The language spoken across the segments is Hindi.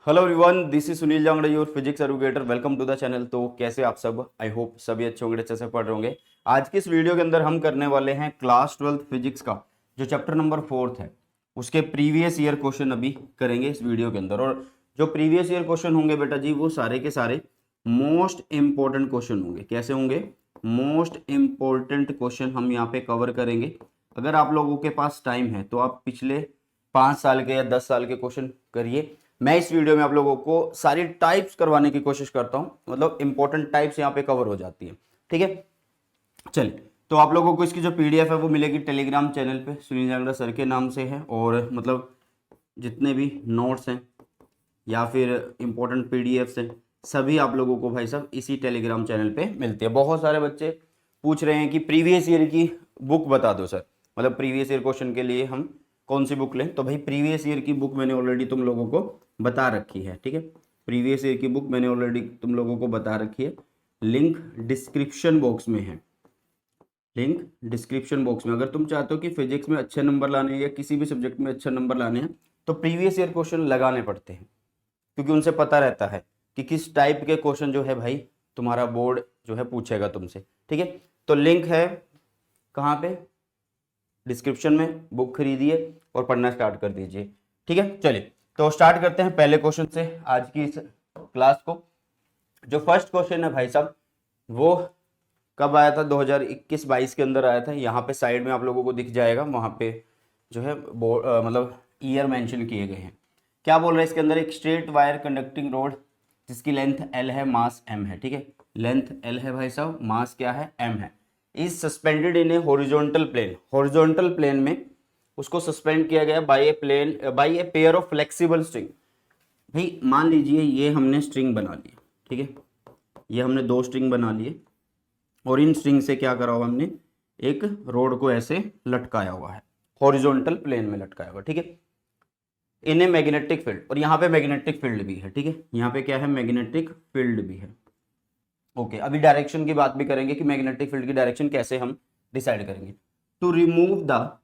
Hello everyone, this is Sunil Jangde, your physics educator. Welcome to the channel. तो कैसे आप सब? आई होप सभी अच्छे होंगे, अच्छे से पढ़ रहे होंगे। आज की इस वीडियो के अंदर हम करने वाले हैं क्लास 12th फिजिक्स का जो चैप्टर नंबर 4 है उसके प्रीवियस ईयर क्वेश्चन अभी करेंगे इस वीडियो के अंदर। और जो प्रीवियस ईयर क्वेश्चन होंगे बेटा जी, वो सारे के सारे मोस्ट इंपॉर्टेंट क्वेश्चन होंगे। कैसे होंगे? मोस्ट इंपॉर्टेंट क्वेश्चन हम यहाँ पे कवर करेंगे। अगर आप लोगों के पास टाइम है तो आप पिछले 5 साल के या 10 साल के क्वेश्चन करिए। मैं इस वीडियो में आप लोगों को सारी टाइप्स करवाने की कोशिश करता हूं, मतलब इंपॉर्टेंट टाइप्स यहाँ पे कवर हो जाती है। ठीक है, चलिए। तो आप लोगों को इसकी जो पीडीएफ है वो मिलेगी टेलीग्राम चैनल पे, सुनील जांगड़ा सर के नाम से है। और मतलब जितने भी नोट्स हैं या फिर इंपॉर्टेंट पीडीएफ्स हैं, सभी आप लोगों को भाई साहब इसी टेलीग्राम चैनल पे मिलती है। बहुत सारे बच्चे पूछ रहे हैं कि प्रीवियस ईयर की बुक बता दो सर, मतलब प्रीवियस ईयर क्वेश्चन के लिए हम कौन सी बुक लें। तो भाई प्रीवियस ईयर की बुक मैंने ऑलरेडी तुम लोगों को बता रखी है। ठीक है, प्रीवियस ईयर की बुक मैंने ऑलरेडी तुम लोगों को बता रखी है। लिंक डिस्क्रिप्शन बॉक्स में है, लिंक डिस्क्रिप्शन बॉक्स में। अगर तुम चाहते हो कि फिजिक्स में अच्छे नंबर लाने हैं या किसी भी सब्जेक्ट में अच्छे नंबर लाने हैं तो प्रीवियस ईयर क्वेश्चन लगाने पड़ते हैं, क्योंकि उनसे पता रहता है कि किस टाइप के क्वेश्चन जो है भाई तुम्हारा बोर्ड जो है पूछेगा तुमसे। ठीक है, तो लिंक है कहाँ पे? डिस्क्रिप्शन में। बुक खरीदिए और पढ़ना स्टार्ट कर दीजिए। ठीक है, चलिए तो स्टार्ट करते हैं पहले क्वेश्चन से आज की इस क्लास को। जो फर्स्ट क्वेश्चन है भाई साहब, वो कब आया था? 2021-22 के अंदर आया था। यहाँ पे साइड में आप लोगों को दिख जाएगा, वहाँ पे जो है मतलब ईयर मेंशन किए गए हैं। क्या बोल रहे हैं इसके अंदर? एक स्ट्रेट वायर कंडक्टिंग रोड जिसकी लेंथ L है, मास M है। ठीक है, लेंथ L है भाई साहब, मास क्या है? M है। Is suspended in a horizontal plane. Horizontal plane में उसको सस्पेंड किया गया by a pair of flexible string. भाई मान लीजिए ये हमने स्ट्रिंग बना ली। ठीक है, ये हमने 2 स्ट्रिंग बना लिए और इन स्ट्रिंग से क्या करा हुआ हमने? एक रोड को ऐसे लटकाया हुआ है, हॉरिजॉन्टल प्लेन में लटकाया हुआ। ठीक है, इन ए मैग्नेटिक फील्ड, और यहाँ पे मैग्नेटिक फील्ड भी है। ठीक है, यहाँ पे क्या है? मैग्नेटिक फील्ड भी है। ओके, अभी डायरेक्शन की बात भी करेंगे कि मैग्नेटिक फील्ड की डायरेक्शन कैसे हम डिसाइड करेंगे। To remove the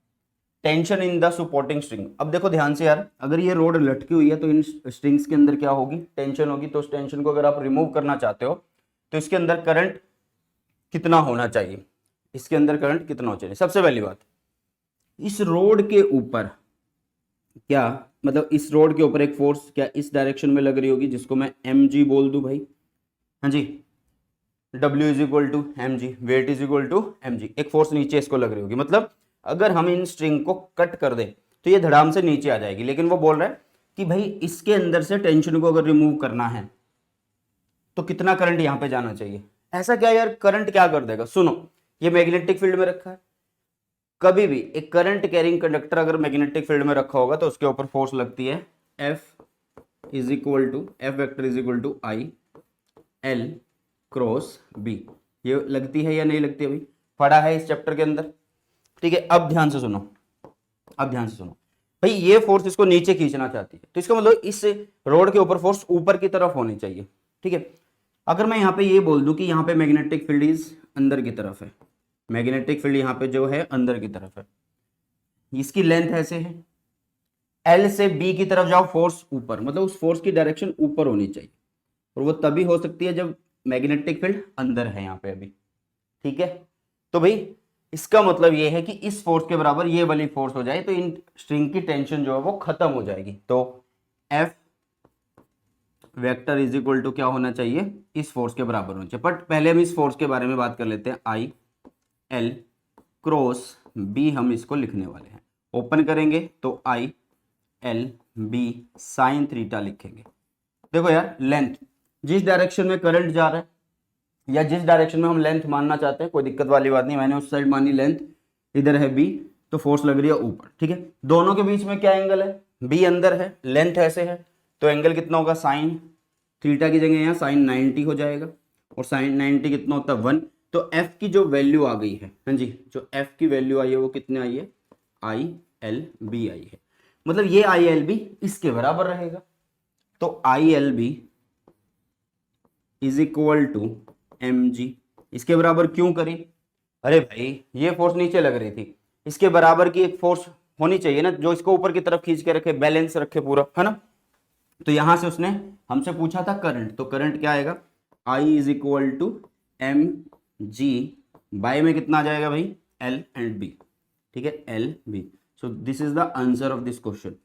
tension in the supporting string. अब देखो ध्यान से यार, अगर ये रोड लटकी हुई है तो इन स्ट्रिंग्स के अंदर क्या होगी? टेंशन होगी। तो उस टेंशन को अगर आप रिमूव करना चाहते हो तो इसके अंदर करंट कितना होना चाहिए? इसके अंदर करंट कितना होना चाहिए? सबसे पहली बात, इस रोड के ऊपर क्या, मतलब इस रोड के ऊपर एक फोर्स क्या इस डायरेक्शन में लग रही होगी, जिसको मैं mg बोल दूं भाई। हाँ जी, W is equal to m g, weight is equal to m g. एक फोर्स नीचे इसको लग रही होगी, मतलब अगर हम इन स्ट्रिंग को कट कर दें तो ये धड़ाम से नीचे आ जाएगी। लेकिन वो बोल रहा है कि भाई इसके अंदर से टेंशन को अगर रिमूव करना है तो कितना करंट यहां पे जाना चाहिए। ऐसा क्या यार, करंट क्या कर देगा? सुनो, ये मैग्नेटिक फील्ड में रखा है। कभी भी एक करंट कैरिंग कंडक्टर अगर मैग्नेटिक फील्ड में रखा होगा तो उसके ऊपर फोर्स लगती है F is equal to F vector is equal to I L cross B। ये लगती है या नहीं लगती? अभी पढ़ा है इस चैप्टर के अंदर। ठीक है, अब ध्यान से सुनो, अब ध्यान से सुनो। भाई ये फोर्स इसको नीचे खींचना चाहती है, तो इसका मतलब इस रोड के ऊपर फोर्स ऊपर की तरफ होनी चाहिए। ठीक है, अगर मैं यहाँ पे ये बोल दूं कि यहाँ पे मैग्नेटिक फील्ड इज अंदर की तरफ है, मैग्नेटिक फील्ड यहाँ पे जो है अंदर की तरफ है, इसकी लेंथ ऐसे है, L से B की तरफ जाओ, फोर्स ऊपर, मतलब उस फोर्स की डायरेक्शन ऊपर होनी चाहिए। और वो तभी हो सकती है जब मैग्नेटिक फील्ड अंदर है यहाँ पे अभी। ठीक है, तो भाई इसका मतलब ये है कि इस फोर्स के बराबर ये वाली फोर्स हो जाए तो इन स्ट्रिंग की टेंशन जो है वो खत्म हो जाएगी। तो F vector is equal to क्या होना चाहिए? इस फोर्स के बराबर होना चाहिए। बट पहले हम इस फोर्स के बारे में बात कर लेते हैं। I L क्रॉस B हम इसको लिखने वाले हैं। ओपन करेंगे तो I L B sine theta लिखेंगे। देखो यार, लेंथ जिस डायरेक्शन में करंट जा रहा है या जिस डायरेक्शन में हम लेंथ मानना चाहते हैं, कोई दिक्कत वाली बात नहीं। मैंने उस साइड मानी लेंथ, इधर है B, तो फोर्स लग रही है ऊपर। ठीक है, दोनों के बीच में क्या एंगल है? B अंदर है, लेंथ ऐसे है, तो एंगल कितना होगा? साइन थीटा की जगह यहाँ साइन 90 हो जाएगा। और साइन 90 कितना होता है? 1। तो F की जो वैल्यू आ गई है, हाँ जी, जो F की वैल्यू आई है वो कितने आई है? I L B आई है। मतलब ये I L B इसके बराबर रहेगा। तो I L B is equal to m g. इसके बराबर क्यों करी? अरे भाई ये फोर्स नीचे लग रही थी, इसके बराबर की एक फोर्स होनी चाहिए ना जो इसको ऊपर की तरफ खींच के रखे, बैलेंस रखे पूरा, है ना। तो यहां से उसने हमसे पूछा था करंट, तो करंट क्या आएगा, I is equal to m g by में कितना आ जाएगा भाई, एल एंड बी, ठीक है, l b. So this is the answer of this question.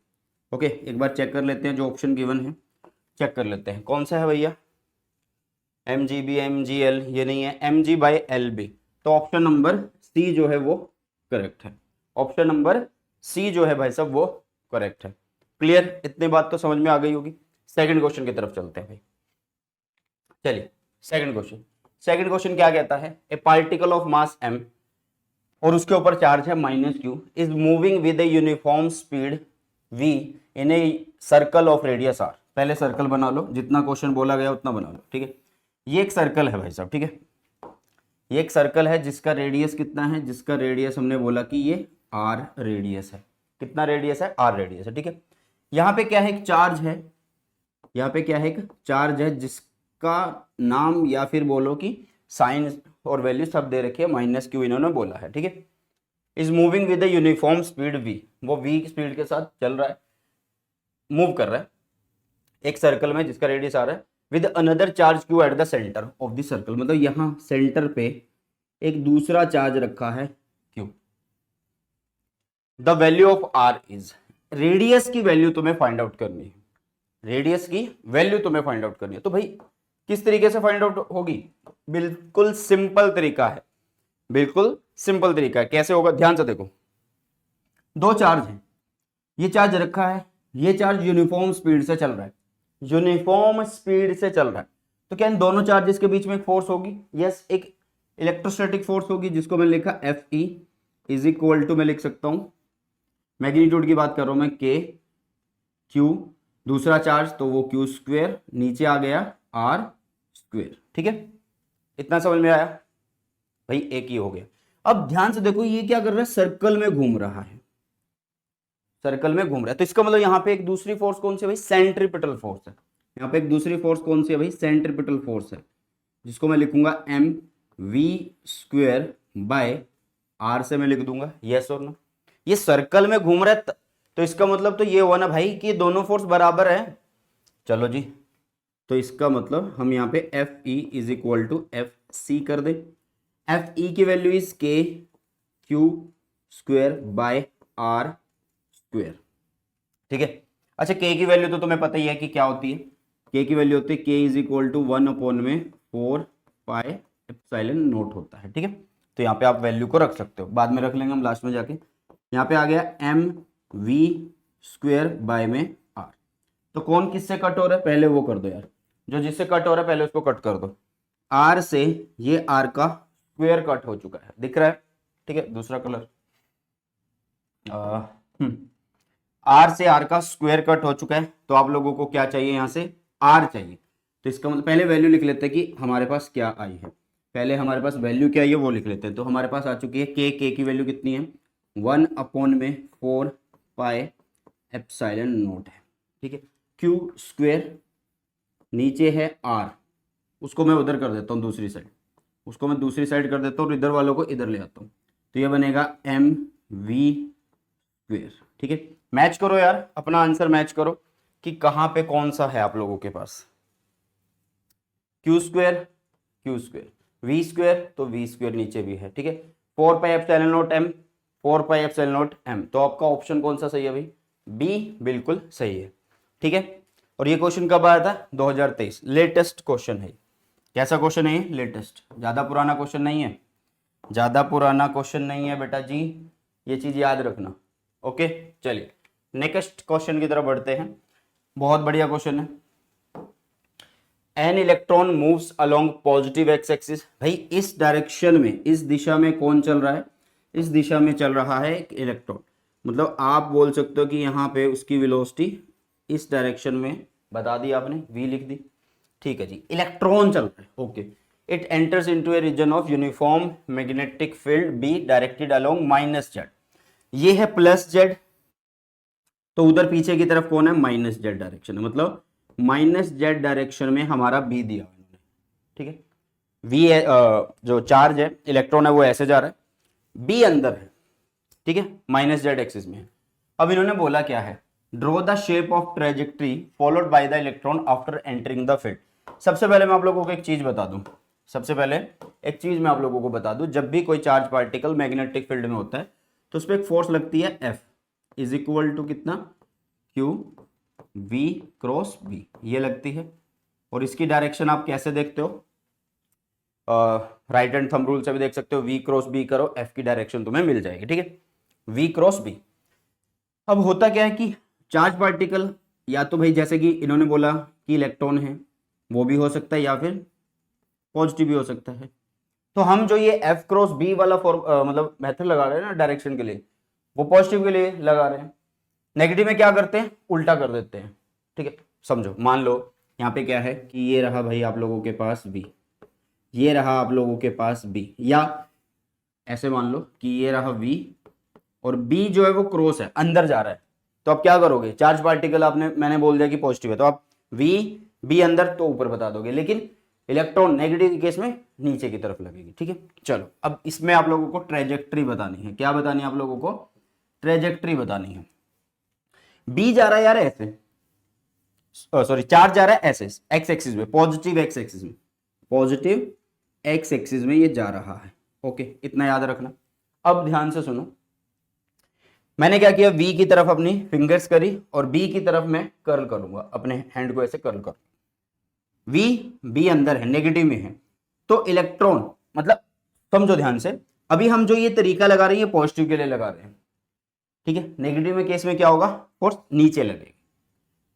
Okay, एक बार चेक कर लेते हैं जो ऑप्शन गिवन है, चेक कर लेते हैं कौन सा है भैया, m g b m g l, ये नहीं है, m g by l b. तो ऑप्शन नंबर सी जो है वो करेक्ट है, ऑप्शन नंबर सी जो है भाई साहब वो करेक्ट है। क्लियर, इतनी बात तो समझ में आ गई होगी। सेकंड क्वेश्चन की तरफ चलते हैं भाई। चलिए सेकंड क्वेश्चन, सेकंड क्वेश्चन क्या कहता है, ए पार्टिकल ऑफ मास m और उसके ऊपर चार्ज है -q is moving with a uniform speed v in a circle of radius r। पहले सर्कल बना लो, जितना क्वेश्चन बोला गया उतना बना लो, ठीक है। ये एक सर्कल है भाई साहब, ठीक है, ये एक सर्कल है जिसका रेडियस कितना है, जिसका रेडियस हमने बोला कि ये r रेडियस है। कितना रेडियस है, r रेडियस है, ठीक है। यहाँ पे क्या है, एक चार्ज है, यहाँ पे क्या है, एक चार्ज है जिसका नाम या फिर बोलो कि साइन और वैल्यू सब दे रखी है, -q इन्होंने बोला है, ठीक है। Is moving with uniform speed v, वो v की स्पीड के साथ चल रहा है, मूव कर रहा है एक सर्कल में जिसका रेडियस आ रहा है, with another charge q at the centre of the circle. मतलब यहाँ सेंटर पे एक दूसरा चार्ज रखा है q। The value of r is, radius की वैल्यू तुम्हें फाइंड आउट करनी है, रेडियस की वैल्यू तुम्हें फाइंड आउट करनी है। तो भाई किस तरीके से फाइंड आउट होगी, बिल्कुल सिंपल तरीका है, बिल्कुल सिंपल तरीका है। कैसे होगा, ध्यान से देखो, दो चार्ज हैं, ये चार्ज रखा है, ये चार्ज यूनिफॉर्म स्पीड से चल रहा है, यूनिफॉर्म स्पीड से चल रहा है। तो क्या इन दोनों चार्जेस के बीच में एक फोर्स होगी, यस, एक इलेक्ट्रोस्टैटिक फोर्स होगी जिसको मैं लिखा f e is equal to, मैं लिख सकता हूं, मैग्नीट्यूड की बात कर रहा हूं मैं, के क्यू, दूसरा चार्ज तो वो क्यू स्क्वेयर, नीचे आ गया आर स्क्वेयर, ठीक है। इतना समझ में आया भाई, एक ही हो गया। अब ध्यान से देखो, ये क्या कर रहा है, सर्कल में घूम रहा है, सर्कल में घूम रहा है। तो इसका मतलब यहाँ पे एक दूसरी फोर्स कौन सी है भाई, सेंट्रीपिटल फोर्स है। यहाँ पे एक दूसरी फोर्स कौन सी है भाई, सेंट्रीपिटल फोर्स है, जिसको मैं लिखूंगा m v square by r से मैं लिख दूंगा, यस और नो। ये सर्कल में घूम रहा है तो इसका मतलब तो ये हुआ ना भाई कि दोनों फोर्स बराबर है। चलो जी, तो इसका मतलब हम यहाँ पे f e is equal to f c कर दे। एफ ई की value is k q square by r square, ठीक है। अच्छा, के की वैल्यू तो तुम्हें पता ही है कि क्या होती है, के की वैल्यू होती है k is equal to 1/4 pi epsilon naught होता है, ठीक है। तो यहाँ पे आप वैल्यू को रख सकते हो, बाद में रख लेंगे हम लास्ट में जाके। यहाँ पे आ गया एम वी स्क्वेयर बाय में आर। तो कौन किससे कट हो रहा है, पहले वो कर दो यार, जो जिससे कट हो रहा है पहले उसको कट कर दो। आर से ये आर का स्क्वेयर कट हो चुका है, दिख रहा है, ठीक है। दूसरा कलर, आर से आर का स्क्वायर कट हो चुका है। तो आप लोगों को क्या चाहिए, यहां से आर चाहिए। तो इसका मतलब पहले वैल्यू लिख लेते हैं कि हमारे पास क्या आई है, पहले हमारे पास वैल्यू क्या आई है वो लिख लेते हैं। तो हमारे पास आ चुकी है के की वैल्यू कितनी है, 1/4 पाई एप्सिलॉन नॉट है, ठीक है। क्यू स्क्वेयर, नीचे है आर, उसको मैं उधर कर देता हूँ दूसरी साइड, उसको मैं दूसरी साइड कर देता हूँ और इधर वालों को इधर ले आता हूँ। तो ये बनेगा एम वी स्क्वेयर, ठीक है। मैच करो यार, अपना आंसर मैच करो कि कहाँ पे कौन सा है आप लोगों के पास, क्यू स्क्वेयर वी स्क्वेयर, तो वी स्क्वेयर नीचे भी है, ठीक है। 4 pi epsilon naught m, 4 pi epsilon naught m. तो आपका ऑप्शन कौन सा सही है भाई, बी बिल्कुल सही है, ठीक है। और ये क्वेश्चन कब आया था, 2023, लेटेस्ट क्वेश्चन है। कैसा क्वेश्चन है, लेटेस्ट, ज्यादा पुराना क्वेश्चन नहीं है, ज्यादा पुराना क्वेश्चन नहीं है बेटा जी, ये चीज याद रखना। ओके, चलिए नेक्स्ट क्वेश्चन की तरफ बढ़ते हैं। बहुत बढ़िया क्वेश्चन है। An electron moves along positive x axis. भाई इस डायरेक्शन में, इस दिशा में कौन चल रहा है, इस दिशा में चल रहा है एक इलेक्ट्रॉन। मतलब आप बोल सकते हो कि यहाँ पे उसकी वेलोसिटी इस डायरेक्शन में, बता दी आपने, v लिख दी, ठीक है जी। इलेक्ट्रॉन चल रहा है, okay. It enters into a region of uniform magnetic field b directed along -z। ये है +z, तो उधर पीछे की तरफ कौन है, -z डायरेक्शन है। मतलब -z डायरेक्शन में हमारा b दिया है, ठीक है। v जो चार्ज है, इलेक्ट्रॉन है, वो ऐसे जा रहा है, b अंदर है, ठीक है, -z एक्सिस में है। अब इन्होंने बोला क्या है, draw the shape of trajectory followed by the electron after entering the field. सबसे पहले मैं आप लोगों को एक चीज बता दूं, जब भी कोई चार्ज पार्टिकल मैग्नेटिक फील्ड में होता है तो उस पर एक फोर्स लगती है F इज इक्वल टू कितना, Q V क्रॉस B, ये लगती है। और इसकी डायरेक्शन आप कैसे देखते हो, राइट हैंड थंब रूल से भी देख सकते हो, V क्रॉस B करो, F की डायरेक्शन तुम्हें मिल जाएगी, ठीक है, V क्रॉस B। अब होता क्या है कि चार्ज पार्टिकल या तो भाई जैसे कि इन्होंने बोला कि इलेक्ट्रॉन है, वो भी हो सकता है, या फिर पॉजिटिव भी हो सकता है। तो हम जो ये F क्रॉस B वाला मतलब मेथड लगा रहे हैं ना डायरेक्शन के लिए, वो पॉजिटिव के लिए लगा रहे हैं। नेगेटिव में क्या करते हैं, उल्टा कर देते हैं, ठीक है। समझो, मान लो यहाँ पे क्या है कि ये रहा भाई आप लोगों के पास B, ये रहा आप लोगों के पास B, या ऐसे मान लो कि ये रहा V और B जो है वो क्रॉस है, अंदर जा रहा है। तो आप क्या करोगे, चार्ज पार्टिकल मैंने बोल दिया कि पॉजिटिव है, तो आप V B अंदर तो ऊपर बता दोगे, लेकिन इलेक्ट्रॉन नेगेटिव के केस में नीचे की तरफ लगेगी, ठीक है। चलो अब इसमें आप लोगों को ट्रेजेक्ट्री बतानी है। क्या बतानी है आप लोगों को, ट्रेजेक्ट्री बतानी है। B जा रहा है यार ऐसे, सॉरी चार्ज जा रहा है ऐसे एक्स एक्सिस में, पॉजिटिव एक्स एक्सिस में, पॉजिटिव एक्स एक्सिस में ये जा रहा है, ओके, इतना याद रखना। अब ध्यान से सुनो, मैंने क्या किया, V की तरफ अपनी फिंगर्स करी और B की तरफ मैं कर्ल करूंगा, अपने हैंड को ऐसे कर्ल करूंगा। V B अंदर है, नेगेटिव में है, तो इलेक्ट्रॉन मतलब समझो ध्यान से, अभी हम जो ये तरीका लगा रहे हैं ये पॉजिटिव के लिए लगा रहे हैं, ठीक है। नेगेटिव में केस में क्या होगा, फोर्स नीचे लगेगी,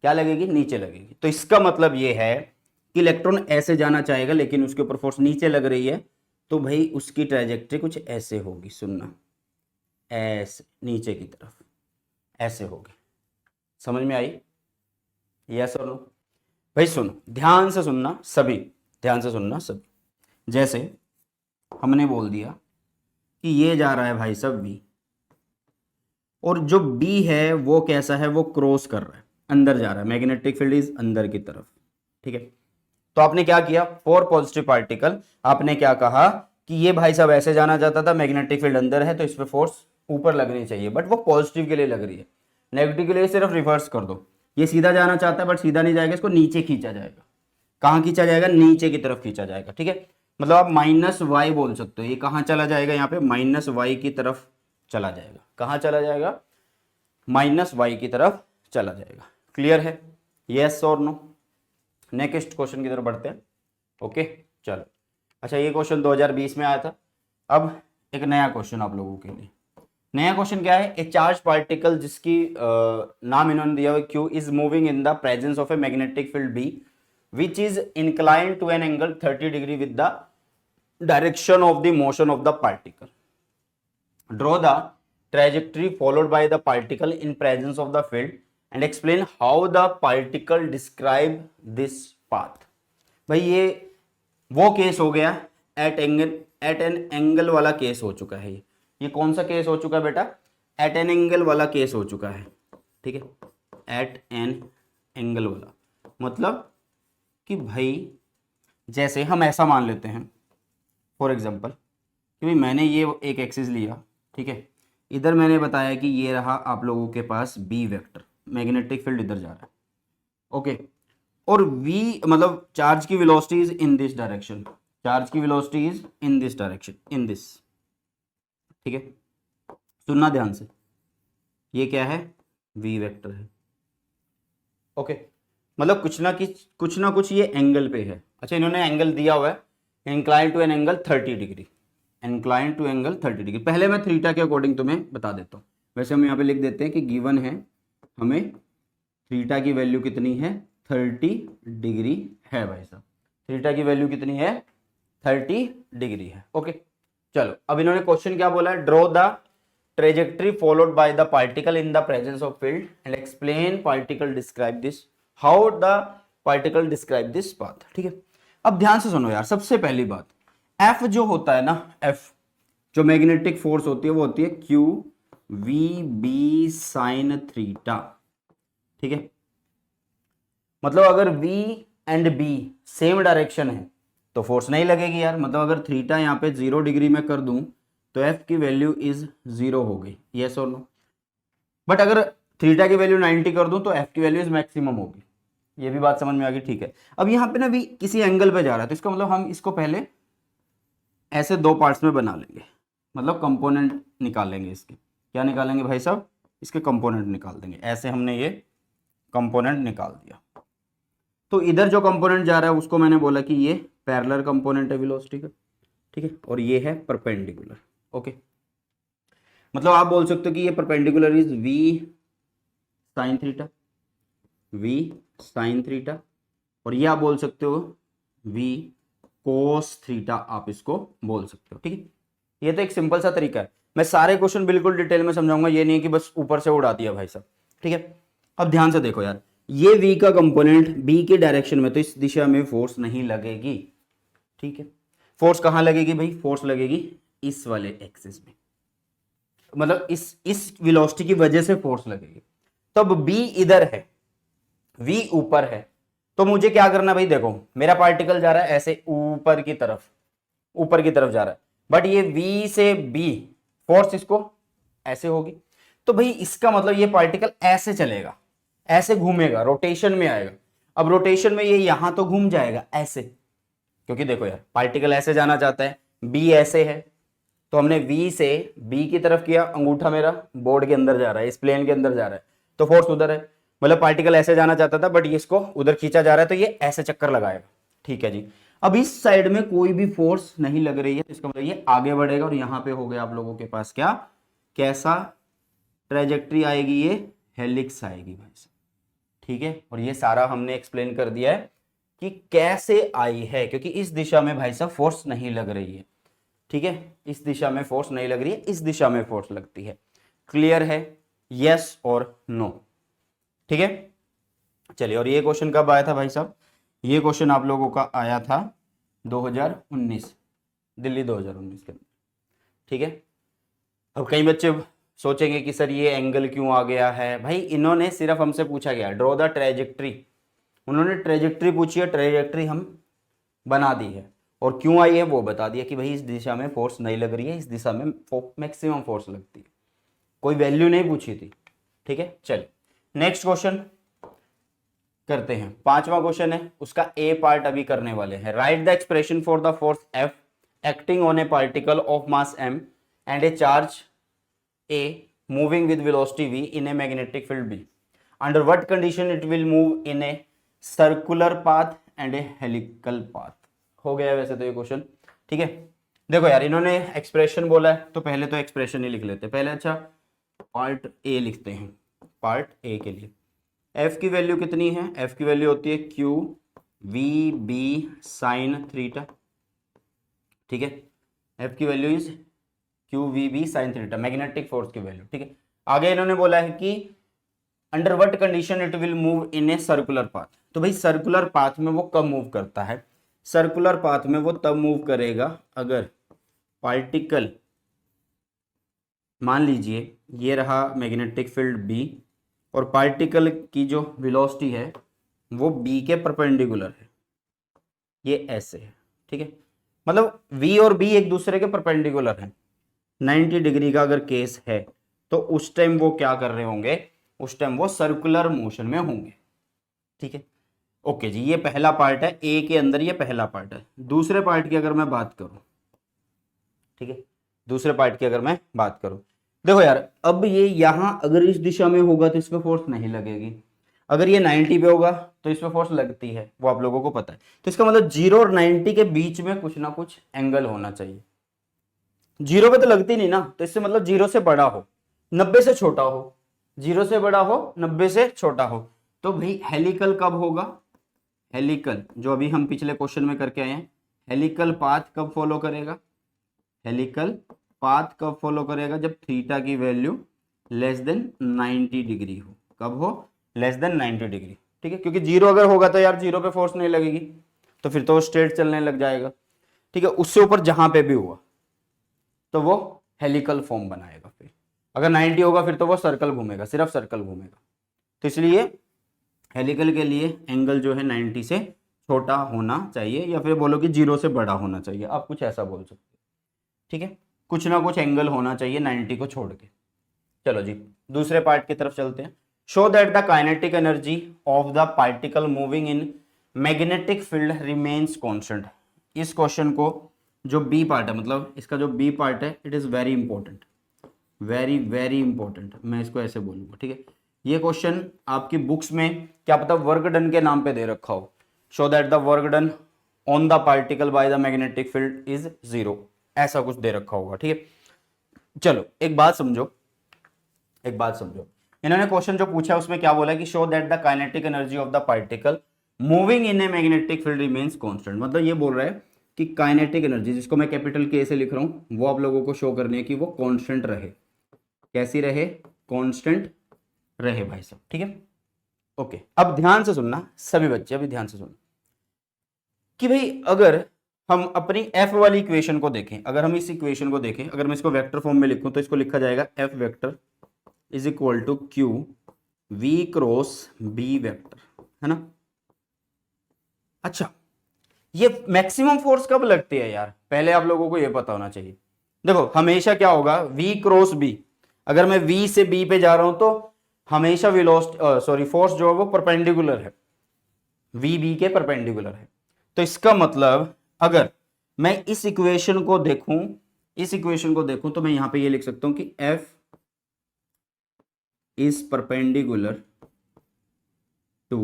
क्या लगेगी, नीचे लगेगी। तो इसका मतलब ये है कि इलेक्ट्रॉन ऐसे जाना चाहेगा लेकिन उसके ऊपर फोर्स नीचे लग रही है, तो भाई उसकी ट्रेजेक्ट्री कुछ ऐसे होगी, सुनना, ऐसे नीचे की तरफ ऐसे होगी। समझ में आई, यस और नो? भाई सुनो, ध्यान से सुनना सभी, ध्यान से सुनना सभी। जैसे हमने बोल दिया कि ये जा रहा है भाई सब V, और जो B है वो कैसा है, वो क्रॉस कर रहा है, अंदर जा रहा है, मैग्नेटिक फील्ड इज अंदर की तरफ, ठीक है। तो आपने क्या किया, फॉर पॉजिटिव पार्टिकल आपने क्या कहा कि ये भाई साहब ऐसे जाना चाहता था, मैग्नेटिक फील्ड अंदर है तो इस पे फोर्स ऊपर लगनी चाहिए, बट वो पॉजिटिव के लिए लग रही है। नेगेटिव के लिए सिर्फ रिवर्स कर दो, ये सीधा जाना चाहता है बट सीधा नहीं जाएगा, इसको नीचे खींचा जाएगा। कहाँ खींचा जाएगा, नीचे की तरफ खींचा जाएगा, ठीक है। मतलब आप -y बोल सकते हो, ये कहाँ चला जाएगा, यहाँ पे -y की तरफ चला जाएगा। कहाँ चला जाएगा, -y की तरफ चला जाएगा। क्लियर है, यस और नो? नेक्स्ट क्वेश्चन की तरफ बढ़ते हैं, ओके चलो। अच्छा, ये क्वेश्चन 2020 में आया था। अब एक नया क्वेश्चन आप लोगों के लिए। नया क्वेश्चन क्या है, ए चार्ज पार्टिकल जिसकी नाम इन्होंने दिया हुआ Q is moving in the presence of a magnetic field B which is inclined to an angle 30 degree with the direction of the motion of the particle. Draw the trajectory followed by the particle in presence of the field and explain how the particle describe this path. भाई ये वो केस हो गया, एट एन एंगल वाला केस हो चुका है। ये कौन सा केस हो चुका है बेटा, एट एन एंगल वाला केस हो चुका है, ठीक है। एट एन एंगल वाला मतलब कि भाई जैसे हम ऐसा मान लेते हैं फॉर एग्जांपल कि भाई मैंने ये एक एक्सिस लिया, ठीक है, इधर मैंने बताया कि ये रहा आप लोगों के पास B वेक्टर, मैग्नेटिक फील्ड इधर जा रहा है, ओके। और V मतलब चार्ज की velocity is in this direction, charge की velocity is in this direction, in this, ठीक है। सुनना ध्यान से, ये क्या है, V वेक्टर है, ओके। मतलब कुछ ना कुछ ये एंगल पे है। अच्छा, इन्होंने एंगल दिया हुआ है incline to an angle 30 degree, incline to angle 30 degree. पहले मैं थीटा के अकॉर्डिंग तुम्हें बता देता हूँ। वैसे हम यहाँ पे लिख देते हैं कि गिवन है हमें थीटा की वैल्यू कितनी है, 30 डिग्री है भाई साहब, थीटा की वैल्यू कितनी है, 30 डिग्री है, ओके। चलो अब इन्होंने क्वेश्चन क्या बोला है, draw the trajectory followed by the particle in the presence of field and explain particle describe this, how the particle describe this path, ठीक है। अब ध्यान से सुनो यार, सबसे पहली बात, F जो होता है ना, F जो मैग्नेटिक फोर्स होती है वो होती है Q V B sin theta, ठीक है। मतलब अगर V and B same direction है तो फोर्स नहीं लगेगी यार। मतलब अगर थीटा यहाँ पे 0 डिग्री में कर दूं तो F की वैल्यू इज 0 हो गई, यस और नो? बट अगर थीटा की वैल्यू 90 कर दूं तो एफ की वैल्यू मैक्सिमम होगी। ये भी बात समझ में आ गई, ठीक है। अब यहाँ पे ना भी किसी एंगल पे जा रहा है, तो इसका मतलब हम इसको पहले ऐसे दो पार्ट्स में बना लेंगे, मतलब कंपोनेंट निकाल लेंगे इसके। क्या निकालेंगे भाई साहब? इसके कंपोनेंट निकाल देंगे। ऐसे हमने ये कंपोनेंट निकाल दिया। तो इधर जो कंपोनेंट जा रहा है उसको मैंने बोला कि ये पैरेलल कंपोनेंट है वेलोसिटी का, ठीक है, और ये है परपेंडिकुलर। ओके, मतलब आप बोल सकते हो कि ये perpendicular is v sine theta, v sign theta, और ये आप बोल सकते हो v कोस थीटा, आप इसको बोल सकते हो, ठीक है। ये तो एक सिंपल सा तरीका है। मैं सारे क्वेश्चन बिल्कुल डिटेल में समझाऊंगा, ये नहीं है कि बस ऊपर से उड़ा दिया भाई साहब, ठीक है। अब ध्यान से देखो यार, ये v का कंपोनेंट b के डायरेक्शन में, तो इस दिशा में फोर्स नहीं लगेगी, ठीक है। फोर्स कहां लगेगी भाई? फोर्स लगेगी इस वाले एक्सिस में, मतलब इस वेलोसिटी की वजह से फोर्स लगेगी। तब b इधर है, v ऊपर है, तो मुझे क्या करना भाई? देखो मेरा पार्टिकल जा रहा है ऐसे ऊपर की तरफ, ऊपर की तरफ जा रहा है, बट ये v से b फोर्स इसको ऐसे होगी, तो भाई इसका मतलब ये पार्टिकल ऐसे चलेगा, ऐसे घूमेगा, रोटेशन में आएगा। अब रोटेशन में ये यहां तो घूम जाएगा ऐसे, क्योंकि देखो यार पार्टिकल ऐसे जाना चाहता है, b ऐसे है, तो हमने v से b की तरफ किया, अंगूठा मेरा बोर्ड के अंदर जा रहा है, इस प्लेन के अंदर जा रहा है, तो फोर्स उधर है। मतलब पार्टिकल ऐसे जाना चाहता था बट इसको उधर खींचा जा रहा है, तो ये ऐसे चक्कर लगाएगा, ठीक है जी। अब इस साइड में कोई भी फोर्स नहीं लग रही है, तो इसका मतलब ये आगे बढ़ेगा, और यहां पे हो गया आप लोगों के पास क्या, कैसा ट्रेजेक्ट्री आएगी? ये हेलिक्स आएगी भाई साहब, ठीक है। और ये सारा हमने एक्सप्लेन कर दिया है कि कैसे आई है, क्योंकि इस दिशा में भाई साहब फोर्स नहीं लग रही है, ठीक है। इस दिशा में फोर्स नहीं लग रही है, इस दिशा में फोर्स लगती है। क्लियर है? यस और नो, ठीक है। चलिए, और ये क्वेश्चन कब आया था भाई साहब? ये क्वेश्चन आप लोगों का आया था 2019, दिल्ली 2019 के अंदर, ठीक है। अब कई बच्चे सोचेंगे कि सर ये एंगल क्यों आ गया है? भाई इन्होंने सिर्फ हमसे पूछा गया ड्रॉ द ट्रेजेक्ट्री, उन्होंने ट्रेजेक्ट्री पूछी है, ट्रेजेक्ट्री हम बना दी है, और क्यों आई है वो बता दिया कि भाई इस दिशा में फोर्स नहीं लग रही है, इस दिशा में मैक्सिमम फोर्स लगती है, कोई वैल्यू नहीं पूछी थी, ठीक है। चलिए नेक्स्ट क्वेश्चन करते हैं। पांचवा क्वेश्चन है, उसका ए पार्ट अभी करने वाले हैं। Write the expression for the force f acting on a particle of mass m and a charge a moving with velocity v in a magnetic field b. Under what condition it will move in a circular path and a helical path? हो गया वैसे तो ये क्वेश्चन, ठीक है। देखो यार इन्होंने एक्सप्रेशन बोला है, तो पहले तो एक्सप्रेशन ही लिख लेते हैं पहले। अच्छा, पार्ट ए लिखते हैं। पार्ट ए के लिए एफ की वैल्यू कितनी है? एफ की वैल्यू होती है q v B sine theta, ठीक है। एफ की value is q v B sine theta, magnetic force की वैल्यू, ठीक है। आगे इन्होंने बोला है कि under what condition it will move in a circular path. तो भाई सर्कुलर पाथ में वो कब मूव करता है? सर्कुलर पाथ में वो तब मूव करेगा अगर पार्टिकल, मान लीजिए ये रहा मैग्नेटिक फील्ड बी, और पार्टिकल की जो वेलोसिटी है वो बी के परपेंडिकुलर है, ये ऐसे है, ठीक है। मतलब v और b एक दूसरे के परपेंडिकुलर हैं, 90 डिग्री का अगर केस है, तो उस टाइम वो क्या कर रहे होंगे? उस टाइम वो सर्कुलर मोशन में होंगे, ठीक है। ओके जी, ये पहला पार्ट है, ए के अंदर ये पहला पार्ट है। दूसरे पार्ट की अगर मैं बात करूं, ठीक है, दूसरे पार्ट की अगर मैं बात करूं, देखो यार अब ये यहां अगर इस दिशा में होगा तो इसमें फोर्स नहीं लगेगी, अगर ये 90 पे होगा तो इसमें फोर्स लगती है, वो आप लोगों को पता है। तो इसका मतलब 0 और 90 के बीच में कुछ ना कुछ एंगल होना चाहिए। 0 पे तो लगती नहीं ना, तो इससे मतलब 0 से बड़ा हो, 90 से छोटा हो, 0 से बड़ा हो, 90 से छोटा हो। तो भाई हेलिकल कब होगा? हेलिकल जो अभी हम पिछले क्वेश्चन में करके आए हैं, हेलिकल पाथ कब फॉलो करेगा? हेलिकल पाथ कब फॉलो करेगा? जब थीटा की वैल्यू लेस देन 90 डिग्री हो। कब हो? लेस देन 90 डिग्री, ठीक है। क्योंकि 0 अगर होगा तो यार 0 पे फोर्स नहीं लगेगी, तो फिर तो स्ट्रेट चलने लग जाएगा, ठीक है। उससे ऊपर जहां पे भी हुआ तो वो हेलिकल फॉर्म बनाएगा। फिर अगर 90 होगा फिर तो वो सर्कल घूमेगा, सिर्फ सर्कल घूमेगा। तो इसलिए हेलिकल के लिए एंगल जो है 90 से छोटा होना चाहिए, या फिर बोलो कि 0 से बड़ा होना चाहिए, आप कुछ ऐसा बोल सकते हो, ठीक है। कुछ ना कुछ एंगल होना चाहिए 90 को छोड़ के। चलो जी दूसरे पार्ट की तरफ चलते हैं। Show that the kinetic energy of the particle moving in magnetic field remains constant. इस क्वेश्चन को जो बी पार्ट है, मतलब इसका जो बी पार्ट है, it is very important, very very important, मैं इसको ऐसे बोलूंगा, ठीक है। ये क्वेश्चन आपकी बुक्स में क्या पता वर्क डन के नाम पे दे रखा हो। Show that the work done on the particle by the magnetic field is 0, ऐसा कुछ दे रखा होगा, ठीक है। चलो एक बात समझो, एक बात समझो, इन्होंने क्वेश्चन जो पूछा उसमें क्या बोला कि show that the kinetic energy of the particle moving in A magnetic field remains constant. मतलब ये बोल रहा है कि काइनेटिक एनर्जी, जिसको मैं कैपिटल के से लिख रहा हूं, वो आप लोगों को शो करनी है कि वो कांस्टेंट रहे। कैसी रहे? कांस्टेंट रहे भाई साहब, ठीक है। ओके, अब ध्यान से सुनना सभी बच्चे, अभी ध्यान से सुनना कि भाई अगर हम अपनी एफ वाली इक्वेशन को देखें, अगर हम इस इक्वेशन को देखें, अगर मैं इसको वेक्टर फॉर्म में लिखूं तो इसको लिखा जाएगा f vector is equal to q v cross b vector, है ना। अच्छा, ये मैक्सिमम फोर्स कब लगती है यार, पहले आप लोगों को ये पता होना चाहिए। देखो हमेशा क्या होगा, v क्रॉस b, अगर मैं v से b पे जा रहा हूं तो हमेशा वेलोसिटी फोर्स जो है वो परपेंडिकुलर है, v b के परपेंडिकुलर है। तो इसका मतलब अगर मैं इस इक्वेशन को देखूं, इस इक्वेशन को देखूं तो मैं यहां पे ये लिख सकता हूं कि f is perpendicular to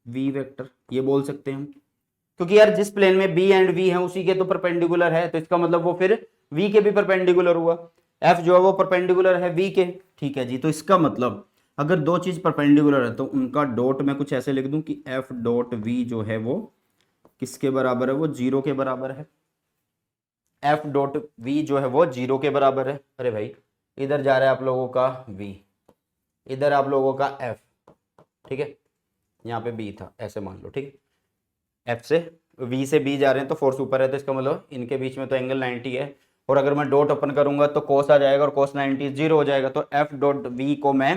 v vector, ये बोल सकते हैं हम, क्योंकि यार जिस प्लेन में b एंड v है उसी के तो परपेंडिकुलर है, तो इसका मतलब वो फिर v के भी परपेंडिकुलर हुआ, f जो है वो परपेंडिकुलर है v के, ठीक है जी। तो इसका मतलब अगर दो चीज परपेंडिकुलर है तो उनका डॉट मैं कुछ ऐसे लिख दूं कि f डॉट v जो है वो किसके बराबर है, वो 0 के बराबर है। f डॉट v जो है वो 0 के बराबर है। अरे भाई इधर जा रहा है आप लोगों का v, इधर आप लोगों का f, ठीक है, यहाँ पे b था ऐसे मान लो, ठीक है। f से v से b जा रहे हैं तो फोर्स ऊपर है, तो इसका मतलब इनके बीच में तो एंगल 90 है, और अगर मैं डॉट ओपन करूंगा तो कोस आ जाएगा, और कोस 90 0 हो जाएगा, तो f डॉट v को मैं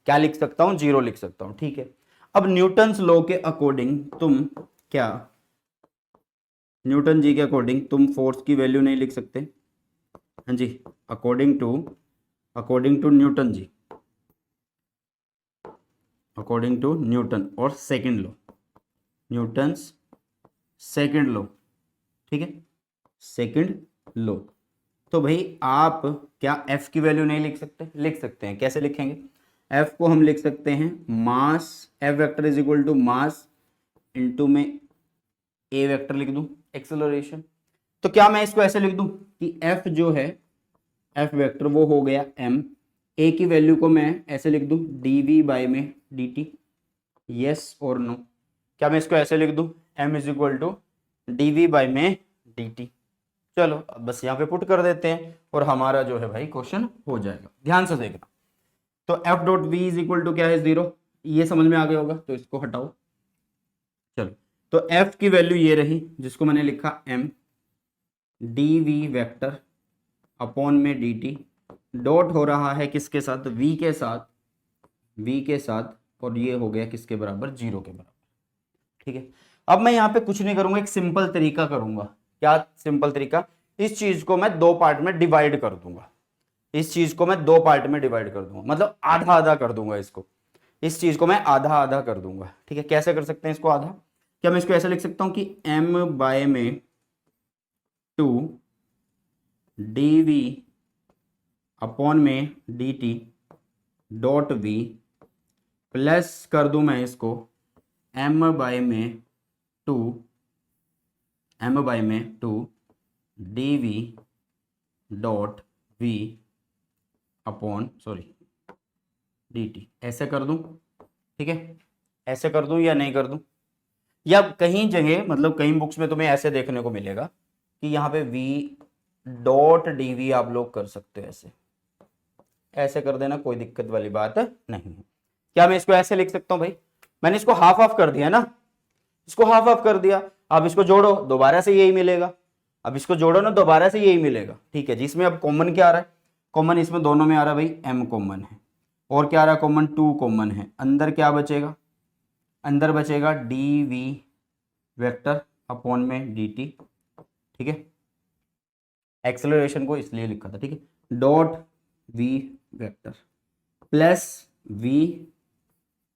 क्या लिख सकता हूँ, 0 लिख सकता हूँ, ठीक है। अब न्यूटन्स लॉ के अकॉर्डिंग तुम क्या, न्यूटन जी के अकॉर्डिंग तुम फोर्स की वैल्यू नहीं लिख सकते, हाँ जी, according to Newton ji, according to Newton और second law, Newton's second law, ठीक है, सेकंड लॉ। तो भाई आप क्या f की वैल्यू नहीं लिख सकते? लिख सकते हैं। कैसे लिखेंगे? f को हम लिख सकते हैं mass, f vector is equal to mass into में a वेक्टर लिख दूं एक्सेलरेशन। तो क्या मैं इसको ऐसे लिख दूं कि f जो है, f वेक्टर वो हो गया m, a की वैल्यू को मैं ऐसे लिख दूं dv बाय में dt, यस और नो। क्या मैं इसको ऐसे लिख दूं m is equal to dv by में dt। चलो अब बस यहाँ पे पुट कर देते हैं और हमारा जो है भाई क्वेश्चन हो जाएगा। ध्यान से देखना, तो f dot v is equal to क्या है, 0, ये समझ में आ गया होगा, तो इसको हटाओ। चलो तो f की वैल्यू ये रही जिसको मैंने लिखा m dv वेक्टर अपॉन में dt, डॉट हो रहा है किसके साथ, v के साथ, v के साथ, और ये हो गया किसके बराबर, 0 के बराबर, ठीक है। अब मैं यहाँ पे कुछ नहीं करूंगा, एक सिंपल तरीका करूंगा। क्या सिंपल तरीका? इस चीज को मैं दो पार्ट में डिवाइड कर दूंगा, इस चीज को मैं दो पार्ट में डिवाइड कर दूंगा, मतलब आधा आधा कर दूंगा इसको, इस चीज को मैं आधा आधा कर दूंगा, ठीक है। कैसे कर सकते हैं इसको आधा? क्या मैं इसको ऐसे लिख सकता हूं कि m बाय में 2 dv अपॉन में dt डॉट v प्लस कर दूं मैं इसको m बाय में 2 dv dot v upon dt, ऐसे कर दूं, ठीक है। ऐसे कर दूं या नहीं कर दूं? या कहीं जगह मतलब कहीं बुक्स में तुम्हें ऐसे देखने को मिलेगा कि यहाँ पे v डॉट dv आप लोग कर सकते हो, ऐसे ऐसे कर देना, कोई दिक्कत वाली बात नहीं है। क्या मैं इसको ऐसे लिख सकता हूं भाई? मैंने इसको हाफ ऑफ कर दिया ना, इसको हाफ ऑफ कर दिया, अब इसको जोड़ो दोबारा से यही मिलेगा, अब इसको जोड़ो ना दोबारा से यही मिलेगा, ठीक है। जिसमें अब कॉमन क्या आ रहा है, कॉमन इसमें दोनों में आ रहा है भाई m कॉमन है, और क्या आ रहा है कॉमन, 2 कॉमन है, अंदर क्या बचेगा, अंदर बचेगा dv वेक्टर अपॉन में dt, ठीक है। एक्सेलरेशन को इसलिए लिखा था, ठीक है, dot v vector plus v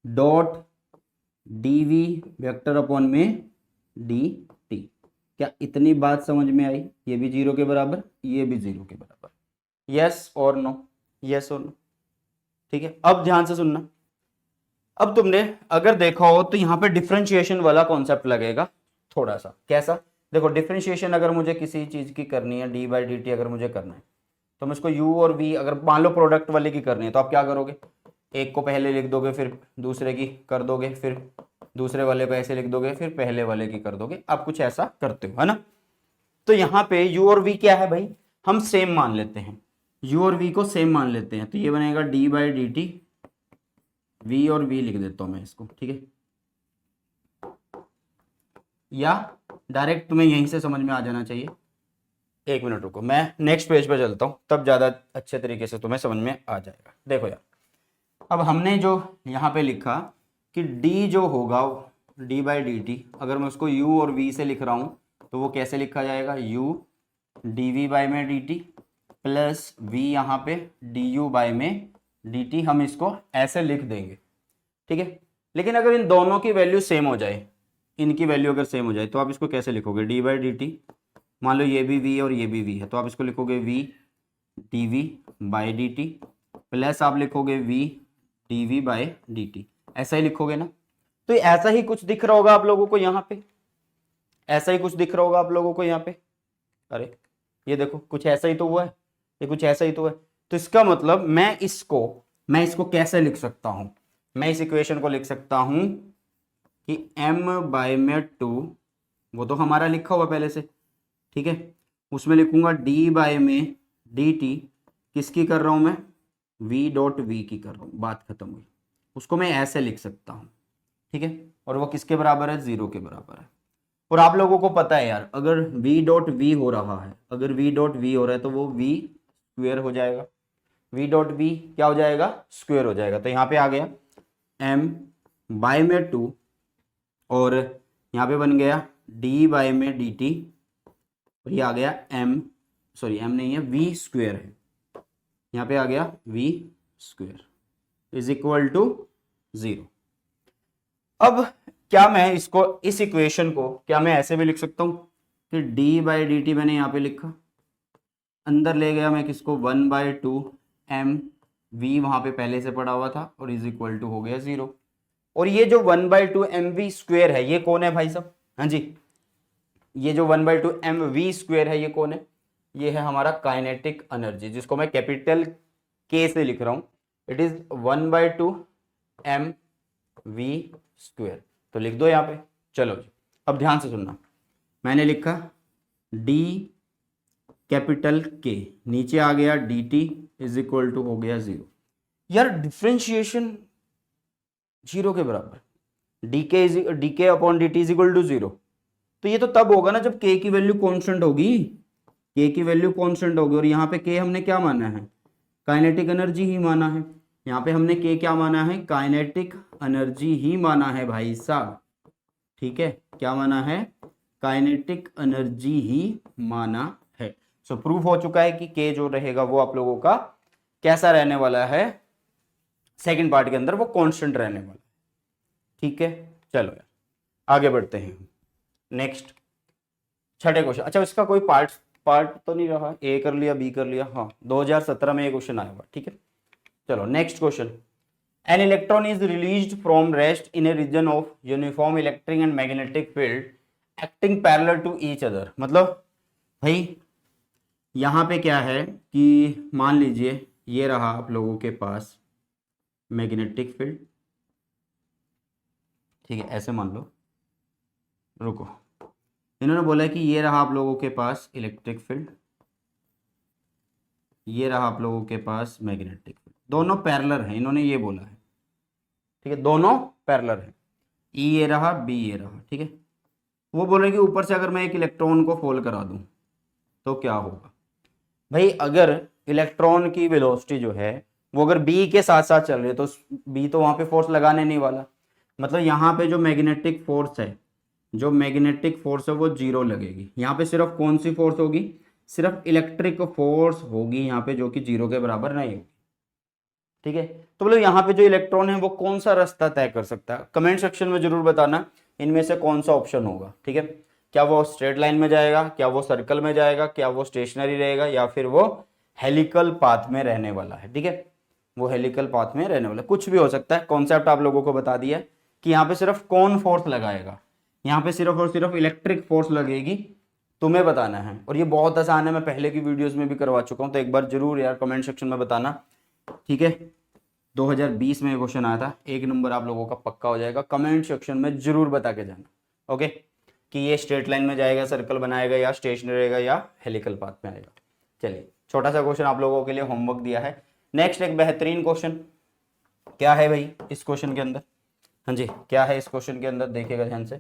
dot d v vector upon में डी टी। क्या इतनी बात समझ में आई? ये भी 0 के बराबर, ये भी 0 के बराबर। यस और नो, यस और नो। ठीक है, अब ध्यान से सुनना। अब तुमने अगर देखा हो तो यहाँ पे डिफरेंशिएशन वाला कॉन्सेप्ट लगेगा थोड़ा सा। कैसा? देखो, डिफरेंशिएशन अगर मुझे किसी चीज की करनी है, डी बाई डी टी अगर मुझे करना है, तो मैं इसको u और v, अगर मान लो प्रोडक्ट वाले की करनी है, तो आप क्या करोगे? एक को पहले लिख दोगे, फिर दूसरे की कर दोगे, फिर दूसरे वाले को ऐसे लिख दोगे, फिर पहले वाले की कर दोगे। आप कुछ ऐसा करते हो, है ना? तो यहाँ पे u और v क्या है भाई? हम सेम मान लेते हैं, u और v को सेम मान लेते हैं। तो ये बनेगा d by d T, v और v लिख देता हूं मैं इसको, ठीक है? या डायरेक्ट तुम्हें यहीं से समझ में आ जाना चाहिए। एक मिनट रुको, मैं नेक्स्ट पेज पे चलता हूँ, तब ज़्यादा अच्छे तरीके से तुम्हें समझ में आ जाएगा। देखो यार, अब हमने जो यहाँ पे लिखा कि d जो होगा d बाई डी टी, अगर मैं उसको u और v से लिख रहा हूँ तो वो कैसे लिखा जाएगा? u डी वी बाई में डी टी प्लस v यहाँ पे डी यू बाई में डी टी। हम इसको ऐसे लिख देंगे, ठीक है? लेकिन अगर इन दोनों की वैल्यू सेम हो जाए, इनकी वैल्यू अगर सेम हो जाए, तो आप इसको कैसे लिखोगे? d बाई डी टी, मान लो ये भी v और ये भी v है, तो आप इसको लिखोगे v d v by d t plus आप लिखोगे v d v by d t. ऐसा ही लिखोगे ना? तो ऐसा ही कुछ दिख रहा होगा आप लोगों को यहाँ पे, ऐसा ही कुछ दिख रहा होगा आप लोगों को यहाँ पे। अरे ये देखो, कुछ ऐसा ही तो हुआ है, ये कुछ ऐसा ही तो है। तो इसका मतलब मैं इसको कैसे लिख सकता हूं? मैं इस इक्वेशन को लिख सकता हूं कि m बाई में 2, वो तो हमारा लिखा हुआ पहले से, ठीक है? उसमें लिखूंगा d बाई में डी टी, किसकी कर रहा हूं मैं? v डॉट v की कर रहा हूं, बात खत्म हुई। उसको मैं ऐसे लिख सकता हूं, ठीक है? और वो किसके बराबर है? 0 के बराबर है। और आप लोगों को पता है यार, अगर v डॉट v हो रहा है, अगर v डॉट v हो रहा है तो वो v स्क्वेयर हो जाएगा। v डॉट v क्या हो जाएगा? स्क्वेयर हो जाएगा। तो यहाँ पे आ गया m बाई में 2 और यहाँ पे बन गया d बाई में डी टी, और ये आ गया m नहीं है, v स्क्वेयर है। यहाँ पे आ गया v square is equal to 0। अब क्या मैं इसको, इस इक्वेशन को क्या मैं ऐसे भी लिख सकता हूं कि d बाई डी टी मैंने यहाँ पे लिखा, अंदर ले गया मैं किसको? 1 बाई 2 m v वहां पे पहले से पड़ा हुआ था, और इज इक्वल टू हो गया 0। और ये जो 1 बाई 2 एम वी स्क्वेयर है, ये कौन है भाई साहब? हाँ जी, ये जो 1 बाई 2 एम वी स्क्वेयर है, ये कौन है? ये है हमारा काइनेटिक एनर्जी, जिसको मैं कैपिटल के से लिख रहा हूं। It is 1 by 2 m v square. तो लिख दो यहाँ पे। चलो जी, अब ध्यान से सुनना। मैंने लिखा d कैपिटल के, नीचे आ गया d t is equal to हो गया 0। यार डिफ्रेंशिएशन 0 के बराबर, d k upon d t is equal to 0। तो ये तो तब होगा ना जब k की वैल्यू कांस्टेंट होगी, k की वैल्यू कांस्टेंट होगी। और यहाँ पे k हमने क्या माना है? काइनेटिक एनर्जी ही माना है। यहाँ पे हमने k क्या माना है? काइनेटिक एनर्जी ही माना है भाई साहब, ठीक है? क्या माना है? काइनेटिक एनर्जी ही माना है। सो प्रूफ हो चुका है कि k जो रहेगा वो आप लोगों का कैसा रहने वाला है? सेकंड पार्ट के अंदर वो कांस्टेंट रहने वाला है, ठीक है? चलो यार आगे बढ़ते हैं। नेक्स्ट छठे क्वेश्चन। अच्छा, इसका कोई पार्ट तो नहीं रहा, ए कर लिया, बी कर लिया। हाँ, 2017 में ये क्वेश्चन आया हुआ, ठीक है? चलो next question. An electron is released from rest in a region of uniform electric and magnetic field acting parallel to each other. मतलब भाई यहाँ पे क्या है कि मान लीजिए ये रहा आप लोगों के पास मैग्नेटिक फील्ड, ठीक है? ऐसे मान लो, रुको, इन्होंने बोला कि ये रहा आप लोगों के पास इलेक्ट्रिक फील्ड, ये रहा आप लोगों के पास मैग्नेटिक फील्ड, दोनों पैरेलल हैं, इन्होंने ये बोला है, ठीक है? दोनों पैरेलल हैं, ई ये रहा, बी ये रहा, ठीक है? वो बोल रहे कि ऊपर से अगर मैं एक इलेक्ट्रॉन को फोल्ड करा दूं तो क्या होगा? भाई अगर इलेक्ट्रॉन की वेलोसिटी जो है वो अगर बी के साथ साथ चल रही है तो बी तो वहां पे फोर्स लगाने नहीं वाला। मतलब यहाँ पे जो मैग्नेटिक फोर्स है, जो मैग्नेटिक फोर्स है वो 0 लगेगी। यहाँ पे सिर्फ कौन सी फोर्स होगी? सिर्फ इलेक्ट्रिक फोर्स होगी यहाँ पे, जो कि 0 के बराबर नहीं होगी, ठीक है। तो बोलो यहाँ पे जो इलेक्ट्रॉन है वो कौन सा रास्ता तय कर सकता है, कमेंट सेक्शन में जरूर बताना इनमें से कौन सा ऑप्शन होगा। ठीक है, क्या वो स्ट्रेट लाइन में जाएगा, क्या वो सर्कल में जाएगा, क्या वो स्टेशनरी रहेगा, या फिर वो हेलिकल पाथ में रहने वाला है। ठीक है, वो हेलिकल पाथ में रहने वाला, कुछ भी हो सकता है। कॉन्सेप्ट आप लोगों को बता दिया कि यहाँ पे सिर्फ कौन फोर्स लगाएगा, यहाँ पे सिर्फ और सिर्फ इलेक्ट्रिक फोर्स लगेगी, तुम्हें बताना है। और ये बहुत आसान है, मैं पहले की वीडियोस में भी करवा चुका हूँ, तो एक बार जरूर यार कमेंट सेक्शन में बताना। ठीक है, 2020 में क्वेश्चन आया था, 1 नंबर आप लोगों का पक्का हो जाएगा। कमेंट सेक्शन में जरूर बता के जाना ओके, कि ये स्ट्रेट लाइन में जाएगा, सर्कल बनाएगा, या स्टेशनरी रहेगा, या हेलिकल पाथ में आएगा। चलिए, छोटा सा क्वेश्चन आप लोगों के लिए होमवर्क दिया है। नेक्स्ट एक बेहतरीन क्वेश्चन, क्या है भाई इस क्वेश्चन के अंदर, हाँ जी क्या है इस क्वेश्चन के अंदर, देखिएगा ध्यान से।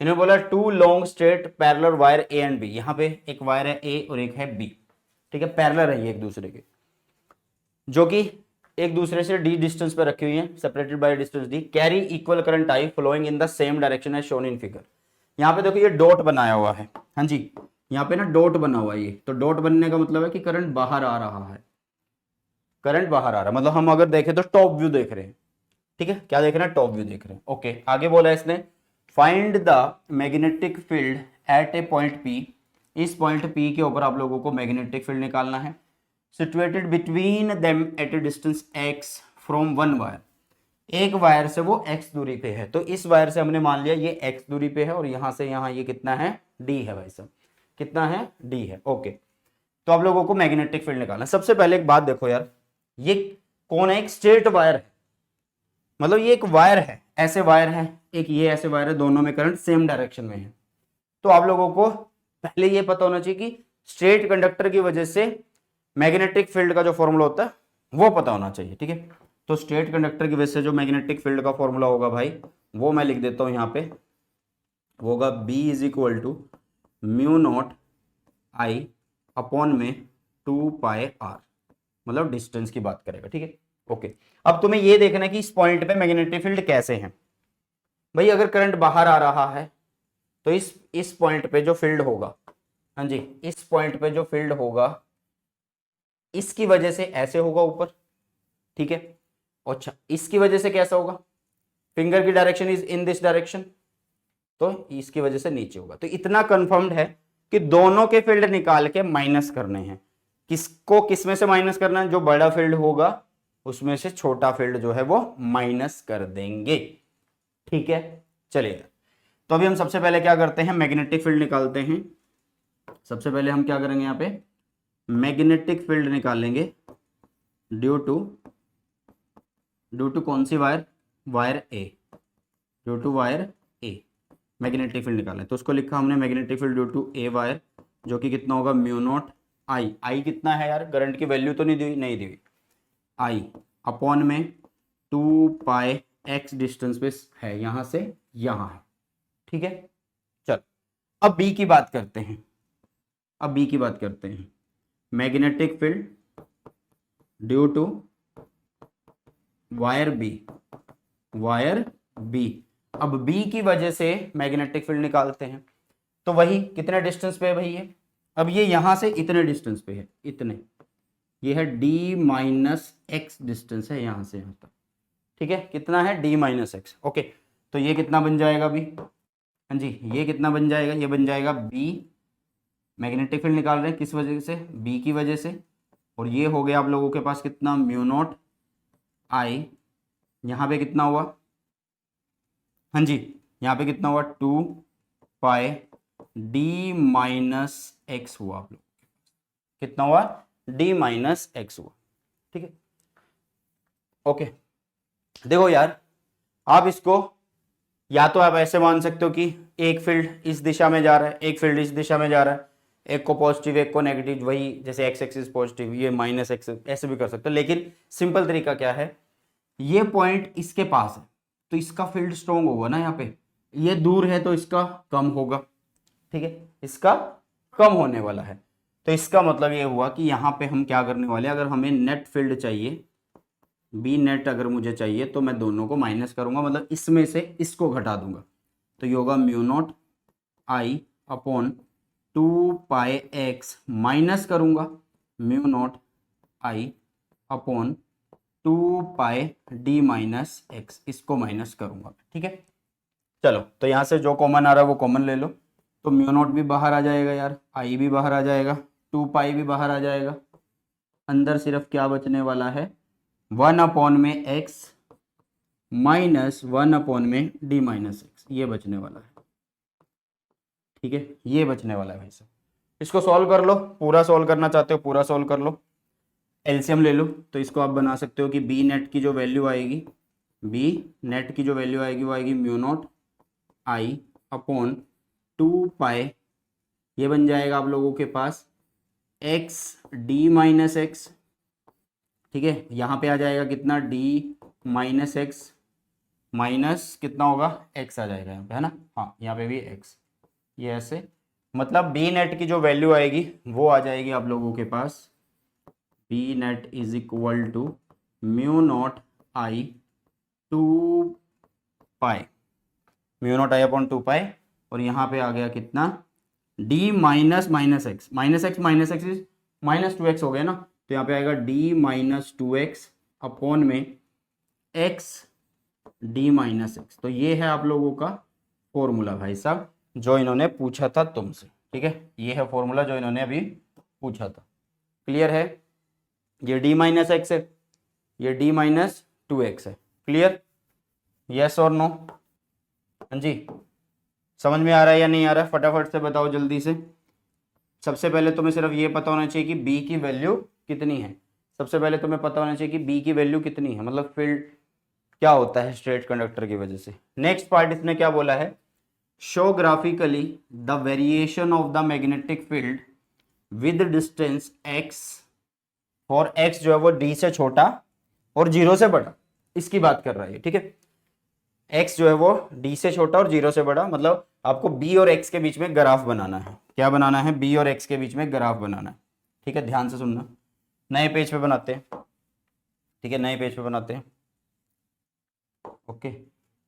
इन्होंने बोला 2 long straight parallel wire A and B, यहाँ पे एक वायर है ए और एक है बी। ठीक है, पैरेलल है ये एक दूसरे के, जो कि एक दूसरे से डी डिस्टेंस पे रखी हुई है, separated by distance d, carry equal current I flowing in the same direction as shown in figure. यहाँ पे देखो ये डॉट बनाया हुआ है, हाँ जी यहाँ पे ना डॉट बना हुआ है ये, तो डॉट बनने का मतलब है कि करंट बाहर आ रहा है, करंट बाहर आ रहा है, मतलब हम अगर देखें तो टॉप व्यू देख रहे हैं। ठीक है, क्या देख रहे हैं, टॉप व्यू देख रहे हैं। ओके, आगे बोला इसने find the magnetic field eight A point P, इस पॉइंट पी के ऊपर आप लोगों को मैग्नेटिक फील्ड निकालना है, situated between them at a distance x from one wire, एक वायर से वो x दूरी पे है। तो इस वायर से हमने मान लिया ये x दूरी पे है, और यहां से यहां ये कितना है, d है भाई साहब, कितना है, d है। ओके, तो आप लोगों को मैग्नेटिक फील्ड निकालना है। सबसे पहले एक बात देखो यार, ये कौन है, एक स्ट्रेट वायर है, मतलब ये एक वायर है, ऐसे वायर है, एक ये ऐसे वायर है, दोनों में करंट सेम डायरेक्शन में है। तो आप लोगों को पहले ये पता होना चाहिए कि स्ट्रेट कंडक्टर की वजह से मैग्नेटिक फील्ड का जो फॉर्मूला होता है वो पता होना चाहिए। ठीक है, तो स्ट्रेट कंडक्टर की वजह से जो मैग्नेटिक फील्ड का फॉर्मूला होगा भाई, वो मैं लिख देता हूं यहाँ पे, वो होगा B is equal to mu naught I upon में 2 पाई आर, मतलब डिस्टेंस की बात करेगा। ठीक है, ओके। अब तुम्हें ये देखना है कि इस पॉइंट पे मैग्नेटिक फील्ड कैसे है भाई। अगर करंट बाहर आ रहा है तो इस पॉइंट पे जो फील्ड होगा, हाँ जी इस पॉइंट पे जो फील्ड होगा, इसकी वजह से ऐसे होगा ऊपर। ठीक है, अच्छा इसकी वजह से कैसा होगा, फिंगर की direction is in this direction, तो इसकी वजह से नीचे होगा। तो इतना कंफर्म्ड है कि दोनों के फील्ड निकाल के माइनस करने हैं। किसको किस में से माइनस करना है, जो बड़ा फील्ड होगा उसमें से छोटा फील्ड जो है वो माइनस कर देंगे। ठीक है, चलिए तो अभी हम सबसे पहले क्या करते हैं, मैग्नेटिक फील्ड निकालते हैं। सबसे पहले हम क्या करेंगे, यहाँ पे मैग्नेटिक फील्ड निकालेंगे ड्यू टू कौन सी wire, wire A, due to wire A magnetic field निकालें। तो उसको लिखा हमने magnetic field due to a wire, जो कि कितना होगा म्यू नॉट आई, आई कितना है यार, करंट की वैल्यू तो नहीं दी, आई अपॉन में 2 पाई एक्स डिस्टेंस पे है, यहां से यहां है। ठीक है, चल अब बी की बात करते हैं, अब बी की बात करते हैं। Magnetic field due to wire B, wire B. अब बी की वजह से मैग्नेटिक फील्ड निकालते हैं, तो वही कितने डिस्टेंस पे है भाई ये, अब ये यहां से इतने डिस्टेंस पे है, इतने, ये है d माइनस एक्स डिस्टेंस है यहां से यहां तक। ठीक है, कितना है d माइनस एक्स। ओके, तो ये कितना बन जाएगा अभी, हाँ जी ये कितना बन जाएगा, ये बन जाएगा b, मैग्नेटिक फील्ड निकाल रहे हैं किस वजह से, b की वजह से, और ये हो गया आप लोगों के पास कितना म्यू नॉट आई, यहाँ पे कितना हुआ, हाँ जी यहाँ पे कितना हुआ 2 पाई d माइनस एक्स हुआ, आप लोग कितना हुआ, d माइनस एक्स हुआ। ठीक है, ओके देखो यार, आप इसको या तो आप ऐसे मान सकते हो कि एक फील्ड इस दिशा में जा रहा है, एक फील्ड इस दिशा में जा रहा है, एक को पॉजिटिव एक को नेगेटिव, वही जैसे एक्स एक्सिस पॉजिटिव ये माइनस एक्स, ऐसे भी कर सकते हो। लेकिन सिंपल तरीका क्या है, ये पॉइंट इसके पास है तो इसका फील्ड स्ट्रॉन्ग होगा ना यहाँ पे, ये दूर है तो इसका कम होगा। ठीक है, इसका कम होने वाला है, तो इसका मतलब ये हुआ कि यहाँ पे हम क्या करने वाले हैं, अगर हमें नेट फील्ड चाहिए, बी नेट अगर मुझे चाहिए, तो मैं दोनों को माइनस करूंगा, मतलब इसमें से इसको घटा दूंगा, तो ये होगा mu naught I upon 2 pi x, minus करूंगा mu naught I upon two pi D minus x, इसको माइनस करूंगा, ठीक है। चलो तो यहाँ से जो कॉमन आ रहा है वो कॉमन ले लो, तो म्यू नॉट भी बाहर आ जाएगा यार, आई भी बाहर आ जाएगा, टू पाई भी बाहर आ जाएगा, अंदर सिर्फ क्या बचने वाला है, 1 में एक्स माइनस 1 में डी माइनस एक्स, ये बचने वाला है, ठीक है, ये बचने वाला है भाई साहब। इसको सॉल्व कर लो, पूरा सॉल्व करना चाहते हो पूरा सॉल्व कर लो, एलसीएम ले लो, तो इसको आप बना सकते हो कि बी नेट की जो वैल्यू आएगी, बी नेट की जो वैल्यू आएगी वो आएगी म्यू नॉट आई अपॉन 2 पाई, ये बन जाएगा आप लोगों के पास एक्स डी माइनस एक्स, ठीक है, यहाँ पे आ जाएगा कितना डी माइनस एक्स, माइनस कितना होगा एक्स आ जाएगा यहाँ पे, है ना, हाँ यहाँ पे भी एक्स, ये ऐसे, मतलब बी नेट की जो वैल्यू आएगी वो आ जाएगी आप लोगों के पास B net is equal to mu naught I 2 pi, mu naught I upon 2 pi, और यहाँ पे आ गया कितना D minus minus x, minus x minus x minus 2x हो गया ना, तो यहाँ पे आएगा डी माइनस 2x अपॉन में एक्स डी माइनस एक्स। तो ये है आप लोगों का फॉर्मूला भाई साहब जो इन्होंने पूछा था तुमसे, ठीक है, ये है फॉर्मूला जो इन्होंने अभी पूछा था, क्लियर है, ये डी माइनस एक्स है, ये डी माइनस 2x है, क्लियर, यस और नो, हाँ जी, समझ में आ रहा है या नहीं आ रहा है, फटाफट से बताओ जल्दी से। सबसे पहले तुम्हें सिर्फ ये पता होना चाहिए कि बी की वैल्यू कितनी है, सबसे पहले तुम्हें पता होना चाहिए कि बी की वैल्यू कितनी है, मतलब फील्ड क्या होता है स्ट्रेट कंडक्टर की वजह से। नेक्स्ट पार्ट इसने क्या बोला है, show graphically the variation of the magnetic field with distance x for x जो है वो डी से छोटा और 0 से बड़ा, इसकी बात कर रहा है, ठीक है, एक्स जो है वो डी से छोटा और 0 से बड़ा, मतलब आपको बी और एक्स के बीच में ग्राफ बनाना है, क्या बनाना है, बी और एक्स के बीच में ग्राफ बनाना है, ठीक है, ध्यान से सुनना, नए पेज पे बनाते हैं, ठीक है, नए पेज पे बनाते हैं, ओके,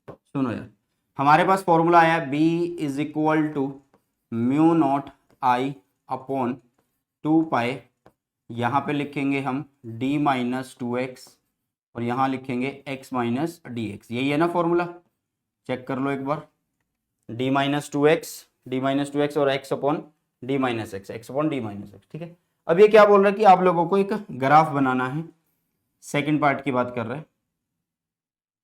सुनो यार, हमारे पास फॉर्मूला आया B is equal to mu naught I upon 2 pi, यहाँ पे लिखेंगे हम d माइनस 2x और यहाँ लिखेंगे x माइनस डी एक्स, यही है ना फॉर्मूला, चेक कर लो एक बार, d माइनस 2x और x upon D minus x, x upon D minus x, ठीक है। अब ये क्या बोल रहा है कि आप लोगों को एक ग्राफ बनाना है, सेकंड पार्ट की बात कर रहे हैं,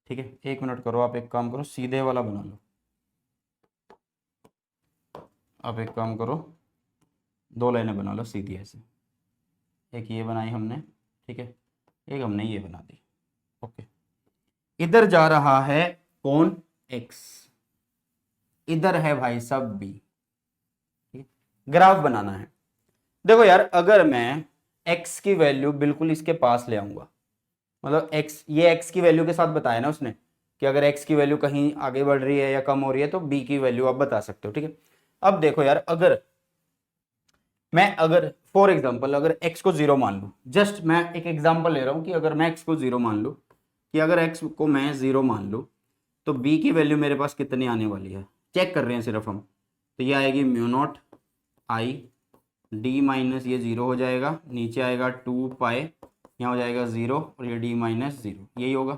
ठीक है, एक मिनट करो, आप एक काम करो सीधे वाला बना लो, आप एक काम करो 2 लाइनें बना लो सीधी ऐसे, एक ये बनाई हमने, ठीक है, एक हमने ये बना दी, ओके, इधर जा रहा है कौन, x, इधर है भाई सब b, ग्राफ बनाना है। देखो यार अगर मैं x की वैल्यू बिल्कुल इसके पास ले आऊंगा, मतलब x, ये x की वैल्यू के साथ बताया ना उसने कि अगर x की वैल्यू कहीं आगे बढ़ रही है या कम हो रही है तो b की वैल्यू आप बता सकते हो, ठीक है। अब देखो यार अगर फॉर एग्जाम्पल अगर x को 0 मान लूँ, जस्ट मैं एक एग्जाम्पल ले रहा हूँ कि अगर मैं x को 0 मान लूँ, कि अगर x को मैं 0 मान लूँ तो b की वैल्यू मेरे पास कितनी आने वाली है, चेक कर रहे हैं सिर्फ हम, तो ये आएगी mu naught I D minus, ये 0 हो जाएगा, नीचे आएगा 2 पाई, यहाँ हो जाएगा 0 और ये d माइनस 0, यही होगा,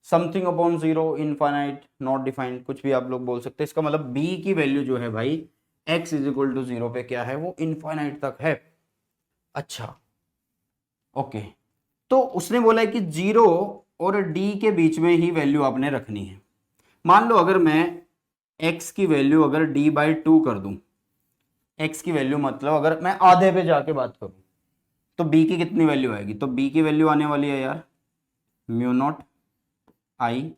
something upon 0, infinite, not defined, कुछ भी आप लोग बोल सकते हैं, इसका मतलब b की वैल्यू जो है भाई x इज इक्वल टू 0 पे क्या है, वो इनफाइनाइट तक है। अच्छा ओके, तो उसने बोला है कि 0 और d के बीच में ही वैल्यू आपने रखनी है। मान लो अगर मैं x की वैल्यू अगर d/2 कर दूं, x की वैल्यू मतलब अगर मैं आधे पे जाके बात करूं तो b की कितनी वैल्यू आएगी, तो b की वैल्यू आने वाली है यार म्यू नॉट आई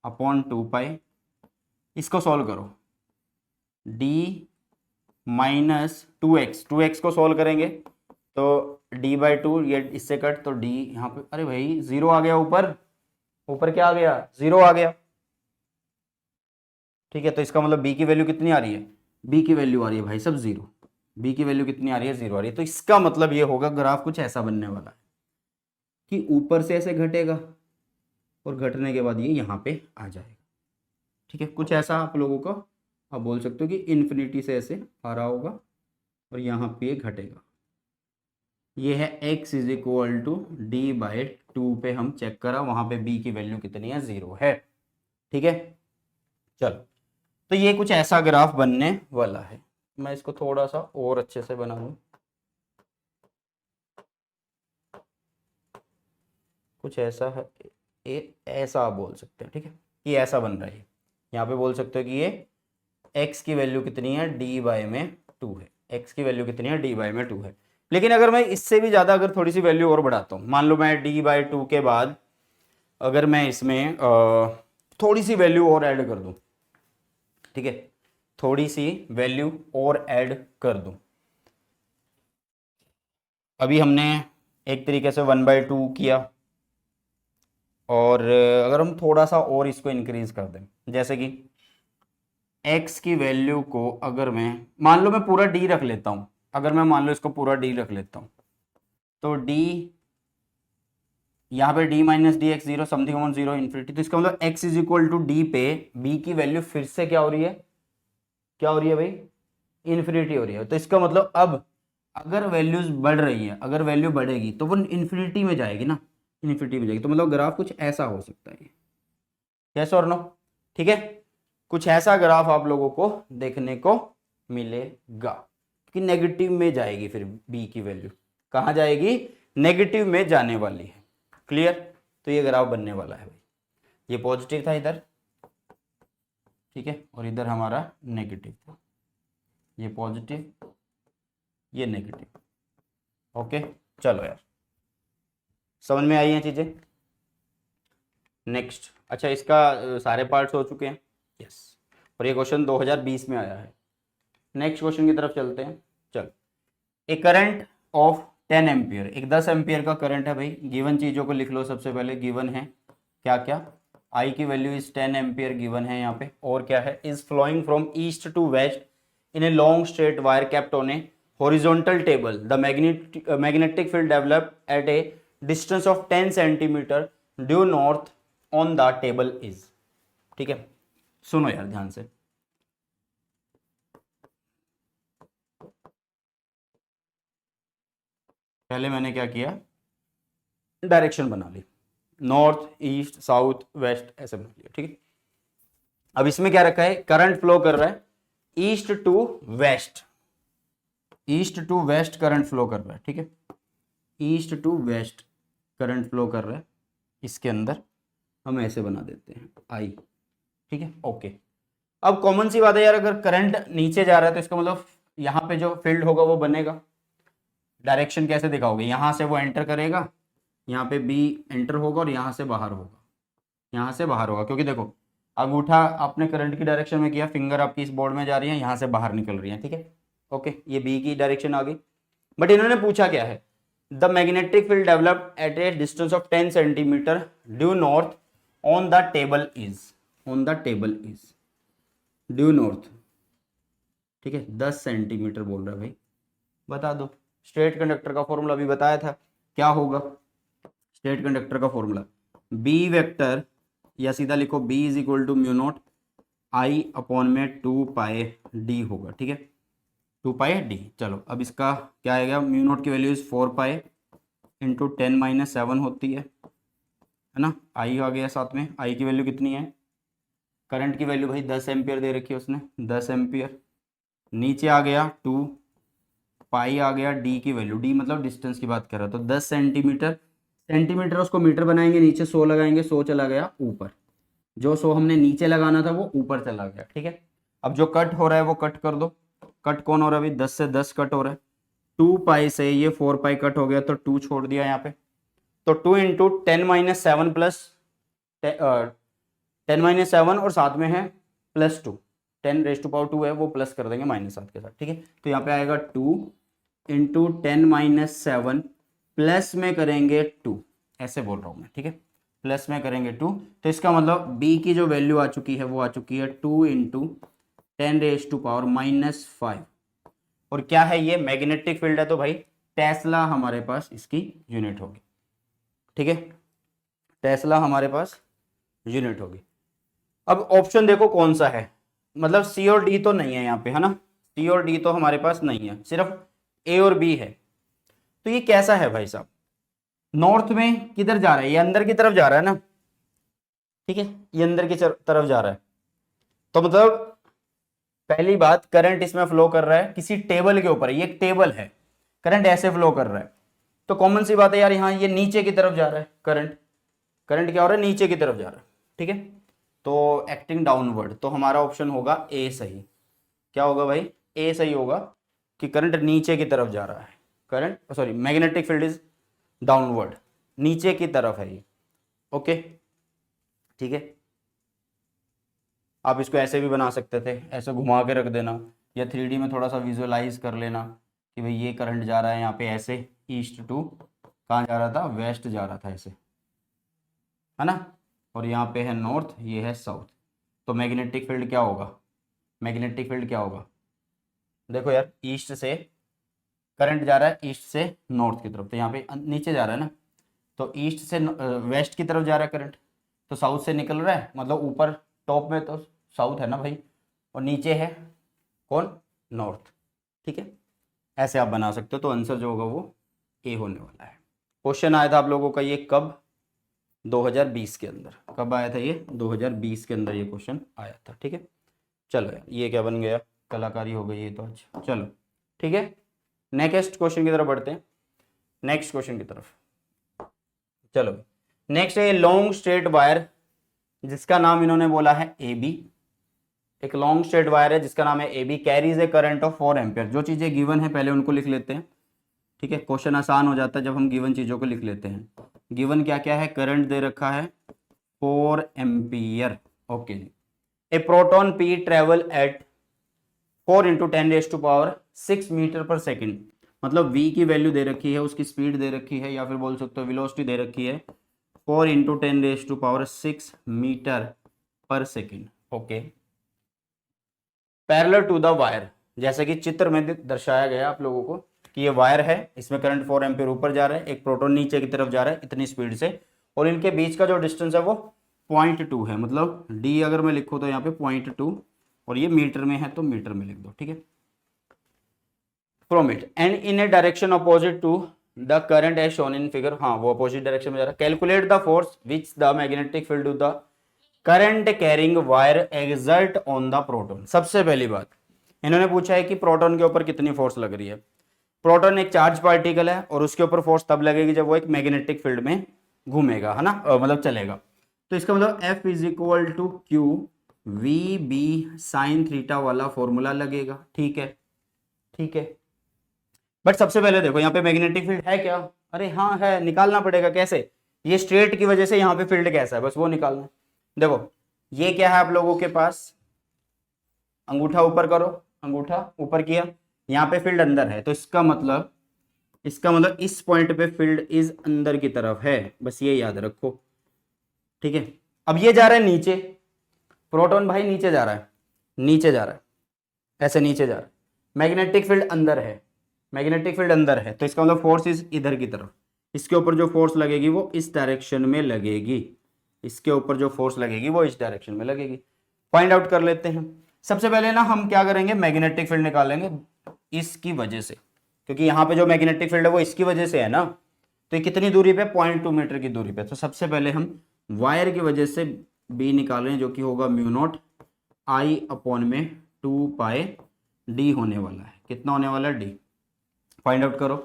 अपॉन 2 पाई, इसको सॉल्व करो, d माइनस 2x को सॉल्व करेंगे तो d/2, ये इससे कट तो d यहाँ पे, अरे भाई 0 आ गया, ऊपर ऊपर क्या आ गया, 0 आ गया, ठीक है, तो इसका मतलब b की वैल्यू कितनी आ रही है, b की वैल्यू आ रही है भाई सब 0, b की वैल्यू कितनी आ रही है, 0 आ रही है, तो इसका मतलब ये होगा ग्राफ कुछ ऐसा बनने वाला है कि ऊपर से ऐसे घटेगा और घटने के बाद ये यहाँ पे आ जाएगा, ठीक है, कुछ ऐसा आप लोगों को आप बोल सकते हो कि इन्फिनिटी से ऐसे आ रहा होगा और यहाँ पे घटेगा, ये है x is equal to d by two पे हम चेक करा, वहां पे b की वैल्यू कितनी है, 0 है। ठीक है, चलो तो ये कुछ ऐसा ग्राफ बनने वाला है। मैं इसको थोड़ा सा और अच्छे से बना लूं, कुछ ऐसा है, ऐसा आप बोल सकते हैं। ठीक है, ये ऐसा बन रहा है। यहाँ पे बोल सकते हो कि ये x की वैल्यू कितनी है, डी बाई में 2 है। x की वैल्यू कितनी है, डी बाई में 2 है। लेकिन अगर मैं इससे भी ज़्यादा अगर थोड़ी सी वैल्यू और बढ़ाता हूँ, मान लो मैं डी बाई 2 के बाद अगर मैं इसमें थोड़ी सी वैल्यू और ऐड कर दूँ, ठीक है, थोड़ी सी वैल्यू और ऐड कर दूँ। अभी हमने एक तरीके से 1/2 किया, और अगर हम थोड़ा सा और इसको इंक्रीज कर दें, जैसे कि x की वैल्यू को अगर मैं मान लो मैं पूरा d रख लेता हूं, अगर मैं मान लो इसको पूरा d रख लेता हूं, तो d यहाँ पे d minus d x zero, something amount zero infinity, तो इसका मतलब x is equal to d पे b की वैल्यू फिर से क्या हो रही है, क्या हो रही है भाई, इन्फिनिटी हो रही है। तो इसका मतलब अब अगर वैल्यूज बढ़ रही है, अगर वैल्यू बढ़ेगी तो वो इन्फिनिटी में जाएगी ना, इन्फिनिटी में जाएगी। तो मतलब ग्राफ कुछ ऐसा हो सकता है, यस और नो। ठीक है, कुछ ऐसा ग्राफ आप लोगों को देखने को मिलेगा कि नेगेटिव में जाएगी, फिर b की वैल्यू कहाँ जाएगी, नेगेटिव में जाने वाली है। क्लियर, तो ये ग्राफ बनने वाला है भाई। ये पॉजिटिव था इधर, ठीक है, और इधर हमारा नेगेटिव था, ये पॉजिटिव ये नेगेटिव। ओके, चलो यार, समझ में आई हैं चीजें। नेक्स्ट, अच्छा इसका सारे पार्ट्स हो चुके हैं, यस, और ये क्वेश्चन 2020 में आया है। नेक्स्ट क्वेश्चन की तरफ चलते हैं। चल, ए करंट ऑफ 10 एम्पियर, एक 10 एम्पियर का करंट है भाई। गिवन चीज़ों को लिख लो सबसे पहले, गिवन है क्या क्या, आई की वैल्यू इज 10 एम्पियर गिवन है यहाँ पे, और क्या है, is flowing from east to west in a long straight wire kept on a horizontal table, the magnetic field developed at a distance of 10 centimetre due north on the table is. ठीक है, सुनो यार ध्यान से, पहले मैंने क्या किया, डायरेक्शन बना ली, नॉर्थ ईस्ट साउथ वेस्ट ऐसे बना लिया। ठीक है, अब इसमें क्या रखा है, करंट फ्लो कर रहा है east to west, east to west current flow कर रहा है। ठीक है, east to west current flow कर रहा है, इसके अंदर हम ऐसे बना देते हैं आई। ठीक है, ओके। अब कॉमन सी बात है यार, अगर करंट नीचे जा रहा है तो इसका मतलब यहाँ पे जो फील्ड होगा वो बनेगा। डायरेक्शन कैसे दिखाओगे, यहाँ से वो एंटर करेगा, यहाँ पे बी एंटर होगा और यहाँ से बाहर होगा, यहाँ से बाहर होगा, क्योंकि देखो अंगूठा आपने करंट की डायरेक्शन में किया, फिंगर आपकी इस बोर्ड में जा रही है, यहाँ से बाहर निकल रही है। ठीक है, ओके, ये बी की डायरेक्शन आ गई। बट इन्होंने पूछा क्या है, the magnetic field developed at a distance of 10 centimetre due north on the table is, on the table is due north. ठीक है, 10 सेंटीमीटर बोल रहा है भाई, बता दो। स्ट्रेट कंडक्टर का फॉर्मूला अभी बताया था, क्या होगा स्ट्रेट कंडक्टर का फॉर्मूला, बी वेक्टर, या सीधा लिखो B is equal to mu naught I upon में 2 पाए डी होगा। ठीक है, 2 पाए डी। चलो अब इसका क्या आएगा, म्यू नॉट की वैल्यू इज 4 पाए इंटू 10-7 होती है ना, आई आ गया साथ में, आई की वैल्यू कितनी है, करंट की वैल्यू भाई 10 एम्पियर दे रखी है उसने, 10 एम्पियर, नीचे आ गया 2 पाई आ गया, डी की वैल्यू, डी मतलब डिस्टेंस की बात कर रहा है, तो 10 सेंटीमीटर, सेंटीमीटर उसको मीटर बनाएंगे, नीचे 100 लगाएंगे, 100 चला गया ऊपर, जो 100 हमने नीचे लगाना था वो ऊपर चला गया। ठीक है, अब जो कट हो रहा है वो कट कर दो, कट कौन हो रहा है अभी, 10 से 10 कट हो रहा है, 2 पाई से ये 4 पाई कट हो गया, तो 2 छोड़ दिया यहाँ पे, तो 2 इंटू 10-7 प्लस 10-7 और साथ में है +2, 10⁻²है वो प्लस कर देंगे -7 के साथ। ठीक है, तो यहाँ पे आएगा 2 इंटू 10-7 प्लस में करेंगे 2, ऐसे बोल रहा हूँ मैं। ठीक है, प्लस में करेंगे 2, तो इसका मतलब b की जो वैल्यू आ चुकी है वो आ चुकी है 2 इंटू 10⁻⁻5, और क्या है ये, मैग्नेटिक फील्ड है, तो भाई टेस्ला हमारे पास इसकी यूनिट होगी। ठीक है, टेस्ला हमारे पास यूनिट होगी। अब ऑप्शन देखो कौन सा है, मतलब सी और डी तो नहीं है यहाँ पे, है ना, सी और डी तो हमारे पास नहीं है, सिर्फ ए और बी है। तो ये कैसा है भाई साहब, नॉर्थ में किधर जा रहा है, ये अंदर की तरफ जा रहा है ना, ठीक है, ये अंदर की तरफ जा रहा है। तो मतलब पहली बात, करंट इसमें फ्लो कर रहा है किसी टेबल के ऊपर, ये एक टेबल है, करंट ऐसे फ्लो कर रहा है। तो कॉमन सी बात है यार, यहाँ ये नीचे की तरफ जा रहा है करंट, करंट क्या हो रहा है, नीचे की तरफ जा रहा है, ठीक है। तो एक्टिंग डाउनवर्ड, तो हमारा ऑप्शन होगा ए सही। क्या होगा भाई, ए सही होगा कि करंट नीचे की तरफ जा रहा है, current sorry magnetic field is downward, नीचे की तरफ है ये, ओके ठीक है। आप इसको ऐसे भी बना सकते थे, ऐसे घुमा के रख देना, या 3D में थोड़ा सा विजुअलाइज कर लेना कि भाई ये करंट जा रहा है यहाँ पे ऐसे, ईस्ट टू कहाँ जा रहा था, वेस्ट जा रहा था ऐसे, है ना, और यहाँ पे है नॉर्थ, ये है साउथ। तो मैग्नेटिक फील्ड क्या होगा, मैग्नेटिक फील्ड क्या होगा, देखो यार ईस्ट से करंट जा रहा है ईस्ट से नॉर्थ की तरफ, तो यहाँ पे नीचे जा रहा है ना, तो ईस्ट से वेस्ट की तरफ जा रहा है करंट, तो साउथ से निकल रहा है, मतलब ऊपर टॉप में तो साउथ है ना भाई, और नीचे है कौन, नॉर्थ, ठीक है। ऐसे आप बना सकते हो, तो आंसर जो होगा वो ए होने वाला है। क्वेश्चन आया था आप लोगों का ये कब, 2020 के अंदर, कब आया था ये, 2020 के अंदर ये क्वेश्चन आया था, ठीक है। चलो यार ये क्या बन गया, कलाकारी हो गई ये तो आज, चलो ठीक है। नेक्स्ट क्वेश्चन की तरफ बढ़ते हैं, नेक्स्ट क्वेश्चन की तरफ चलो। नेक्स्ट है लॉन्ग स्ट्रेट वायर जिसका नाम इन्होंने बोला है ए बी, एक लॉन्ग स्ट्रेट वायर है जिसका नाम है A B, carries a current of 4 ampere. जो चीजें गिवन है पहले उनको लिख लेते हैं, ठीक है, क्वेश्चन आसान हो जाता है जब हम गिवन चीजों को लिख लेते हैं। गिवन क्या क्या है, करंट दे रखा है 4 ampere, okay. A proton P travel at 4 into 10⁻⁶ metre per second, मतलब v की वैल्यू दे रखी है, उसकी स्पीड दे रखी है, या फिर बोल सकते हो वेलोसिटी दे रखी है 4 into 10⁻⁶ metre per second, okay. Parallel to the wire, जैसे कि चित्र में दर्शाया गया आप लोगों को कि ये वायर है, इसमें करंट 4 एम्पियर ऊपर जा रहा है, एक प्रोटॉन नीचे की तरफ जा रहा है इतनी स्पीड से, और इनके बीच का जो डिस्टेंस है वो 0.2 है, मतलब d अगर मैं लिखूँ तो यहाँ पे 0.2, और ये मीटर में है तो मीटर में लिख दो, ठीक है। From it and in a direction opposite to the current as shown in figure, हाँ वो अपोजिट डायरेक्शन में जा रहा है। Calculate the force which the magnetic field of the current carrying wire exert on the proton. सबसे पहली बात इन्होंने पूछा है कि प्रोटॉन के ऊपर कितनी फोर्स लग रही है। प्रोटॉन एक चार्ज पार्टिकल है और उसके ऊपर फोर्स तब लगेगी जब वो एक मैग्नेटिक फील्ड में घूमेगा, है ना, मतलब चलेगा। तो इसका मतलब F is equal to q v B sine theta वाला फॉर्मूला लगेगा, ठीक है, ठीक है। बट सबसे पहले देखो यहाँ पे मैग्नेटिक फील्ड है क्या, अरे हाँ है, निकालना पड़ेगा कैसे, ये स्ट्रेट की वजह से यहाँ पे फील्ड कैसा है, बस वो निकालना। देखो ये क्या है आप लोगों के पास, अंगूठा ऊपर करो, अंगूठा ऊपर किया, यहाँ पे फील्ड अंदर है, तो इसका मतलब इस पॉइंट पे फील्ड इज अंदर की तरफ है, बस ये याद रखो, ठीक है। अब ये जा रहा है नीचे, प्रोटॉन भाई नीचे जा रहा है, नीचे जा रहा है, ऐसे नीचे जा रहा है, मैग्नेटिक फील्ड अंदर है, मैग्नेटिक फील्ड अंदर है, तो इसका मतलब फोर्स इज इधर की तरफ, इसके ऊपर जो फोर्स लगेगी वो इस डायरेक्शन में लगेगी, इसके ऊपर जो फोर्स लगेगी वो इस डायरेक्शन में लगेगी। फाइंड आउट कर लेते हैं। सबसे पहले ना हम क्या करेंगे, मैग्नेटिक फील्ड निकालेंगे इसकी वजह से, क्योंकि यहाँ पे जो मैग्नेटिक फील्ड है वो इसकी वजह से है ना, तो ये कितनी दूरी पे, 0.2 मीटर की दूरी पे। तो सबसे पहले हम वायर की वजह से बी निकाल रहे हैं, जो कि होगा μ0 I अपॉन में 2 पाई डी होने वाला है। कितना होने वाला है, डी। फाइंड आउट करो,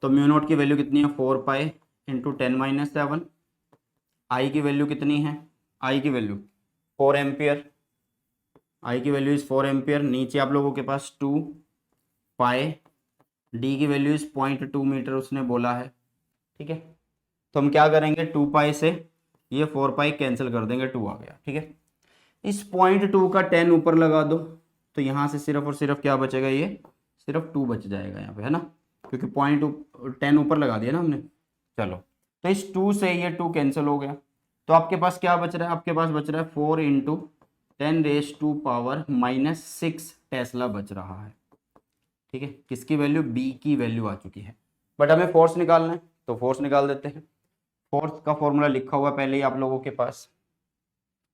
तो μ0 की वैल्यू कितनी है, 4 पाई इंटू 10⁻⁷। आई की वैल्यू कितनी है, आई की वैल्यू 4 एम्पियर, आई की वैल्यू इज 4 एम्पियर। नीचे आप लोगों के पास 2 पाई, डी की वैल्यू इज 0.2 मीटर उसने बोला है, ठीक है। तो हम क्या करेंगे, 2 पाई से ये 4 पाई कैंसिल कर देंगे, 2 आ गया, ठीक है। इस 0.2 का 10 ऊपर लगा दो, तो यहाँ से सिर्फ और सिर्फ क्या बचेगा, ये सिर्फ 2 बच जाएगा यहाँ पे, है ना, क्योंकि 10 ऊपर लगा दिया ना हमने। चलो तो इस 2 से ये 2 कैंसिल हो गया, तो आपके पास क्या बच रहा है, आपके पास बच रहा है 4 इंटू 10⁻⁻⁶ टेस्ला बच रहा है, ठीक है। किसकी वैल्यू, बी की वैल्यू आ चुकी है। बट हमें फोर्स निकालना है, तो फोर्स निकाल देते हैं। फोर्स का फॉर्मूला लिखा हुआ पहले ही आप लोगों के पास,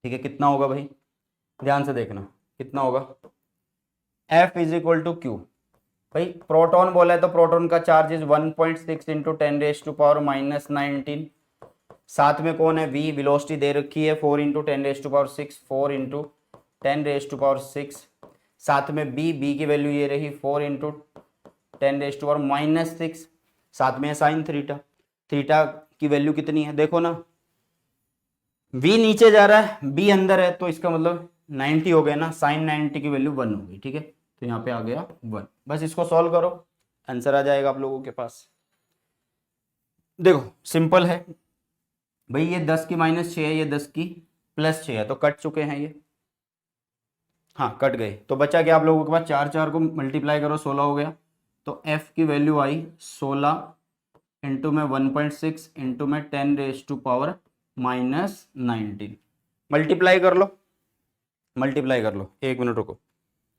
ठीक है। कितना होगा भाई, ध्यान से देखना, कितना होगा, F is equal to q, भाई प्रोटॉन बोला है तो प्रोटॉन का चार्ज इज 1.6 इंटू 10⁻⁻19। साथ में कौन है, वी, वेलोसिटी दे रखी है 4 इंटू 10⁻6, 4 इंटू 10⁻6। साथ में बी की वैल्यू ये रही 4 इंटू 10⁻⁻6। साथ में साइन थीटा, थीटा की वैल्यू कितनी है देखो ना, v नीचे जा रहा है b अंदर है, तो इसका मतलब 90 हो गया ना, साइन 90 की वैल्यू 1 होगी, ठीक है। तो यहाँ पे आ गया 1। बस इसको सॉल्व करो, आंसर आ जाएगा आप लोगों के पास। देखो सिंपल है भाई, ये 10 की -6 है, ये 10 की +6 है, तो कट चुके हैं ये, हाँ कट गए। तो बचा क्या आप लोगों के पास, 4 को मल्टीप्लाई करो 16 हो गया। तो f की वैल्यू आई 16 इंटू में 1.6 इंटू में 10⁻⁻19। मल्टीप्लाई कर लो, मल्टीप्लाई कर लो, 1 मिनट रुको,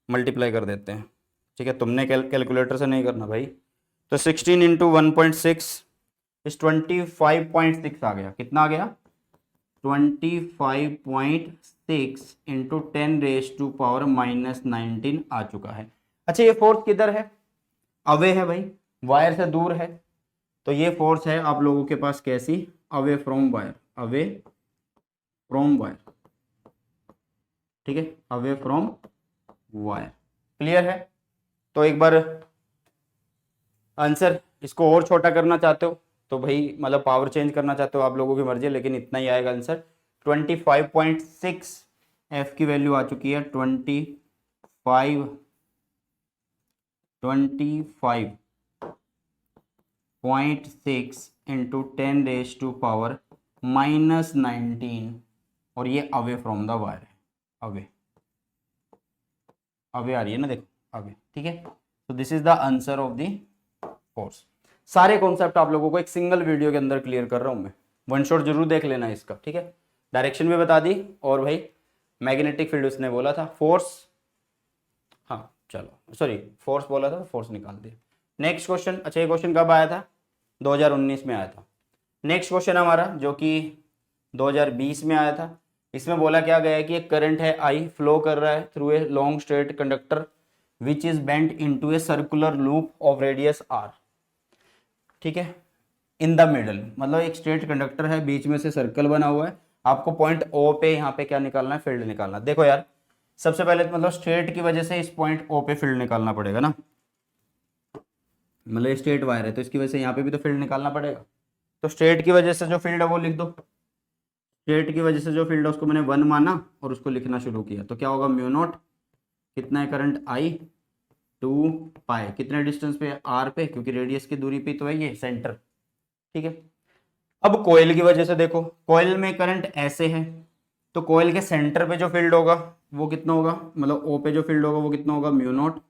मल्टीप्लाई कर देते हैं, ठीक है। तुमने कैलकुलेटर से नहीं करना भाई। तो 16 इंटू 1.6 इस 25.6 आ गया, कितना आ गया 25.6 इंटू 10⁻⁻19 आ चुका है। अच्छा ये फोर्स किधर है, अवे है भाई, वायर से दूर है, तो ये फोर्स है आप लोगों के पास कैसी, away from wire, away from wire, ठीक है, अवे फ्रॉम वायर। क्लियर है। तो एक बार आंसर, इसको और छोटा करना चाहते हो तो भाई मतलब पावर चेंज करना चाहते हो आप लोगों की मर्जी है, लेकिन इतना ही आएगा आंसर। 25.6 एफ की वैल्यू आ चुकी है 25.6 इंटू 10⁻⁻19, और ये अवे फ्रॉम द वायर है, अवे अवे आ रही है ना, देखो अवे, ठीक है। तो this is the answer of the force. सारे कॉन्सेप्ट आप लोगों को एक सिंगल वीडियो के अंदर क्लियर कर रहा हूं मैं, वन शॉट जरूर देख लेना इसका, ठीक है। डायरेक्शन भी बता दी, और भाई मैग्नेटिक फील्ड उसने बोला था, फोर्स, हाँ चलो सॉरी फोर्स बोला था, फोर्स निकाल दिया। नेक्स्ट क्वेश्चन, अच्छा ये क्वेश्चन कब आया था, 2019 में आया था। नेक्स्ट क्वेश्चन हमारा जो कि 2020 में आया था, इसमें बोला क्या गया है कि एक करंट है आई फ्लो कर रहा है through a long straight conductor which is bent into a circular loop of radius r, ठीक है, इन द मिडल, मतलब एक स्ट्रेट कंडक्टर है, बीच में से सर्कल बना हुआ है, आपको पॉइंट ओ पे यहाँ पे क्या निकालना है, फील्ड निकालना। देखो यार सबसे पहले तो मतलब स्ट्रेट की वजह से इस पॉइंट ओ पे फील्ड निकालना पड़ेगा ना, मतलब स्ट्रेट वायर है तो इसकी वजह से यहाँ पे भी तो फील्ड निकालना पड़ेगा। तो स्ट्रेट की वजह से जो फील्ड है वो लिख दो, स्ट्रेट की वजह से जो फील्ड है उसको मैंने 1 माना और उसको लिखना शुरू किया, तो क्या होगा म्यू नॉट, कितना है करंट आई 2 पाई, कितने डिस्टेंस पे आर पे, क्योंकि रेडियस की दूरी पे तो है ये सेंटर, ठीक है। अब कोयल की वजह से देखो, कोयल में करंट ऐसे है, तो कोयल के सेंटर पे जो फील्ड होगा वो कितना होगा, मतलब ओ पे जो फील्ड होगा वो कितना होगा, म्यू नॉट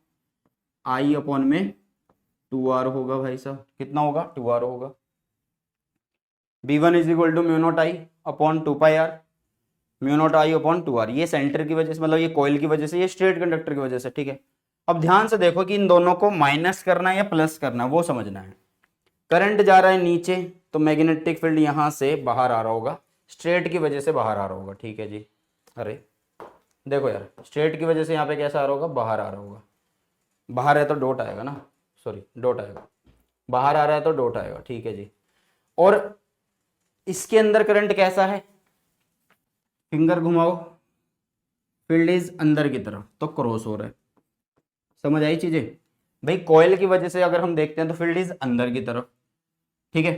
आई अपॉन में 2r होगा भाई साहब, कितना होगा 2r होगा। b1 is equal to mu naught I upon 2 pi r, mu naught I upon 2r, ये सेंटर की वजह से, मतलब ये कोयल की वजह से, ये स्ट्रेट कंडक्टर की वजह से, ठीक है। अब ध्यान से देखो कि इन दोनों को माइनस करना है या प्लस करना है वो समझना है। करंट जा रहा है नीचे, तो मैग्नेटिक फील्ड यहां से बाहर आ रहा होगा, स्ट्रेट की वजह से बाहर आ रहा होगा, ठीक है जी। अरे देखो यार स्ट्रेट की वजह से यहाँ पे कैसा आ रहा होगा, बाहर आ रहा होगा, बाहर है तो डॉट आएगा ना, सॉरी डॉट आएगा, बाहर आ रहा है तो डॉट आएगा, ठीक है जी। और इसके अंदर करंट कैसा है, फिंगर घुमाओ, फील्ड इज अंदर की तरफ, तो क्रॉस हो रहा है, समझ आई चीजें। भाई कॉइल की वजह से अगर हम देखते हैं तो फील्ड इज अंदर की तरफ, ठीक है,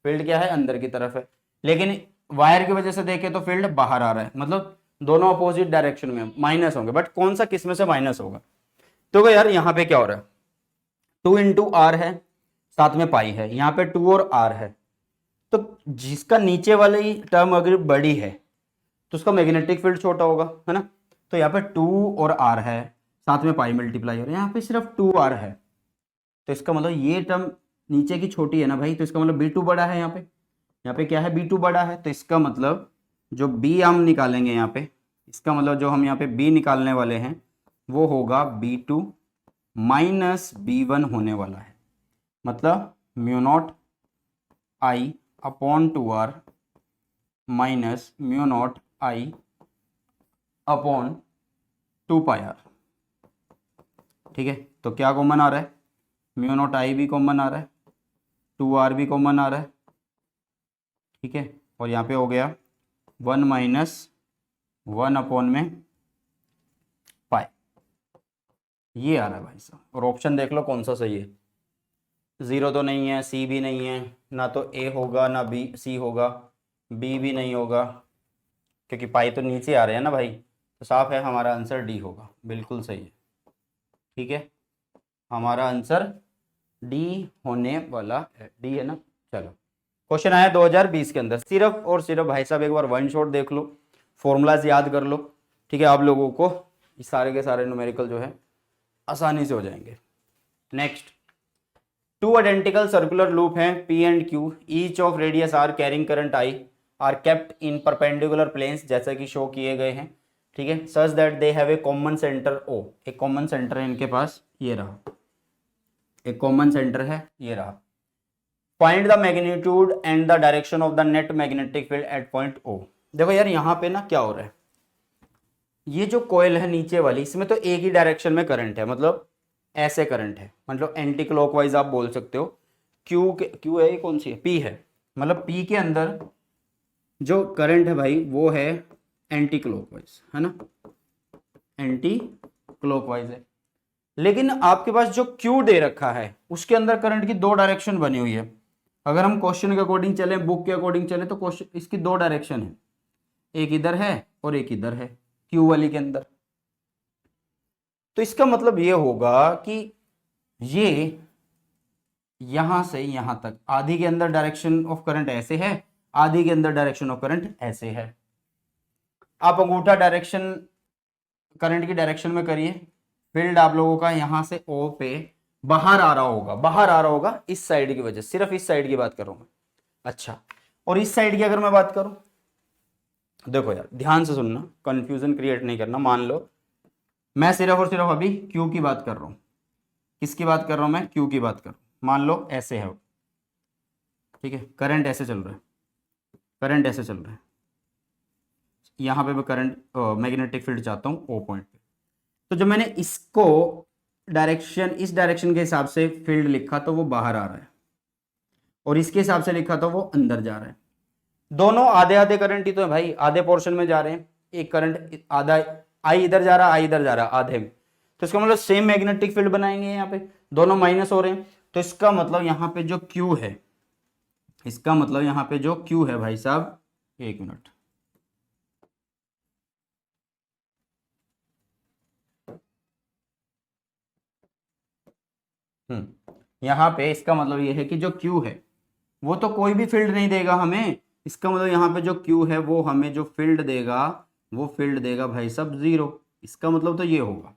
फील्ड क्या है अंदर की तरफ है, लेकिन वायर की वजह से देखें तो फील्ड बाहर आ रहा है, मतलब दोनों अपोजिट डायरेक्शन में माइनस होंगे, बट कौन सा किस में से माइनस होगा। तो यार यहाँ पे क्या हो रहा है, 2 इंटू आर है, साथ में पाई है, यहाँ पे 2 और आर है, तो जिसका नीचे वाली टर्म अगर बड़ी है तो उसका मैग्नेटिक फील्ड छोटा होगा, है ना। तो यहाँ पे 2 और आर है, साथ में पाई मल्टीप्लाई हो रहा है, यहाँ पे सिर्फ 2 आर है, तो इसका मतलब ये टर्म नीचे की छोटी है ना भाई, तो इसका मतलब B2 बड़ा है, यहाँ पे क्या है B2 बड़ा है, तो इसका मतलब जो B हम निकालेंगे यहाँ पे, इसका मतलब जो हम यहाँ पे B निकालने वाले हैं वो होगा B2 माइनस B1 होने वाला है, मतलब mu naught I upon 2r minus mu naught I upon 2 pi r, ठीक है। तो क्या कॉमन आ रहा है, म्यू नॉट आई भी कॉमन आ रहा है, 2r भी कॉमन आ रहा है, ठीक है, और यहाँ पे हो गया 1 माइनस 1 अपॉन में पाई, ये आ रहा है भाई साहब। और ऑप्शन देख लो कौन सा सही है, 0 तो नहीं है, सी भी नहीं है, ना तो ए होगा ना बी सी होगा, बी भी नहीं होगा, क्योंकि पाई तो नीचे आ रहे हैं ना भाई, तो साफ है हमारा आंसर डी होगा, बिल्कुल सही है, ठीक है, हमारा आंसर डी होने वाला है, डी है ना। चलो क्वेश्चन आया 2020 के अंदर, सिर्फ और सिर्फ भाई साहब एक बार वन शॉट देख लो, फॉर्मूलाज याद कर लो, ठीक है, आप लोगों को सारे के सारे न्यूमेरिकल जो है आसानी से हो जाएंगे। Next, two identical circular loop हैं P and Q, each of radius R carrying current I are kept in perpendicular planes, जैसे कि शो किए गए हैं, ठीक है, such that they have a common centre O, एक कॉमन सेंटर है इनके पास, ये रहा, एक कॉमन सेंटर है, ये रहा। Find the magnitude and the direction of the net magnetic field at point O. देखो यार यहाँ पे ना क्या हो रहा है, ये जो कॉइल है नीचे वाली, इसमें तो एक ही डायरेक्शन में करंट है, मतलब ऐसे करंट है, मतलब एंटी क्लॉकवाइज आप बोल सकते हो। क्यू है, ये कौन सी है, पी है, मतलब पी के अंदर जो करंट है भाई वो है एंटी क्लॉकवाइज, है ना, एंटी क्लॉकवाइज है। लेकिन आपके पास जो क्यू दे रखा है उसके अंदर करंट की दो डायरेक्शन बनी हुई है। अगर हम क्वेश्चन के अकॉर्डिंग चले, बुक के अकॉर्डिंग चले, तो क्वेश्चन इसकी दो डायरेक्शन है, एक इधर है और एक इधर है क्यू वाली के अंदर। तो इसका मतलब ये होगा कि ये यहां से यहां तक आधी के अंदर डायरेक्शन ऑफ करंट ऐसे है, आधी के अंदर डायरेक्शन ऑफ करंट ऐसे है। आप अंगूठा डायरेक्शन करंट की डायरेक्शन में करिए, फील्ड आप लोगों का यहां से ओ पे बाहर आ रहा होगा, बाहर आ रहा होगा इस साइड की वजह, सिर्फ इस साइड की बात कर रहा हूं मैं। अच्छा, और इस साइड की अगर मैं बात करूं, देखो यार ध्यान से सुनना, कंफ्यूजन क्रिएट नहीं करना। मान लो मैं सिर्फ और सिर्फ अभी क्यू की बात कर रहा हूं, किसकी बात कर रहा हूं मैं, क्यू की बात कर रहा हूं। मान लो ऐसे है, ठीक है, करंट ऐसे चल रहा है, करंट ऐसे चल रहा है, यहां पे मैं करंट मैग्नेटिक फील्ड चाहता हूं ओ पॉइंट पे। तो जब मैंने इसको डायरेक्शन, इस डायरेक्शन के हिसाब से फील्ड लिखा तो वो बाहर आ रहा है, और इसके हिसाब से लिखा तो वो अंदर जा रहा है। दोनों आधे आधे करंट ही तो है भाई, आधे पोर्शन में जा रहे हैं, एक करंट आधा, आई इधर जा रहा, आई इधर जा रहा, आधे में, तो इसका मतलब सेम मैग्नेटिक फील्ड बनाएंगे, यहाँ पे दोनों माइनस हो रहे हैं, तो इसका मतलब यहाँ पे जो क्यू है, इसका मतलब यहाँ पे जो क्यू है भाई साहब, एक मिनट, यहाँ पे इसका मतलब ये है कि जो क्यू है वो तो कोई भी फील्ड नहीं देगा हमें, इसका मतलब यहाँ पे जो क्यू है वो हमें जो फील्ड देगा, वो फील्ड देगा भाई साहब 0। इसका मतलब तो ये होगा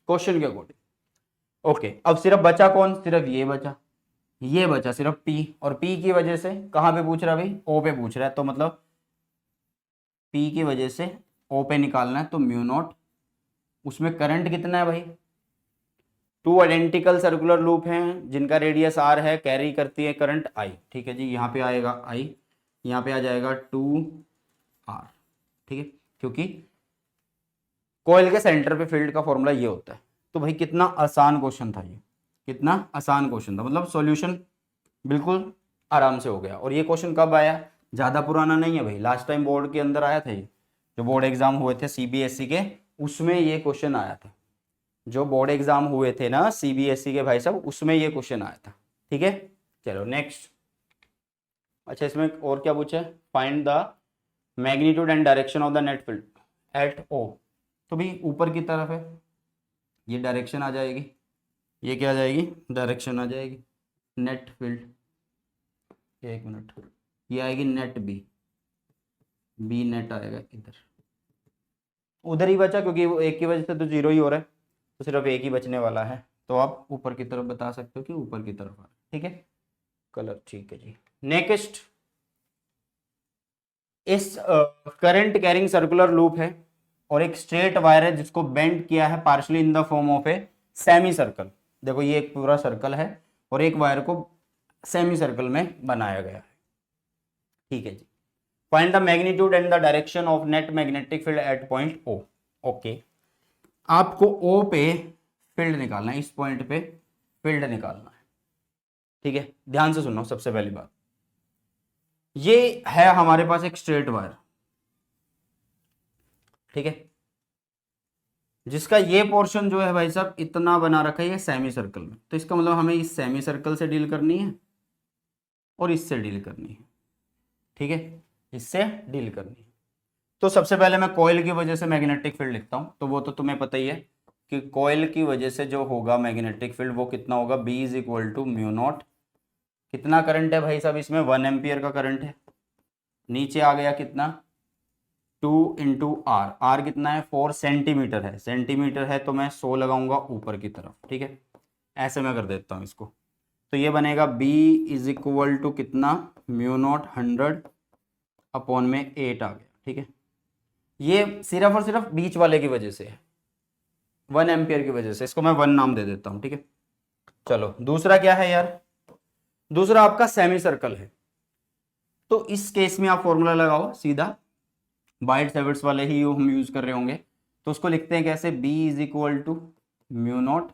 क्वेश्चन के अकॉर्डिंग। ओके, अब सिर्फ बचा कौन, सिर्फ ये बचा सिर्फ P, और P की वजह से कहाँ पे पूछ रहा है भाई, O पे पूछ रहा है, तो मतलब P की वजह से O पे निकालना है, तो म्यू नॉट, उसमें करंट कितना है भाई, टू आइडेंटिकल सर्कुलर लूप हैं जिनका रेडियस r है, कैरी करती है करंट I, ठीक है जी, यहाँ पे आएगा I, यहाँ पे आ जाएगा 2r, ठीक है, क्योंकि कॉइल के सेंटर पे फील्ड का फॉर्मूला ये होता है। तो भाई कितना आसान क्वेश्चन था ये, कितना आसान क्वेश्चन था, मतलब सॉल्यूशन बिल्कुल आराम से हो गया। और ये क्वेश्चन कब आया, ज़्यादा पुराना नहीं है भाई, लास्ट टाइम बोर्ड के अंदर आया था ये, जो बोर्ड एग्जाम हुए थे सीबीएसई के, उसमें ये क्वेश्चन आया था, जो बोर्ड एग्जाम हुए थे ना सीबीएसई के भाई साहब, उसमें ये क्वेश्चन आया था, ठीक है। चलो नेक्स्ट, अच्छा इसमें और क्या पूछा है, find the magnitude and direction of the net field at O, तो भाई ऊपर की तरफ है, ये डायरेक्शन आ जाएगी, ये क्या आ जाएगी, डायरेक्शन आ जाएगी, नेट फील्ड, एक मिनट, ये आएगी नेट बी नेट आएगा इधर, उधर ही बचा क्योंकि वो एक की वजह से तो 0 ही हो रहा है, तो सिर्फ एक ही बचने वाला है, तो आप ऊपर की तरफ बता सकते हो कि ऊपर की तरफ आ रहा है, ठीक है, कलर ठीक है जी। नेक्स्ट, इस करंट कैरिंग सर्कुलर लूप है और एक स्ट्रेट वायर है जिसको बेंड किया है partially in the form of a semi circle. देखो ये एक पूरा सर्कल है और एक वायर को सेमी सर्कल में बनाया गया है, ठीक है जी। Find the magnitude and the direction of net magnetic field at point O. Okay, आपको ओ पे फील्ड निकालना है, इस पॉइंट पे फील्ड निकालना है, ठीक है, ध्यान से सुनो। सबसे पहली बात, ये है हमारे पास एक स्ट्रेट वायर, ठीक है, जिसका ये पोर्शन जो है भाई साहब इतना बना रखा है ये सेमी सर्कल में। तो इसका मतलब हमें इस सेमी सर्कल से डील करनी है और इससे डील करनी है, ठीक है, इससे डील करनी है। तो सबसे पहले मैं कॉइल की वजह से मैग्नेटिक फील्ड लिखता हूं। तो वो तो तुम्हें पता ही है कि कॉइल की वजह से जो होगा मैग्नेटिक फील्ड वो कितना होगा, B is equal to mu naught. कितना करंट है भाई साहब इसमें, 1 एम्पियर का करंट है। नीचे आ गया कितना, 2 इंटू आर। आर कितना है, 4 सेंटीमीटर है। सेंटीमीटर है तो मैं 100 लगाऊंगा ऊपर की तरफ, ठीक है, ऐसे मैं कर देता हूँ इसको। तो ये बनेगा B इज इक्वल टू कितना, म्यू नॉट 100 अपॉन में 8 आ गया, ठीक है। ये सिर्फ और सिर्फ बीच वाले की वजह से है, 1 एम्पियर की वजह से। इसको मैं 1 नाम दे देता हूँ, ठीक है। चलो दूसरा क्या है यार, दूसरा आपका सेमी सर्कल है। तो इस केस में आप फॉर्मूला लगाओ सीधा, बाइट सेवर्ट्स वाले ही हम यूज कर रहे होंगे। तो उसको लिखते हैं कैसे, B is equal to mu naught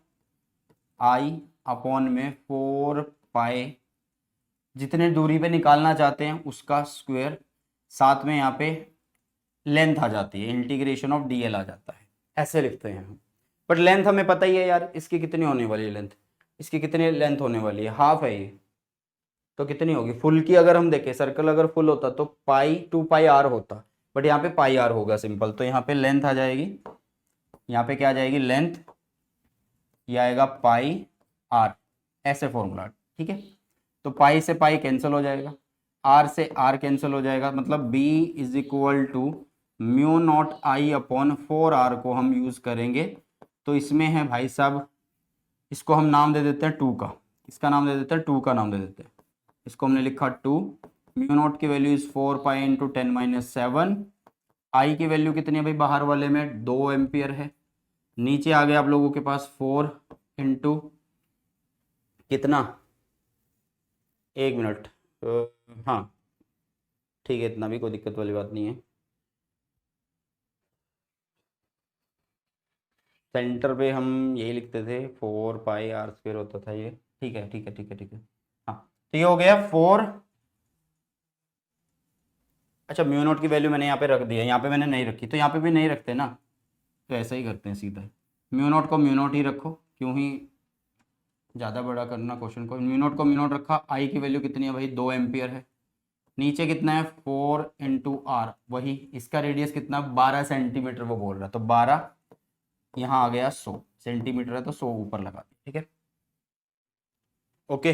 I upon में 4 पाई, जितने दूरी पे निकालना चाहते हैं उसका स्क्वायर, साथ में यहाँ पे लेंथ आ जाती है, इंटीग्रेशन ऑफ DL आ जाता है, ऐसे लिखते हैं हम। बट लेंथ हमें पता ही है यार, इसकी कितनी होने वाली है लेंथ, इसकी कितनी लेंथ होने वाली है, हाफ है ये। तो कितनी होगी फुल की, अगर हम देखें सर्कल अगर फुल होता तो पाई 2 पाई आर होता, बट यहाँ पे पाई आर होगा सिंपल। तो यहाँ पे लेंथ आ जाएगी, यहाँ पे क्या आ जाएगी लेंथ, ये आएगा पाई आर, ऐसे फॉर्मूला, ठीक है। तो पाई से पाई कैंसिल हो जाएगा, आर से आर कैंसिल हो जाएगा, मतलब B is equal to mu naught I upon 4R को हम यूज करेंगे। तो इसमें है भाई साहब, इसको हम नाम दे देते हैं 2 का, इसका नाम दे देते हैं 2 का नाम दे देते हैं। इसको हमने लिखा 2, म्यू नॉट की value is 4 pi into 10 minus 7। आई की वैल्यू कितनी है भाई, बाहर वाले में 2 एम्पियर है। नीचे आ गया आप लोगों के पास 4 इंटू कितना, 1 मिनट, हाँ ठीक है, इतना भी कोई दिक्कत वाली बात नहीं है। सेंटर पे हम यही लिखते थे, 4 पाई आर स्क्वायर होता था ये, ठीक है ठीक है ठीक है ठीक है। हाँ तो ये हो गया 4, अच्छा म्यू नोट की वैल्यू मैंने यहाँ पे रख दी है, यहाँ पे मैंने नहीं रखी, तो यहाँ पे भी नहीं रखते ना, तो ऐसा ही करते हैं सीधा, म्यू नोट को म्यू नोट ही रखो, क्यों ही ज़्यादा बड़ा करना क्वेश्चन को। म्यू नोट को म्यू नोट रखा, आई की वैल्यू कितनी है भाई, 2 एम्पियर है। नीचे कितना है 4 इंटू आर, वही इसका रेडियस कितना 12 सेंटीमीटर वो बोल रहा, तो 12 यहाँ आ गया 100 सेंटीमीटर है तो 100 ऊपर लगा दी, ठीक है ओके।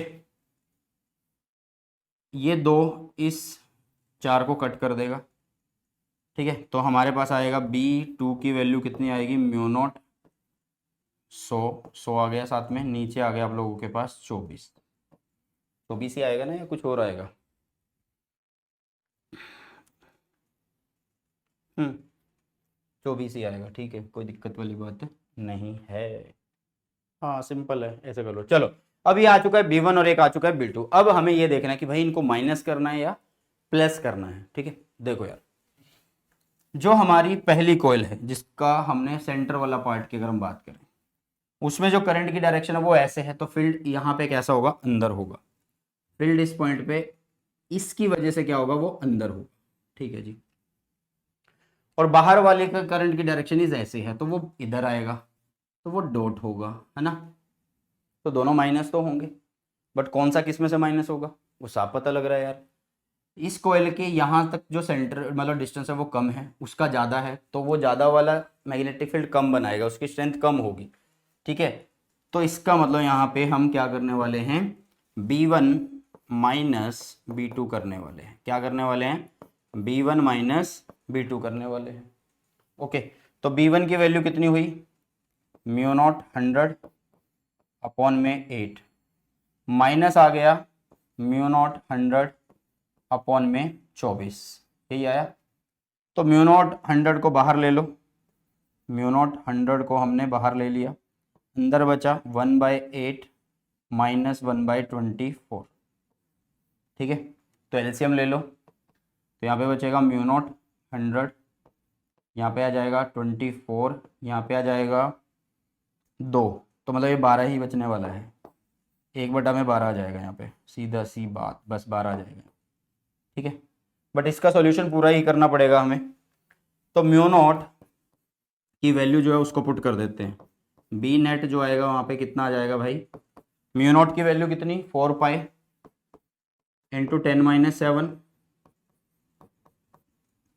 ये 2 इस 4 को कट कर देगा, ठीक है। तो हमारे पास आएगा B2 की वैल्यू कितनी आएगी, म्यू नॉट 100 आ गया, साथ में नीचे आ गया आप लोगों के पास 24 ही आएगा ना, या कुछ और आएगा, 24 ही आएगा, ठीक है, कोई दिक्कत वाली बात नहीं है। हाँ सिंपल है, ऐसे कर लो। चलो अब ये आ चुका है B1 और एक आ चुका है B2। अब हमें ये देखना है कि भाई इनको माइनस करना है या प्लस करना है, ठीक है। देखो यार, जो हमारी पहली कॉइल है जिसका हमने सेंटर वाला पार्ट की अगर हम बात करें, उसमें जो करंट की डायरेक्शन है वो ऐसे है, तो फील्ड यहाँ पे कैसा होगा, अंदर होगा। फील्ड इस पॉइंट पे इसकी वजह से क्या होगा, वो अंदर होगा, ठीक है जी। और बाहर वाले का करंट की डायरेक्शन इज ऐसे है, तो वो इधर आएगा, तो वो डॉट होगा, है ना। तो दोनों माइनस तो होंगे, बट कौन सा किस में से माइनस होगा वो साफ पता लग रहा है यार। इस कोयल के यहाँ तक जो सेंटर मतलब डिस्टेंस है वो कम है, उसका ज़्यादा है, तो वो ज़्यादा वाला मैग्नेटिक फील्ड कम बनाएगा, उसकी स्ट्रेंथ कम होगी, ठीक है। तो इसका मतलब यहाँ पे हम क्या करने वाले हैं, B1 माइनस B2 करने वाले हैं। क्या करने वाले हैं, B1 माइनस B2 करने वाले हैं, ओके। तो B1 की वैल्यू कितनी हुई, म्यू नॉट 100 अपॉन में 8, माइनस आ गया म्यू नॉट 100 अपॉन में 24, यही आया। तो म्यू नॉट 100 को बाहर ले लो, म्यू नॉट 100 को हमने बाहर ले लिया, अंदर बचा 1/8 माइनस 1/24, ठीक है। तो एलसीएम ले लो, तो यहाँ पे बचेगा म्यू नॉट 100, यहाँ पे आ जाएगा 24, यहाँ पे आ जाएगा 2, तो मतलब ये 12 ही बचने वाला है, 1/12 आ जाएगा यहाँ पे, सीधा सी बात, बस 12 आ जाएगा, ठीक है। बट इसका सॉल्यूशन पूरा ही करना पड़ेगा हमें, तो म्यू नॉट की वैल्यू जो है उसको पुट कर देते हैं। बी नेट जो आएगा वहाँ पे कितना आ जाएगा भाई, म्यू नॉट की वैल्यू कितनी, 4 पाई इंटू 10-7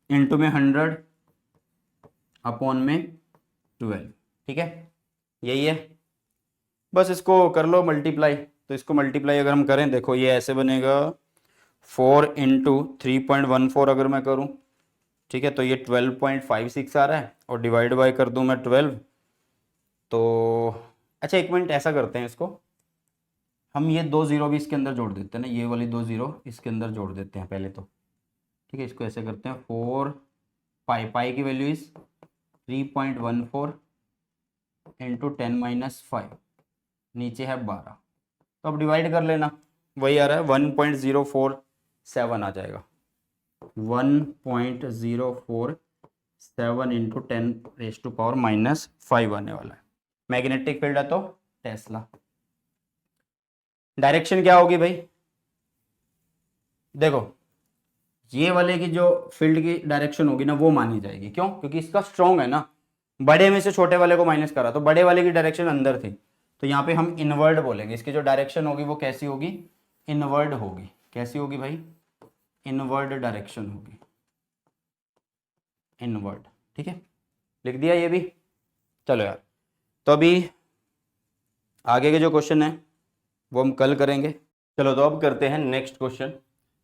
इंटू में 100 अपॉन में 12, ठीक है, यही है। बस इसको कर लो मल्टीप्लाई, तो इसको मल्टीप्लाई अगर हम करें, देखो ये ऐसे बनेगा 4 इंटू 3.14 अगर मैं करूं, ठीक है, तो ये 12.56 आ रहा है, और डिवाइड बाय कर दूं मैं 12, तो अच्छा एक मिनट ऐसा करते हैं, इसको हम ये 2 0 भी इसके अंदर जोड़ देते हैं ना, ये वाली 2 0 इसके अंदर जोड़ देते हैं पहले तो, ठीक है। इसको ऐसे करते हैं, 4 पाई, पाई की वैल्यू इज 3.14 इंटू 10-5, नीचे है 12, तो अब डिवाइड कर लेना, वही आ रहा है 1.047 आ जाएगा, 1.047 इंटू 10⁻⁻5 आने वाला है। मैग्नेटिक फील्ड है तो टेस्ला। डायरेक्शन क्या होगी भाई, देखो ये वाले की जो फील्ड की डायरेक्शन होगी ना वो मानी जाएगी, क्यों, क्योंकि इसका स्ट्रॉन्ग है ना, बड़े में से छोटे वाले को माइनस करा तो बड़े वाले की डायरेक्शन अंदर थी, तो यहाँ पे हम इनवर्ड बोलेंगे, इसकी जो डायरेक्शन होगी वो कैसी होगी, इनवर्ड होगी। कैसी होगी भाई, इनवर्ड डायरेक्शन होगी, इनवर्ड, ठीक है, लिख दिया ये भी। चलो यार, तो अभी आगे के जो क्वेश्चन है वो हम कल करेंगे। चलो तो अब करते हैं नेक्स्ट क्वेश्चन।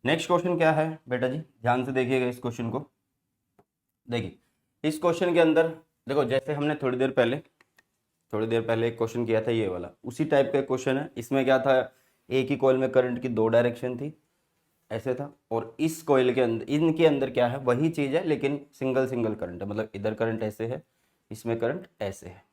नेक्स्ट क्वेश्चन क्या है बेटा जी, ध्यान से देखिएगा इस क्वेश्चन को। देखिए इस क्वेश्चन के अंदर देखो, जैसे हमने थोड़ी देर पहले एक क्वेश्चन किया था ये वाला, उसी टाइप का क्वेश्चन है। इसमें क्या था, एक ही कॉइल में करंट की 2 डायरेक्शन थी, ऐसे था, और इस कॉइल के अंदर, इनके अंदर क्या है, वही चीज़ है लेकिन सिंगल सिंगल करंट है, मतलब इधर करंट ऐसे है, इसमें करंट ऐसे है,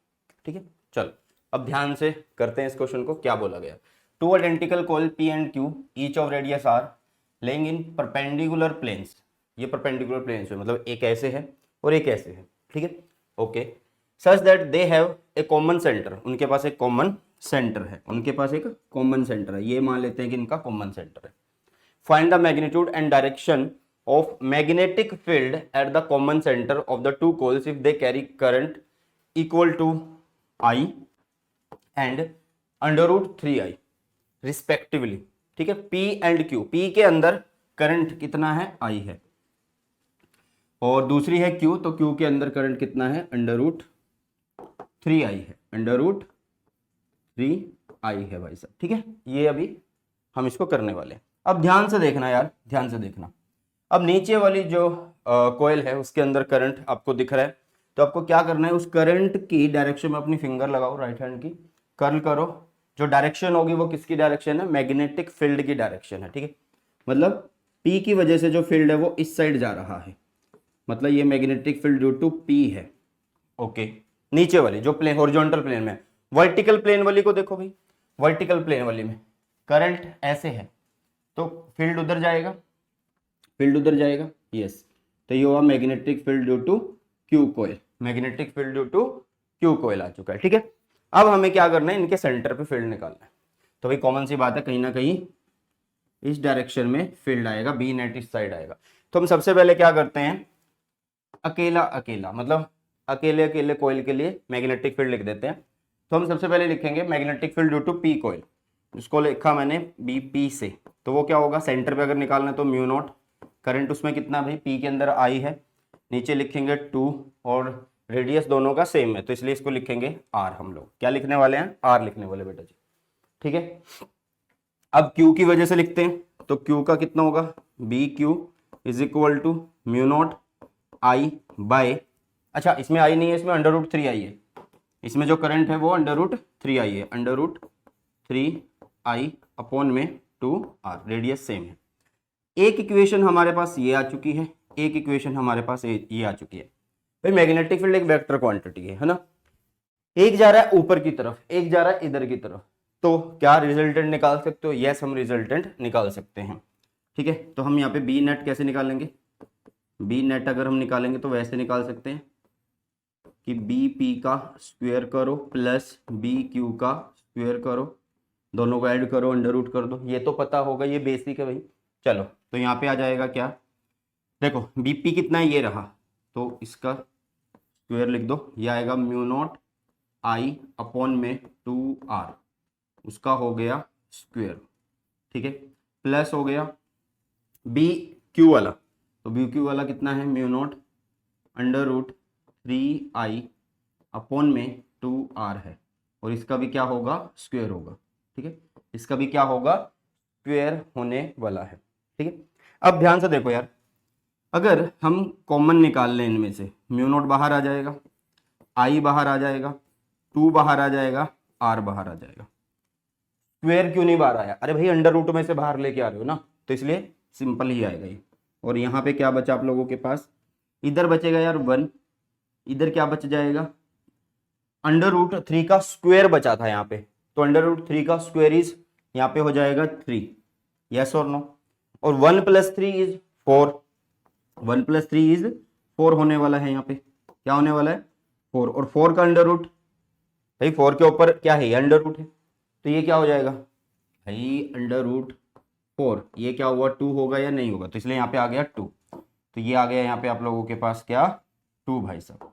ठीक है। चलो अब ध्यान से करते हैं इस क्वेश्चन को, क्या बोला गया। 2 identical coil P and Q, each of radius R, lying in perpendicular planes, ये परपेंडिकुलर प्लेन्स है, मतलब एक ऐसे है और एक ऐसे है, ठीक है, okay, such that they have a common centre, उनके पास एक कॉमन सेंटर है, उनके पास एक कॉमन सेंटर है, ये मान लेते हैं कि इनका कॉमन सेंटर है। Find the magnitude and direction of magnetic field at the common centre of the 2 coils if they carry current equal to I and √3I respectively, ठीक है। P एंड Q, P के अंदर करंट कितना है, I है, और दूसरी है Q, तो Q के अंदर करंट कितना है, √3I है, √3I है भाई साहब, ठीक है। ये अभी हम इसको करने वाले हैं। अब ध्यान से देखना यार, ध्यान से देखना। अब नीचे वाली जो कॉइल है उसके अंदर करंट आपको दिख रहा है, तो आपको क्या करना है, उस करंट की डायरेक्शन में अपनी फिंगर लगाओ, राइट हैंड की कर्ल करो, जो डायरेक्शन होगी वो किसकी डायरेक्शन है, मैग्नेटिक फील्ड की डायरेक्शन है, ठीक है। मतलब P की वजह से जो फील्ड है वो इस साइड जा रहा है, मतलब ये magnetic field due to P है, ओके। नीचे वाली जो प्लेन, हॉरिजॉन्टल प्लेन में, वर्टिकल प्लेन वाली को देखो भाई, वर्टिकल प्लेन वाली में करंट ऐसे है, तो फील्ड उधर जाएगा, फील्ड उधर जाएगा, यस, तो ये हुआ magnetic field due to Q coil, magnetic field due to Q coil आ चुका है, ठीक है। अब हमें क्या करना है, इनके सेंटर पे फील्ड निकालना है, तो भाई कॉमन सी बात है, कहीं ना कहीं इस डायरेक्शन में फील्ड आएगा, बी नेट इस साइड आएगा, तो हम सबसे पहले क्या करते हैं, अकेला अकेला, मतलब अकेले अकेले कॉइल के लिए मैग्नेटिक फील्ड लिख देते हैं। तो हम सबसे पहले लिखेंगे magnetic field due to P coil, उसको लिखा मैंने बी पी से, तो वो क्या होगा, सेंटर पे अगर निकालना है तो म्यू नॉट, करंट उसमें कितना भाई, पी के अंदर आई है, नीचे लिखेंगे 2, और रेडियस दोनों का सेम है, तो इसलिए इसको लिखेंगे आर। हम लोग क्या लिखने वाले हैं, आर लिखने वाले बेटा जी, ठीक है। अब क्यू की वजह से लिखते हैं, तो क्यू का कितना होगा, B Q is equal to mu naught I by, अच्छा इसमें आई नहीं है, इसमें √3I है, इसमें जो करंट है वो √3I है, √3I अपॉन में 2R, रेडियस सेम है। एक इक्वेशन हमारे पास ये आ चुकी है, एक इक्वेशन हमारे पास ये आ चुकी है भाई। मैग्नेटिक फील्ड एक वेक्टर क्वांटिटी है ना, एक जा रहा है ऊपर की तरफ, एक जा रहा है इधर की तरफ, तो क्या रिजल्टेंट निकाल सकते हो, यस हम रिजल्टेंट निकाल सकते हैं, ठीक है। तो हम यहाँ पे बी नेट कैसे निकालेंगे, बी नेट अगर हम निकालेंगे तो वैसे निकाल सकते हैं कि बी पी का स्क्वायर करो प्लस बी क्यू का स्क्वायर करो, दोनों को ऐड करो, अंडर रूट कर दो, ये तो पता होगा, ये बेसिक है भाई। चलो तो यहाँ पे आ जाएगा क्या, देखो बीपी कितना है, ये रहा, तो इसका स्क्वायर लिख दो, ये आएगा म्यू नॉट आई अपॉन में 2r, उसका हो गया स्क्वायर, ठीक है। प्लस हो गया बी क्यू वाला, तो बी क्यू वाला कितना है, mu naught under root 3i upon में 2r है, और इसका भी क्या होगा, स्क्वायर होगा, ठीक है। इसका भी क्या होगा, स्क्वायर होने वाला है, ठीक है। अब ध्यान से देखो यार, अगर हम कॉमन निकाल लें इनमें से, म्यू नॉट बाहर आ जाएगा, आई बाहर आ जाएगा, 2 बाहर आ जाएगा, r बाहर आ जाएगा। स्क्वायर क्यों नहीं बाहर आया, अरे भाई अंडर रूट में से बाहर लेके आ रहे हो ना, तो इसलिए सिंपल ही आएगा ये। और यहाँ पे क्या बचा आप लोगों के पास, इधर बचेगा यार 1, इधर क्या बच जाएगा, अंडर रूट 3 का स्क्वायर बचा था यहाँ पे, तो अंडर रूट 3 का स्क्वायर इज यहाँ पे हो जाएगा 3, यस और नो। और 1 + 3 इज 4, 1 + 3 इज 4 होने वाला है, यहाँ पे क्या होने वाला है, 4, और 4 का अंडर रूट, भाई 4 के ऊपर क्या है, अंडर रूट है, तो ये क्या हो जाएगा भाई, अंडर रूट 4, ये क्या हुआ 2 होगा या नहीं होगा, तो इसलिए यहाँ पे आ गया 2, तो ये आ गया यहाँ पे आप लोगों के पास क्या 2 भाई साहब,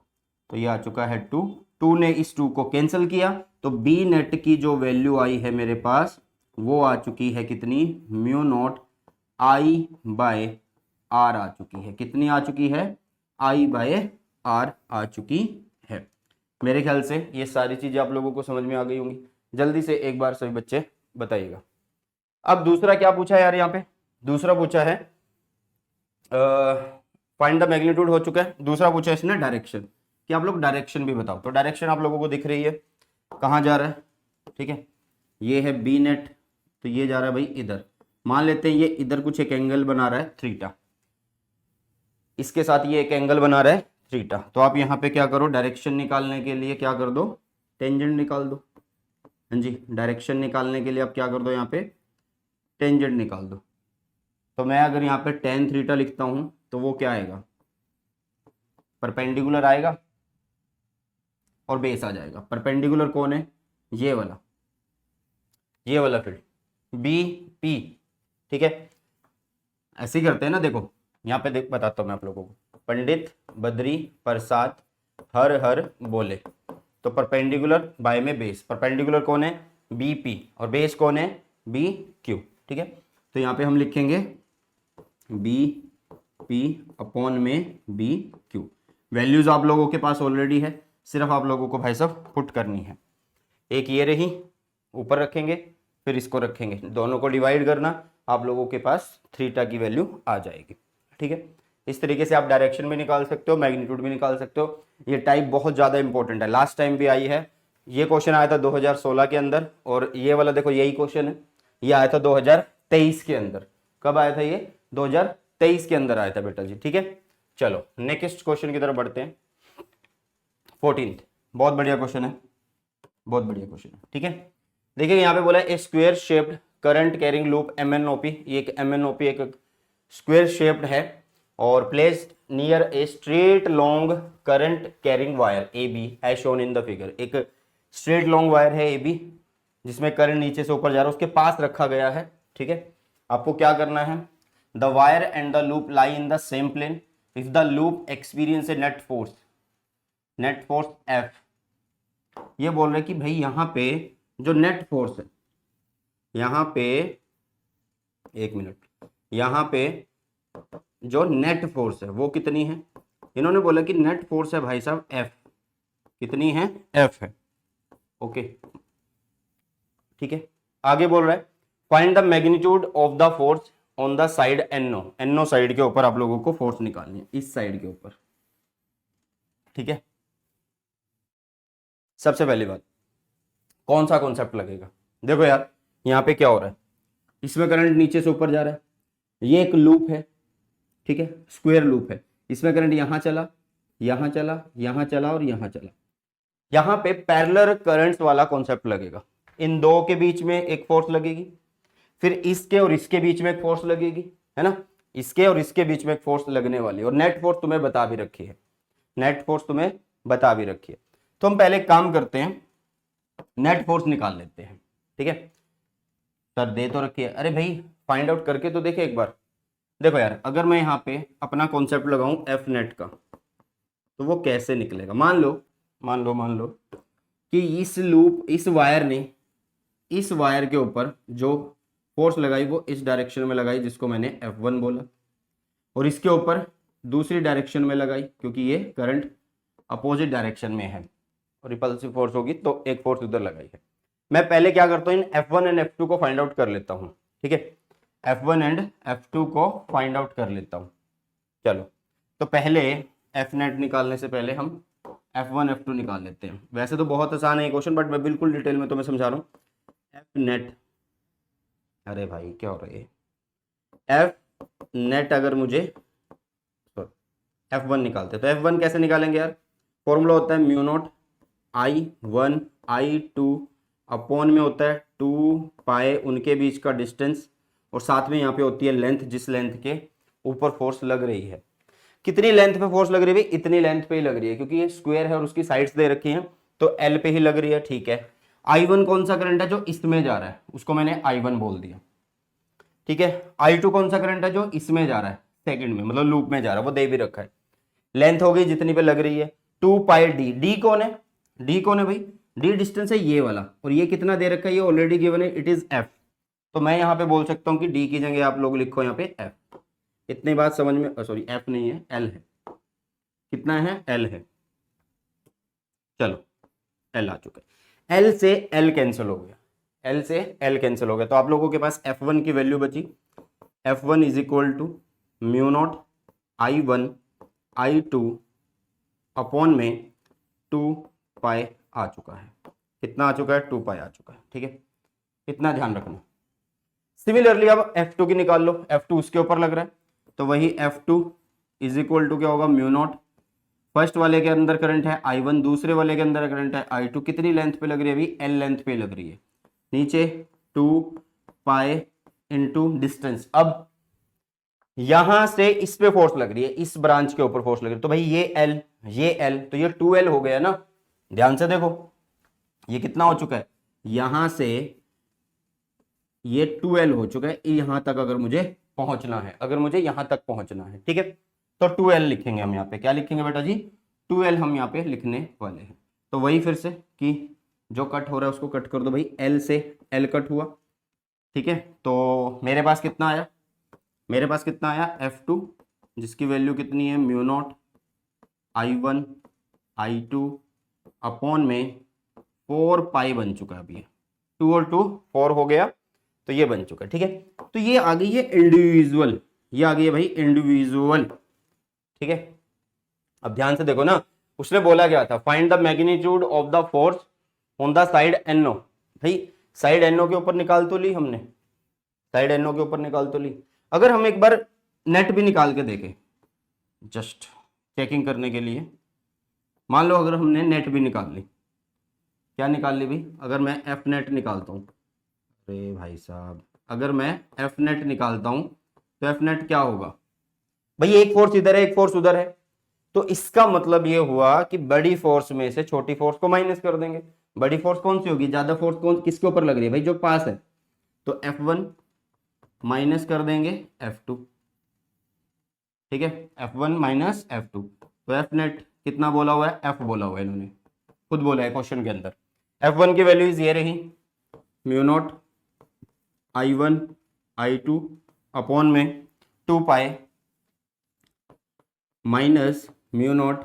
तो ये आ चुका है 2 ने इस 2 को कैंसिल किया, तो बी नेट की जो वैल्यू आई है मेरे पास, वो आ चुकी है कितनी, mu naught I by R आ चुकी है, कितनी आ चुकी है, आई बाय आर आ चुकी है। मेरे ख्याल से ये सारी चीजें आप लोगों को समझ में आ गई होंगी, जल्दी से एक बार सभी बच्चे बताइएगा। अब दूसरा क्या पूछा है यार, यहाँ पे दूसरा पूछा है फाइंड द मैग्नीट्यूड हो चुका है, दूसरा पूछा है इसने डायरेक्शन, कि आप लोग डायरेक्शन भी बताओ। तो डायरेक्शन आप लोगों को दिख रही है, कहाँ जा रहा है, ठीक है, ये है बी नेट, तो ये जा रहा है भाई इधर, मान लेते हैं ये इधर कुछ एक एंगल बना रहा है थीटा, इसके साथ ये एक एंगल बना रहा है थीटा, तो आप यहाँ पे क्या करो, डायरेक्शन निकालने के लिए क्या कर दो, टेंजेंट निकाल दो, हाँ जी, डायरेक्शन निकालने के लिए आप क्या कर दो, यहाँ पे टेंजेंट निकाल दो। तो मैं अगर यहाँ पे tan थीटा लिखता हूँ, तो वो क्या आएगा, परपेंडिकुलर आएगा और बेस आ जाएगा। परपेंडिकुलर कौन है, ये वाला फील्ड बी पी, ठीक है। ऐसे ही करते हैं ना, देखो यहाँ पे देख बताता हूँ मैं आप लोगों को, पंडित बद्री प्रसाद हर हर बोले, तो परपेंडिकुलर बाय में बेस, परपेंडिकुलर कौन है, बी पी, और बेस कौन है, बी क्यू, ठीक है। तो यहाँ पे हम लिखेंगे बी पी अपॉन में बी क्यू, वैल्यूज आप लोगों के पास ऑलरेडी है, सिर्फ आप लोगों को भाई साहब पुट करनी है। एक ये रही, ऊपर रखेंगे, फिर इसको रखेंगे, दोनों को डिवाइड करना, आप लोगों के पास थीटा की वैल्यू आ जाएगी, ठीक है। इस तरीके से आप डायरेक्शन भी निकाल सकते हो, मैग्नीट्यूड भी निकाल सकते हो। ये टाइप बहुत ज़्यादा इंपॉर्टेंट है, लास्ट टाइम भी आई है, ये क्वेश्चन आया था 2016 के अंदर, और ये वाला देखो यही क्वेश्चन है, ये आया था 2023 के अंदर। कब आया था ये, 2023 के अंदर आया था बेटा जी, ठीक है। चलो नेक्स्ट क्वेश्चन की तरफ बढ़ते हैं, 14th, बहुत बढ़िया क्वेश्चन है, बहुत बढ़िया क्वेश्चन है, ठीक है। देखिए यहाँ पे बोला है a square shaped current carrying loop MNOP, ये एक MNOP एक स्क्वायर शेप्ड है और placed near a straight long current carrying wire AB as shown in the figure. एक स्ट्रेट लॉन्ग वायर है AB जिसमें करंट नीचे से ऊपर जा रहा है, उसके पास रखा गया है, ठीक है। आपको क्या करना है, the wire and the loop lie in the same plane if the loop experience a net force F। ये बोल रहे कि भाई यहाँ पे जो नेट फोर्स है, यहाँ पे एक मिनट, यहाँ पे जो नेट फोर्स है वो कितनी है, इन्होंने बोला कि नेट फोर्स है भाई साहब F, कितनी है, F है, ओके, ठीक है। आगे बोल रहा है find the magnitude of the force on the side NO side के ऊपर आप लोगों को फोर्स निकालनी है, इस साइड के ऊपर, ठीक है। सबसे पहली बात कौन सा कॉन्सेप्ट लगेगा, देखो यार यहाँ पे क्या हो रहा है, इसमें करंट नीचे से ऊपर जा रहा है, ये एक लूप है, ठीक है, स्क्वायर लूप है, इसमें करंट यहाँ चला, यहाँ चला, यहाँ चला और यहाँ चला। यहाँ पे पैरेलल करंट्स वाला कॉन्सेप्ट लगेगा, इन दो के बीच में एक फोर्स लगेगी, फिर इसके और इसके बीच में एक फोर्स लगेगी, है ना, इसके और इसके बीच में एक फोर्स लगने वाली, और नेट फोर्स तुम्हें बता भी रखी है, नेट फोर्स तुम्हें बता भी रखी है। तो हम पहले काम करते हैं, नेट फोर्स निकाल लेते हैं, ठीक है। सर दे तो रखी है, अरे भाई फाइंड आउट करके तो देखे एक बार। देखो यार, अगर मैं यहाँ पे अपना कॉन्सेप्ट लगाऊं एफ नेट का, तो वो कैसे निकलेगा। मान लो कि इस लूप, इस वायर ने, इस वायर के ऊपर जो फोर्स लगाई वो इस डायरेक्शन में लगाई जिसको मैंने F1 बोला, और इसके ऊपर दूसरी डायरेक्शन में लगाई क्योंकि ये करंट अपोजिट डायरेक्शन में है और रिपल्सिव फोर्स होगी तो एक फोर्स उधर लगाई है। मैं पहले क्या करता हूँ, इन F1 एंड F2 को फाइंड आउट कर लेता हूँ। ठीक है, F1 एंड F2 को फाइंड आउट कर लेता हूँ। चलो, तो पहले एफ नेट निकालने से पहले हम F1 F2 निकाल लेते हैं। वैसे तो बहुत आसान है ये क्वेश्चन, बट मैं बिल्कुल डिटेल में तो मैं समझा रहा हूँ। एफ नेट, अरे भाई क्या हो रहा है, एफ नेट अगर मुझे F1 निकालते तो F1 कैसे निकालेंगे यार, फॉर्मूला होता है mu naught I1 I2 upon में होता है 2 पाए उनके बीच का डिस्टेंस, और साथ में यहाँ पे होती है लेंथ, जिस लेंथ के ऊपर फोर्स लग रही है। कितनी लेंथ पे फोर्स लग रही है, इतनी लेंथ पे ही लग रही है क्योंकि ये स्क्वायर है और उसकी साइड्स दे रखी हैं तो L पे ही लग रही है। ठीक है, I1 कौन सा करंट है जो इसमें जा रहा है, उसको मैंने I1 बोल दिया। ठीक है, I2 कौन सा करंट है जो इसमें जा रहा है, सेकंड में, मतलब लूप में जा रहा है, वो दे भी रखा है। लेंथ हो गई जितनी पे लग रही है 2 पाई डी। डी कौन है, डी कौन है भाई, डी डिस्टेंस है ये वाला, और ये कितना दे रखा है, ये ऑलरेडी गिवन है, इट इज एफ। तो मैं यहाँ पे बोल सकता हूँ कि डी की जगह आप लोग लिखो यहाँ पे एफ। इतनी बात समझ में, सॉरी एफ नहीं है, एल है। कितना है, एल है। चलो, एल आ चुका है, एल से एल कैंसिल हो गया, एल से एल कैंसिल हो गया, तो आप लोगों के पास F1 की वैल्यू बची, F1 is equal to mu naught I1 I2 upon में 2 पाई आ चुका है। कितना आ चुका है, 2 पाई आ चुका है। ठीक है, इतना ध्यान रखना। सिमिलरली अब F2 की निकाल लो, F2 उसके ऊपर लग रहा है तो वही F2 इज इक्वल टू क्या होगा, म्यू नॉट, फर्स्ट वाले के अंदर करंट है I1, दूसरे वाले के अंदर करंट है I2, कितनी लेंथ पे लग रही है अभी, L लेंथ पे लग रही है, नीचे 2 पाई इंटू डिस्टेंस। अब यहां से इस पे फोर्स लग रही है, इस ब्रांच के ऊपर फोर्स लग रही है, तो भाई ये L, ये L, तो ये 2L हो गया ना। ध्यान से देखो ये कितना हो चुका है, यहां से ये 2L हो चुका है यहां तक, अगर मुझे पहुंचना है, अगर मुझे यहां तक पहुंचना है। ठीक है, तो 2L लिखेंगे हम यहाँ पे, क्या लिखेंगे बेटा जी, 2L हम यहाँ पे लिखने वाले हैं। तो वही फिर से कि जो कट हो रहा है उसको कट कर दो भाई, L से L कट हुआ। ठीक है, तो मेरे पास कितना आया, मेरे पास कितना आया F2, जिसकी वैल्यू कितनी है, mu naught I1 I2 upon में 4 पाई बन चुका है। अभी 2 और 2 4 हो गया, तो ये बन चुका है। ठीक है, तो ये आ गई है इंडिविजुअल, ये आ गई है भाई इंडिविजुअल। ठीक है, अब ध्यान से देखो ना, उसने बोला क्या था, find the magnitude of the force on the side NO। भाई साइड NO के ऊपर निकाल तो ली हमने, साइड NO के ऊपर निकाल तो ली। अगर हम एक बार नेट भी निकाल के देखें, जस्ट चेकिंग करने के लिए, मान लो अगर हमने नेट भी निकाल ली, क्या निकाल ली भाई, अगर मैं एफ नेट निकालता हूँ, अरे भाई साहब अगर मैं एफ नेट निकालता हूँ तो एफ नेट क्या होगा भाई, एक फोर्स इधर है एक फोर्स उधर है, तो इसका मतलब ये हुआ कि बड़ी फोर्स में से छोटी फोर्स को माइनस कर देंगे। बड़ी फोर्स कौन सी होगी, ज्यादा फोर्स कौन किसके ऊपर लग रही है भाई, जो पास है, तो F1 माइनस कर देंगे F2। ठीक है, F1 माइनस F2, तो एफ नेट कितना बोला हुआ है, F बोला हुआ है, इन्होंने खुद बोला है क्वेश्चन के अंदर। F1 की वैल्यूज ये रही, mu naught I1 I2 upon में 2 pi minus mu naught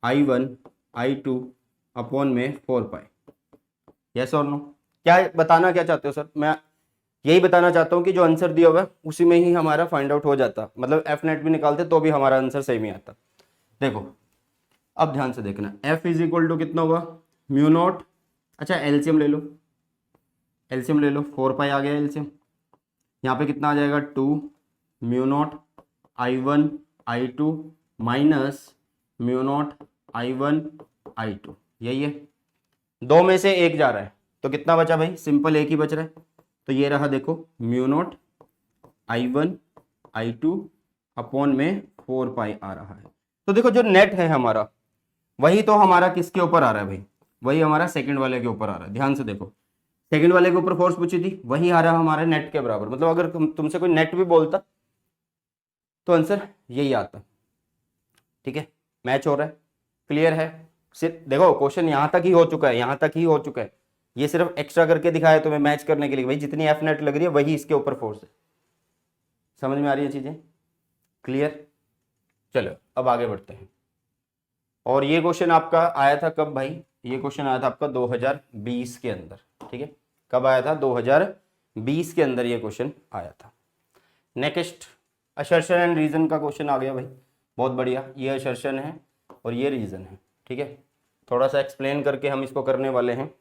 I1 I2 upon में 4 पाई। यस और नो, क्या बताना क्या चाहते हो सर, मैं यही बताना चाहता हूं कि जो आंसर दिया हुआ है उसी में ही हमारा फाइंड आउट हो जाता, मतलब एफ नेट भी निकालते तो भी हमारा आंसर सही में आता। देखो अब ध्यान से देखना, एफ इज इक्वल टू कितना हुआ, म्यू नॉट, अच्छा एलसीएम ले लो, एलसीएम ले लो, 4 पाई आ गया एलसीएम, यहाँ पे कितना आ जाएगा 2 mu naught I1 I2 minus mu naught I1 I2, यही है, दो में से एक जा रहा है तो कितना बचा भाई, सिंपल एक ही बच रहा है, तो ये रहा देखो mu naught I1 I2 upon में 4 पाई आ रहा है। तो देखो जो नेट है हमारा वही तो हमारा किसके ऊपर आ रहा है भाई, वही हमारा सेकंड वाले के ऊपर आ रहा है। ध्यान से देखो, सेकंड वाले के ऊपर फोर्स पूछी थी, वही आ रहा हमारे नेट के बराबर। मतलब अगर तुमसे कोई नेट भी बोलता तो आंसर यही आता। ठीक है, मैच हो रहा है, क्लियर है। सिर्फ देखो क्वेश्चन यहां तक ही हो चुका है, यहां तक ही हो चुका है। ये सिर्फ एक्स्ट्रा करके दिखाया तुम्हें मैच करने के लिए, भाई जितनी एफ नेट लग रही है वही इसके ऊपर फोर्स है। समझ में आ रही है चीजें, क्लियर। चलो अब आगे बढ़ते हैं। और ये क्वेश्चन आपका आया था कब भाई, ये क्वेश्चन आया था आपका 2020 के अंदर। ठीक है, कब आया था, 2020 के अंदर ये क्वेश्चन आया था। नेक्स्ट, असर्शन एंड रीजन का क्वेश्चन आ गया भाई, बहुत बढ़िया। ये असर्शन है और ये रीजन है। ठीक है, थोड़ा सा एक्सप्लेन करके हम इसको करने वाले हैं।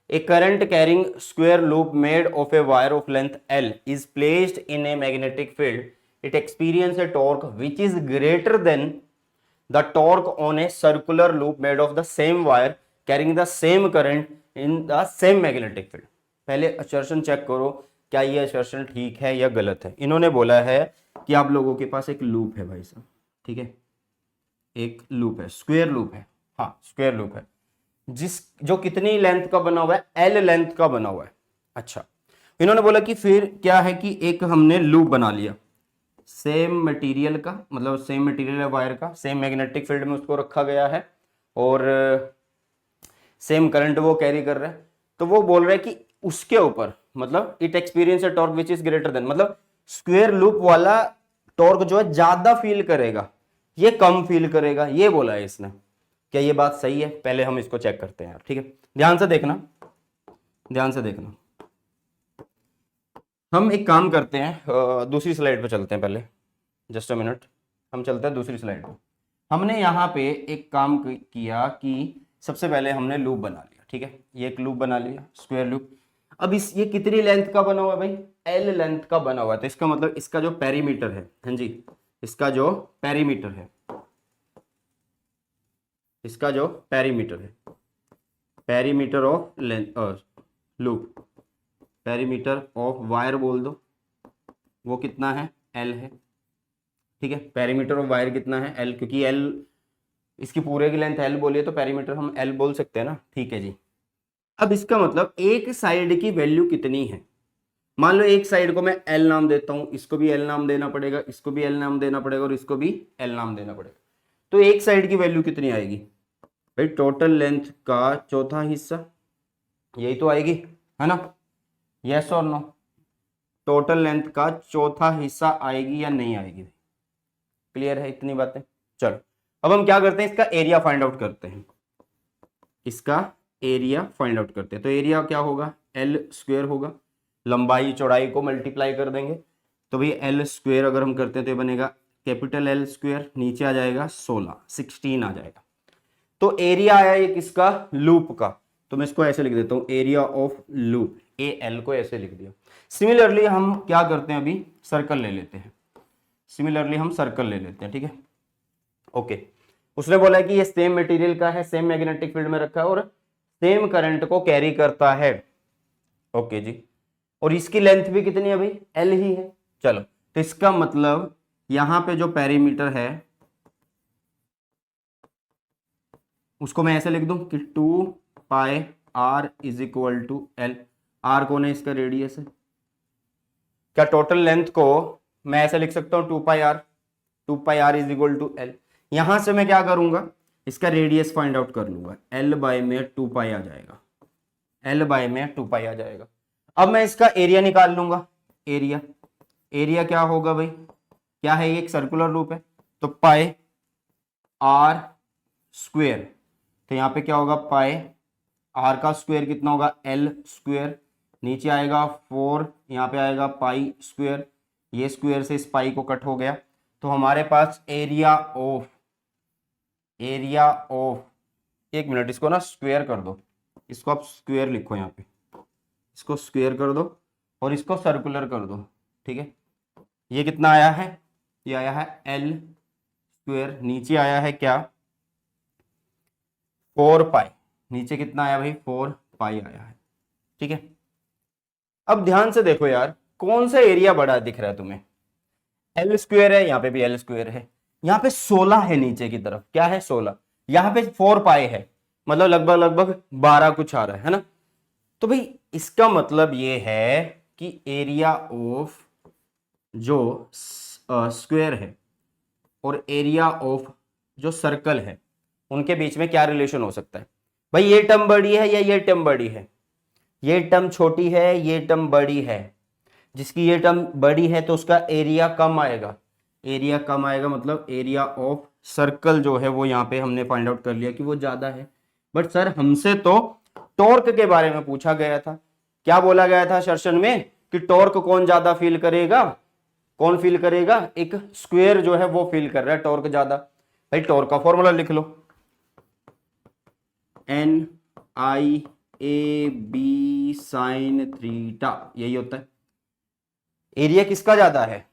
A current carrying square loop made of a wire of length L is placed in a magnetic field. It experiences a torque which is greater than the torque on a circular loop made of the same wire carrying the same current in the same magnetic field. पहले assertion चेक करो, क्या ये assertion ठीक है या गलत है। इन्होंने बोला है कि आप लोगों के पास एक लूप है भाई साहब, ठीक है, एक लूप है, स्क्वायर लूप है, हाँ स्क्वायर लूप है, जो कितनी लेंथ का बना हुआ है, एल लेंथ का बना हुआ है। अच्छा, इन्होंने बोला कि फिर क्या है कि एक हमने लूप बना लिया सेम मटेरियल का, मतलब सेम मटेरियल है वायर का, सेम मैग्नेटिक फील्ड में उसको रखा गया है और सेम करंट वो कैरी कर रहा है। तो वो बोल रहा है कि उसके ऊपर मतलब it experience torque which is greater than, मतलब स्क्वायर लूप वाला टॉर्क जो है ज्यादा फील करेगा, ये कम फील करेगा, ये बोला है इसने। क्या ये बात सही है? पहले हम इसको चेक करते हैं यार। ठीक है, ध्यान से देखना, ध्यान से देखना। हम एक काम करते हैं, दूसरी स्लाइड पे चलते हैं पहले, जस्ट अ मिनट, हम चलते हैं दूसरी स्लाइड पे। हमने यहाँ पे एक काम किया कि सबसे पहले हमने लूप बना लिया। ठीक है, ये एक लूप बना लिया, स्क्वायर लूप। अब ये कितनी लेंथ का बना हुआ है भाई, एल लेंथ का बना हुआ है। तो इसका मतलब इसका जो पेरीमीटर है, हाँ जी, इसका जो पेरीमीटर है, इसका जो पेरीमीटर है, perimeter of length loop, perimeter of wire बोल दो, वो कितना है, एल है। ठीक है, पेरीमीटर ऑफ वायर कितना है, एल, क्योंकि एल इसकी पूरे की लेंथ एल बोलिए तो पेरीमीटर हम एल बोल सकते हैं ना। ठीक है जी। अब इसका मतलब एक साइड की वैल्यू कितनी है, मान लो एक साइड को मैं एल नाम देता हूं, इसको भी एल नाम देना पड़ेगा, इसको भी एल नाम देना पड़ेगा और इसको भी एल नाम देना पड़ेगा। तो एक साइड की वैल्यू कितनी आएगी भाई, टोटल लेंथ का चौथा हिस्सा, यही तो आएगी, है ना, यस और नो। टोटल लेंथ का चौथा हिस्सा आएगी या नहीं आएगी, क्लियर है इतनी बातें। चलो अब हम क्या करते हैं, इसका एरिया फाइंड आउट करते हैं, इसका एरिया फाइंड आउट करते हैं। तो एरिया क्या होगा, एल स्क्वायर होगा, लंबाई चौड़ाई को मल्टीप्लाई कर देंगे। तो भाई एल स्क्वायर अगर हम करते हैं तो ये बनेगा कैपिटल एल स्क्वायर, नीचे आ जाएगा 16 आ जाएगा। तो एरिया आया ये किसका, लूप का। तो मैं इसको ऐसे लिख देता हूं, area of loop, A L को ऐसे लिख दिया। सिमिलरली हम क्या करते हैं, अभी सर्कल ले लेते हैं, सिमिलरली हम सर्कल ले लेते हैं। ठीक है, ओके। उसने बोला है कि ये सेम मटेरियल का है, सेम मैग्नेटिक फील्ड में रखा है और सेम करंट को कैरी करता है। ओके जी, और इसकी लेंथ भी कितनी है भाई, एल ही है। चलो, तो इसका मतलब यहां पे जो पेरीमीटर है उसको मैं ऐसे लिख दूं कि 2 pi R is equal to L. R कौन है, इसका रेडियस है। क्या टोटल लेंथ को मैं ऐसे लिख सकता हूं 2 pi R is equal to L. यहां से मैं क्या करूंगा, इसका रेडियस फाइंड आउट कर लूंगा, एल बाय में 2 पाई आ जाएगा, एल बाय में 2 पाई आ जाएगा। अब मैं इसका एरिया निकाल लूंगा, एरिया, एरिया क्या होगा भाई, क्या है, ये एक सर्कुलर लूप है, तो पाई आर स्क्वायर। तो यहाँ पे क्या होगा, पाई आर का स्क्वायर कितना होगा, एल स्क्वायर, नीचे आएगा 4, यहाँ पे आएगा पाई स्क्वायर, ये स्क्वायर से इस पाई को कट हो गया। तो हमारे पास एरिया ऑफ, एक मिनट, इसको ना स्क्वायर कर दो, इसको आप स्क्वायर लिखो यहाँ पे, इसको स्क्वायर कर दो और इसको सर्कुलर कर दो। ठीक है, ये कितना आया है, ये आया है एल स्क्वायर, नीचे आया है क्या, 4 पाई, नीचे कितना आया भाई, 4 पाई आया है। ठीक है, अब ध्यान से देखो यार, कौन सा एरिया बड़ा दिख रहा है तुम्हें, एल स्क्वायर है, यहाँ पे भी एल स्क्वायर है, यहाँ पे 16 है नीचे की तरफ, क्या है 16, यहाँ पे 4 पाई है, मतलब लगभग 12 कुछ आ रहा है ना। तो भाई इसका मतलब ये है कि एरिया ऑफ जो स्क्वायर है और एरिया ऑफ जो सर्कल है उनके बीच में क्या रिलेशन हो सकता है। भाई ये टर्म बड़ी है या ये टर्म बड़ी है, ये टर्म छोटी है, ये टर्म बड़ी है। जिसकी ये टर्म बड़ी है तो उसका एरिया कम आएगा, एरिया कम आएगा मतलब एरिया ऑफ सर्कल जो है वो यहाँ पे हमने फाइंड आउट कर लिया कि वो ज्यादा है। बट सर हमसे तो टॉर्क के बारे में पूछा गया था, क्या बोला गया था सेशन में कि टॉर्क कौन ज्यादा फील करेगा, कौन फील करेगा, एक स्क्वायर जो है वो फील कर रहा है टॉर्क ज्यादा। भाई टॉर्क का फॉर्मूला लिख लो, N I A B sine theta, यही होता है। एरिया किसका ज्यादा है,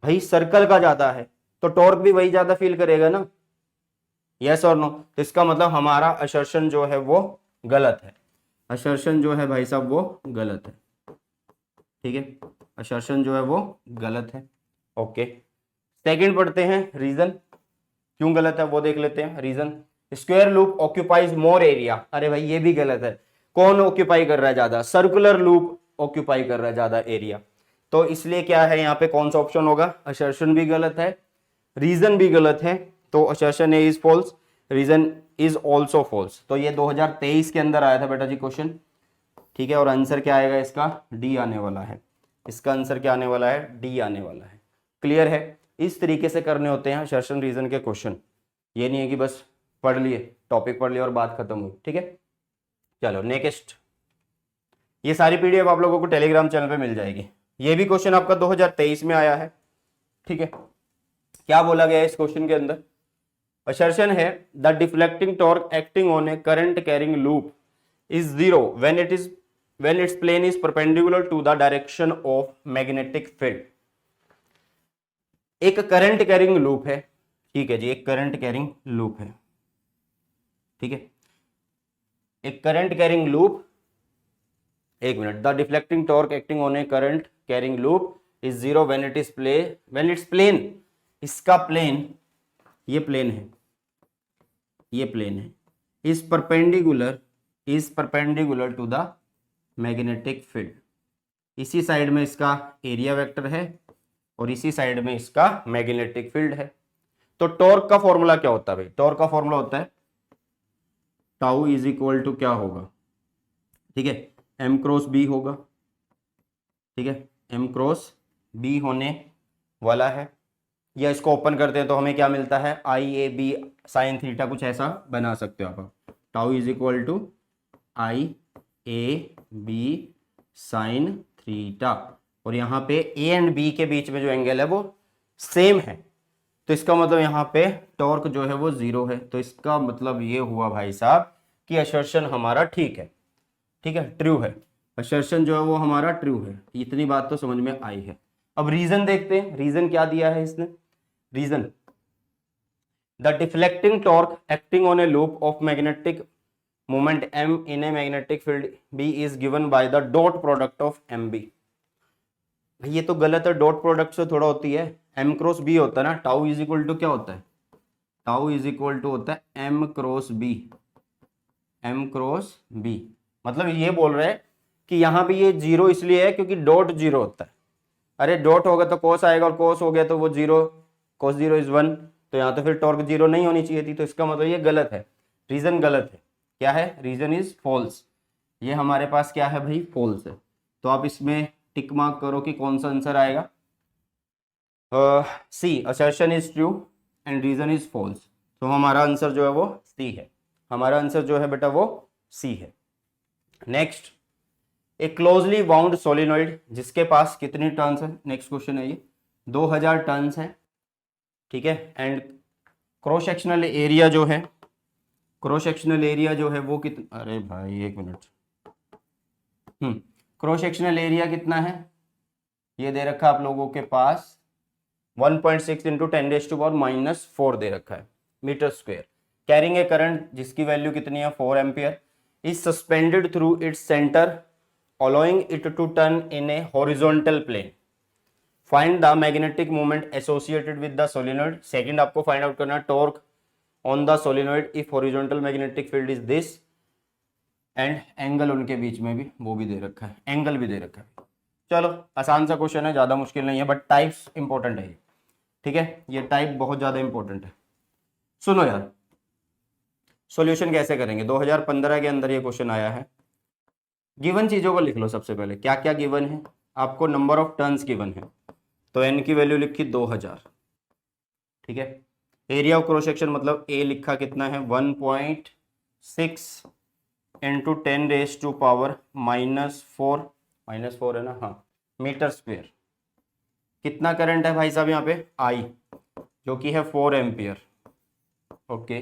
भाई सर्कल का ज्यादा है, तो टॉर्क भी वही ज्यादा फील करेगा ना, यस और नो। तो इसका मतलब हमारा असर्शन जो है वो गलत है, असर्शन जो है भाई साहब वो गलत है, ठीक है, असर्शन जो है वो गलत है। ओके, सेकंड पढ़ते हैं, रीजन क्यों गलत है वो देख लेते हैं। Reason, square loop occupies more area, अरे भाई ये भी गलत है। कौन ऑक्यूपाई कर रहा है ज्यादा, सर्कुलर लूप ऑक्यूपाई कर रहा है ज्यादा एरिया। तो इसलिए क्या है यहाँ पे कौन सा ऑप्शन होगा, असर्शन भी गलत है, रीजन भी गलत है। तो assertion A is false, reason is also false. तो ये 2023 के अंदर आया था बेटा जी क्वेश्चन, ठीक है। और आंसर क्या आएगा इसका, डी आने वाला है, इसका आंसर क्या आने वाला है, डी आने वाला है। क्लियर है, इस तरीके से करने होते हैं असर्शन रीजन के क्वेश्चन, ये नहीं है कि बस पढ़ लिए, टॉपिक पढ़ लिया और बात खत्म हुई, ठीक है। चलो नेक्स्ट, ये सारी पीडीएफ आप लोगों को टेलीग्राम चैनल पे मिल जाएगी। ये भी क्वेश्चन आपका 2023 में आया है, ठीक है। क्या बोला गया है इस क्वेश्चन के अंदर, असर्शन है the deflecting torque acting on a current carrying loop is zero when its plane is perpendicular to the direction of magnetic field. एक करंट कैरिंग लूप है, ठीक है जी, एक करंट कैरिंग लूप है, ठीक है, एक करंट कैरिंग लूप, एक minute, the deflecting torque acting on a current carrying loop is zero when its plane, इसका प्लेन, ये प्लेन है, ये प्लेन है, is perpendicular to the magnetic field. इसी साइड में इसका एरिया वेक्टर है और इसी साइड में इसका मैग्नेटिक फील्ड है। तो टॉर्क का फॉर्मूला क्या होता है भाई, टॉर्क का फॉर्मूला होता है टाउ इज इक्वल टू क्या होगा, ठीक है, एम क्रॉस बी होगा, ठीक है, एम क्रॉस बी होने वाला है। या इसको ओपन करते हैं तो हमें क्या मिलता है, I A B sine theta, कुछ ऐसा बना सकते हो आप। Tau is equal to I A B sine theta, और यहाँ पे ए एंड बी के बीच में जो एंगल है वो सेम है, तो इसका मतलब यहाँ पे टॉर्क जो है वो जीरो है। तो इसका मतलब ये हुआ भाई साहब कि असर्शन हमारा ठीक है, ठीक है, ट्रू है, असर्शन जो है वो हमारा ट्रू है। इतनी बात तो समझ में आई है। अब रीजन देखते हैं, रीजन क्या दिया है इसने, reason, the deflecting torque acting on a loop of magnetic moment m in a magnetic field B is given by the dot product of MB। भाई ये तो गलत है, डॉट प्रोडक्ट से थोड़ा होती है, m क्रॉस b होता है ना, टाउ इज इक्वल टू क्या होता है, टाउ इज इक्वल टू होता है m cross b, m cross b। मतलब ये बोल रहे हैं कि यहाँ पे ये जीरो इसलिए है क्योंकि डॉट जीरो होता है। अरे डॉट होगा तो कोस आएगा और कोस हो गया तो वो जीरो, कोस जीरो इज 1, तो यहाँ तो फिर टॉर्क जीरो नहीं होनी चाहिए थी। तो इसका मतलब ये गलत है, रीजन गलत है, क्या है, रीजन इज फॉल्स। ये हमारे पास क्या है भाई, फॉल्स है। तो आप इसमें टिक मार्क करो कि कौन सा आंसर आएगा, C, assertion is true and reason is false. तो हमारा आंसर जो है वो सी है, हमारा आंसर जो है बेटा वो सी है। नेक्स्ट, ए क्लोजली बाउंड सोलिनॉइड जिसके पास कितनी टर्न्स है, नेक्स्ट क्वेश्चन है ये, 2000 टर्न्स है, ठीक है, एंड क्रॉस सेक्शनल एरिया जो है, क्रॉस सेक्शनल एरिया जो है वो कितना, अरे भाई एक मिनट, क्रॉस सेक्शनल एरिया कितना है, ये दे रखा आप लोगों के पास 1.6 इंटू 10⁻⁻⁴ दे रखा है metre square. Carrying a current जिसकी वैल्यू कितनी है 4 ampere, is suspended through its centre allowing it to turn in a horizontal plane, find the magnetic moment associated with the solenoid। Second आपको फाइंड आउट करना torque on the solenoid if horizontal magnetic field is this and angle उनके बीच में भी वो भी दे रखा है, एंगल भी दे रखा है। चलो आसान सा क्वेश्चन है, ज़्यादा मुश्किल नहीं है, बट टाइप्स इंपॉर्टेंट है ये, ठीक है, ये टाइप बहुत ज़्यादा इंपॉर्टेंट है। सुनो यार, सॉल्यूशन कैसे करेंगे, 2015 के अंदर ये क्वेश्चन आया है। गिवन चीज़ों को लिख लो सबसे पहले, क्या क्या गिवन है आपको, नंबर ऑफ टर्न्स गिवन है, तो एन की वैल्यू लिखी 2000, ठीक है। एरिया ऑफ क्रॉस सेक्शन मतलब ए लिखा कितना है 1.6 इंटू 10⁻⁴ -4 है ना, हाँ, मीटर स्क्वेयर। कितना करंट है भाई साहब यहाँ पे, आई, जो कि है 4 ampere, okay.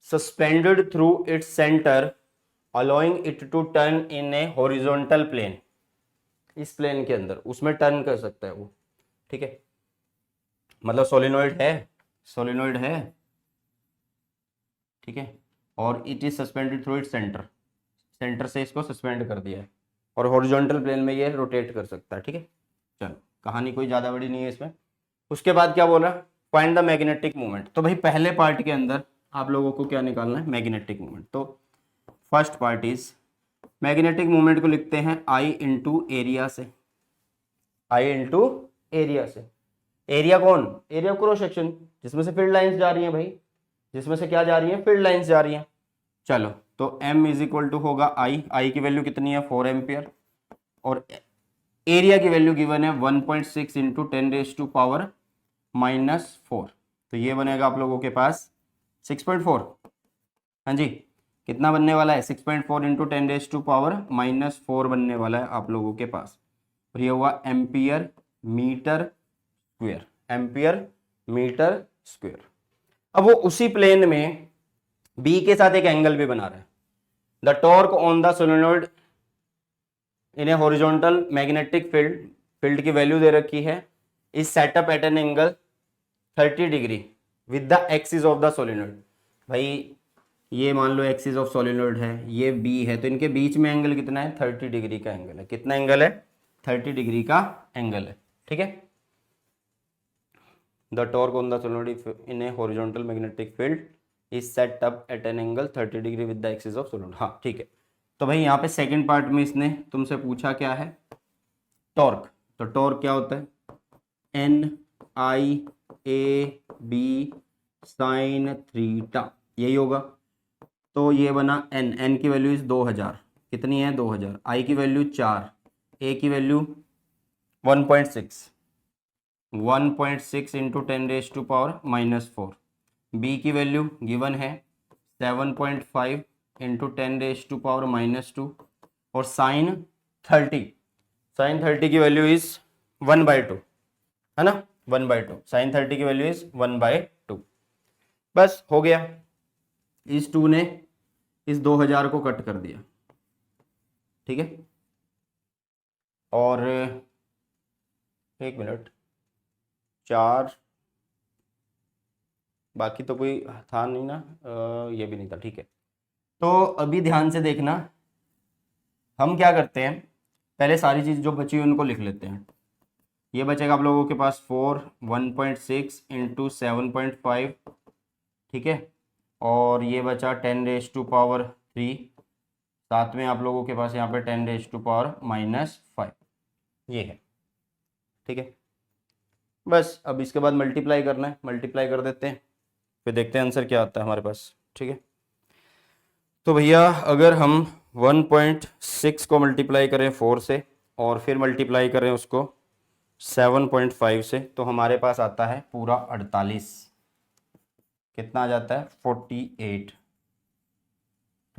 Suspended through its centre allowing it to turn in a horizontal plane, इस प्लेन के अंदर उसमें टर्न कर सकता है वो, ठीक है। मतलब सोलिनॉइड है, सोलिनॉइड है, ठीक है, और it is suspended through its centre, centre से इसको सस्पेंड कर दिया है, और हॉरिजॉन्टल प्लेन में ये रोटेट कर सकता है, ठीक है। चलो कहानी कोई ज़्यादा बड़ी नहीं है इसमें। उसके बाद क्या बोला, फाइंड द मैग्नेटिक मोमेंट। तो भाई पहले पार्ट के अंदर आप लोगों को क्या निकालना है, मैग्नेटिक मोमेंट। तो first part is, magnetic moment को लिखते हैं आई इंटू एरिया से, आई इंटू एरिया से। एरिया कौन, एरिया क्रॉस सेक्शन, जिसमें से फील्ड लाइंस जा रही हैं भाई, जिसमें से क्या जा रही है, फील्ड लाइंस जा रही हैं। चलो तो m इज इक्वल टू होगा आई की वैल्यू कितनी है 4 एम्पियर, और एरिया की वैल्यू गिवन है 1.6 इंटू 10⁻⁴ तो ये बनेगा आप लोगों के पास 6.4, हाँ जी, कितना बनने वाला है 6.4 इंटू 10⁻⁻⁴ बनने वाला है आप लोगों के पास, और ये हुआ ampere metre square, ampere metre square. अब वो उसी प्लेन में बी के साथ एक एंगल भी बना रहा है। The torque on the solenoid in a horizontal magnetic field, field की वैल्यू दे रखी है, is set up at an angle 30 degree with the axis of the solenoid. भाई ये मान लो एक्सिस ऑफ सोलेनोइड है, ये बी है, तो इनके बीच में एंगल कितना है 30 डिग्री का एंगल है। कितना एंगल है, 30 डिग्री का एंगल है, ठीक है। The torque on the solenoid in a horizontal magnetic field is set up at an angle 30 degree with the axis of solenoid, हाँ ठीक है। तो भाई यहाँ पे सेकंड पार्ट में इसने तुमसे पूछा क्या है, टॉर्क। तो टॉर्क क्या होता है, NIAB साइन थीटा, यही होगा। तो ये बना n की वैल्यू इज 2000, कितनी है 2000, I की वैल्यू 4, A की वैल्यू 1.6 इंटू 10⁻⁻⁴, B की वैल्यू गिवन है 7.5 इंटू 10⁻⁻², और साइन 30 की वैल्यू इज 1/2, है ना, 1/2, साइन 30 की वैल्यू इज 1/2। बस हो गया, इस 2 ने इस 2000 को कट कर दिया, ठीक है। और एक मिनट, 4, बाकी तो कोई था नहीं ना, ये भी नहीं था, ठीक है। तो अभी ध्यान से देखना, हम क्या करते हैं, पहले सारी चीज़ जो बची उनको लिख लेते हैं। ये बचेगा आप लोगों के पास 4, 1.6 इंटू 7.5, ठीक है, और ये बचा 10⁻3, साथ में आप लोगों के पास यहाँ पे 10⁻⁻5 ये है, ठीक है। बस अब इसके बाद मल्टीप्लाई करना है, मल्टीप्लाई कर देते हैं, फिर देखते हैं आंसर क्या आता है हमारे पास, ठीक है। तो भैया अगर हम 1.6 को मल्टीप्लाई करें 4 से, और फिर मल्टीप्लाई करें उसको 7.5 से, तो हमारे पास आता है पूरा 48, कितना आ जाता है 48,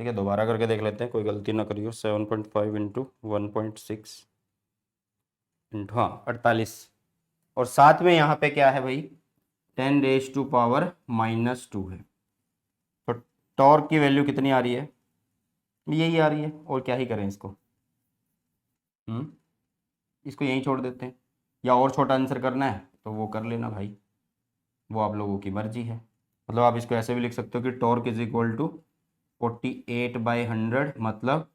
ठीक है। दोबारा करके देख लेते हैं, कोई गलती ना करियो, 7.5 इंटू 1.6 इंटू, हाँ 48, और साथ में यहाँ पे क्या है भाई 10⁻⁻² है। तो टॉर्क की वैल्यू कितनी आ रही है, यही आ रही है, और क्या ही करें इसको, इसको यहीं छोड़ देते हैं, या और छोटा आंसर करना है तो वो कर लेना भाई, वो आप लोगों की मर्जी है। मतलब आप इसको ऐसे भी लिख सकते हो कि टॉर्क इज इक्वल टू 48/100, मतलब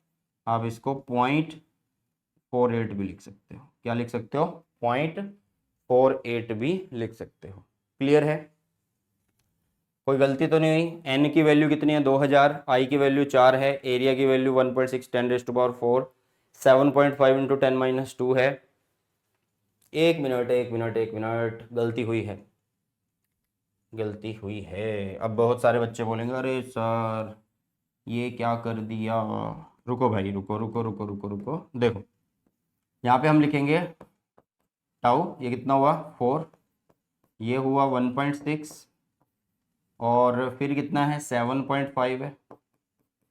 आप इसको 0.48 भी लिख सकते हो। क्या लिख सकते हो, 0.48 भी लिख सकते हो। क्लियर है। कोई गलती तो नहीं हुई? एन की वैल्यू कितनी है 2000, आई की वैल्यू 4 है, एरिया की वैल्यू 1.6 10⁻⁴, 7.5 इंटू 10⁻2 है। एक मिनट एक मिनट एक मिनट, गलती हुई है, गलती हुई है। अब बहुत सारे बच्चे बोलेंगे अरे सर ये क्या कर दिया। रुको भाई, रुको रुको रुको रुको रुको, देखो यहाँ पे हम लिखेंगे टाउ, ये कितना हुआ 4, ये हुआ 1.6 और फिर कितना है 7.5 है।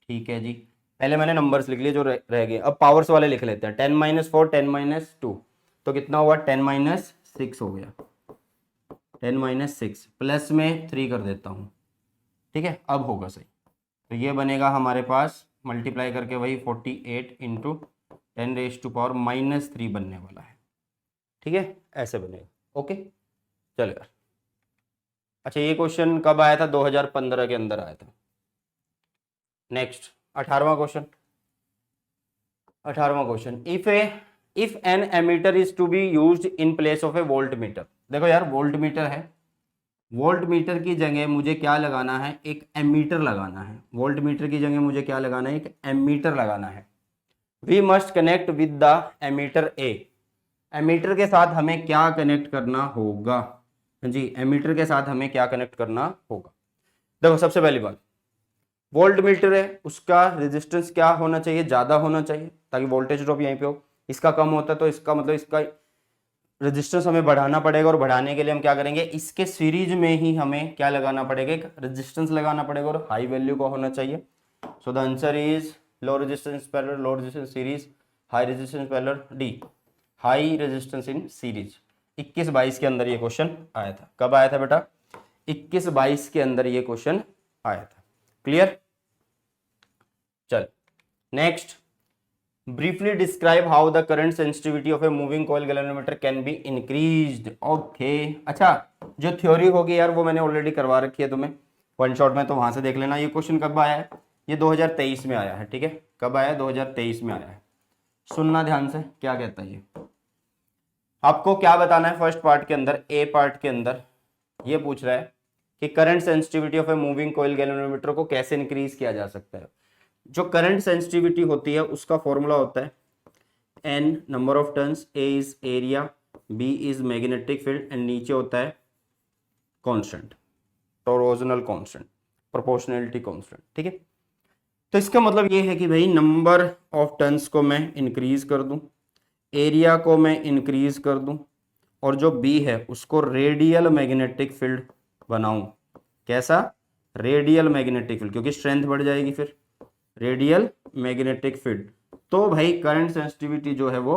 ठीक है जी, पहले मैंने नंबर्स लिख लिए जो रह गए, अब पावर्स वाले लिख लेते हैं। 10⁻4 10⁻2 तो कितना हुआ 10⁻6 हो गया, 10⁻6 प्लस में 3 कर देता हूँ। ठीक है, अब होगा सही। तो ये बनेगा हमारे पास मल्टीप्लाई करके वही 48 इंटू 10⁻³ बनने वाला है। ठीक है, ऐसे बनेगा। ओके चलेगा। अच्छा ये क्वेश्चन कब आया था? 2015 के अंदर आया था। नेक्स्ट 18वां क्वेश्चन। 18वां question, if an ammeter is to be used in place of a voltmeter. देखो यार वोल्ट मीटर है, वोल्ट मीटर की जगह मुझे क्या लगाना है? एक एमीटर लगाना है। वोल्ट मीटर की जगह मुझे क्या लगाना है? एक एमीटर लगाना है। We must connect with the ammeter A. Ammeter के साथ हमें क्या कनेक्ट करना होगा? जी, एमीटर के साथ हमें क्या कनेक्ट करना होगा? देखो सबसे पहली बात, वोल्ट मीटर है, उसका रेजिस्टेंस क्या होना चाहिए? ज़्यादा होना चाहिए ताकि वोल्टेज ड्रॉप यहीं पे हो। इसका कम होता है तो इसका मतलब इसका रेजिस्टेंस हमें बढ़ाना पड़ेगा, और बढ़ाने के लिए हम क्या करेंगे? इसके सीरीज में ही हमें क्या लगाना पड़ेगा? एक रेजिस्टेंस लगाना पड़ेगा, और हाई वैल्यू का होना चाहिए। So the answer is low resistance parallel, low resistance series, high resistance parallel, D high resistance in series. 21-22 के अंदर ये क्वेश्चन आया था। कब आया था बेटा? 21-22 के अंदर ये क्वेश्चन आया था। क्लियर? चल next, briefly describe how the current sensitivity of a moving coil galvanometer can be increased. okay, अच्छा जो थ्योरी होगी यार वो मैंने ऑलरेडी करवा रखी है तुम्हें वन शॉट में, तो वहां से देख लेना। ये क्वेश्चन कब आया है? ये 2023 में आया है। ठीक है, कब आया है? 2023 में आया है। सुनना ध्यान से क्या कहता है ये। आपको क्या बताना है फर्स्ट पार्ट के अंदर? ए पार्ट के अंदर ये पूछ रहा है कि current sensitivity of a moving coil galvanometer को कैसे इंक्रीज किया जा सकता है। जो करंट सेंसिटिविटी होती है उसका फॉर्मूला होता है N number of turns, A is area, B is magnetic field, and नीचे होता है कांस्टेंट, टोरोजनल कांस्टेंट, प्रोपोर्शनैलिटी कांस्टेंट। ठीक है, तो इसका मतलब ये है कि भाई नंबर ऑफ टर्न्स को मैं इंक्रीज कर दूं, एरिया को मैं इंक्रीज कर दूं, और जो B है उसको रेडियल मैग्नेटिक फील्ड बनाऊं। कैसा? रेडियल मैग्नेटिक फील्ड, क्योंकि स्ट्रेंथ बढ़ जाएगी फिर, रेडियल मैग्नेटिक फील्ड। तो भाई करंट सेंसिटिविटी जो है वो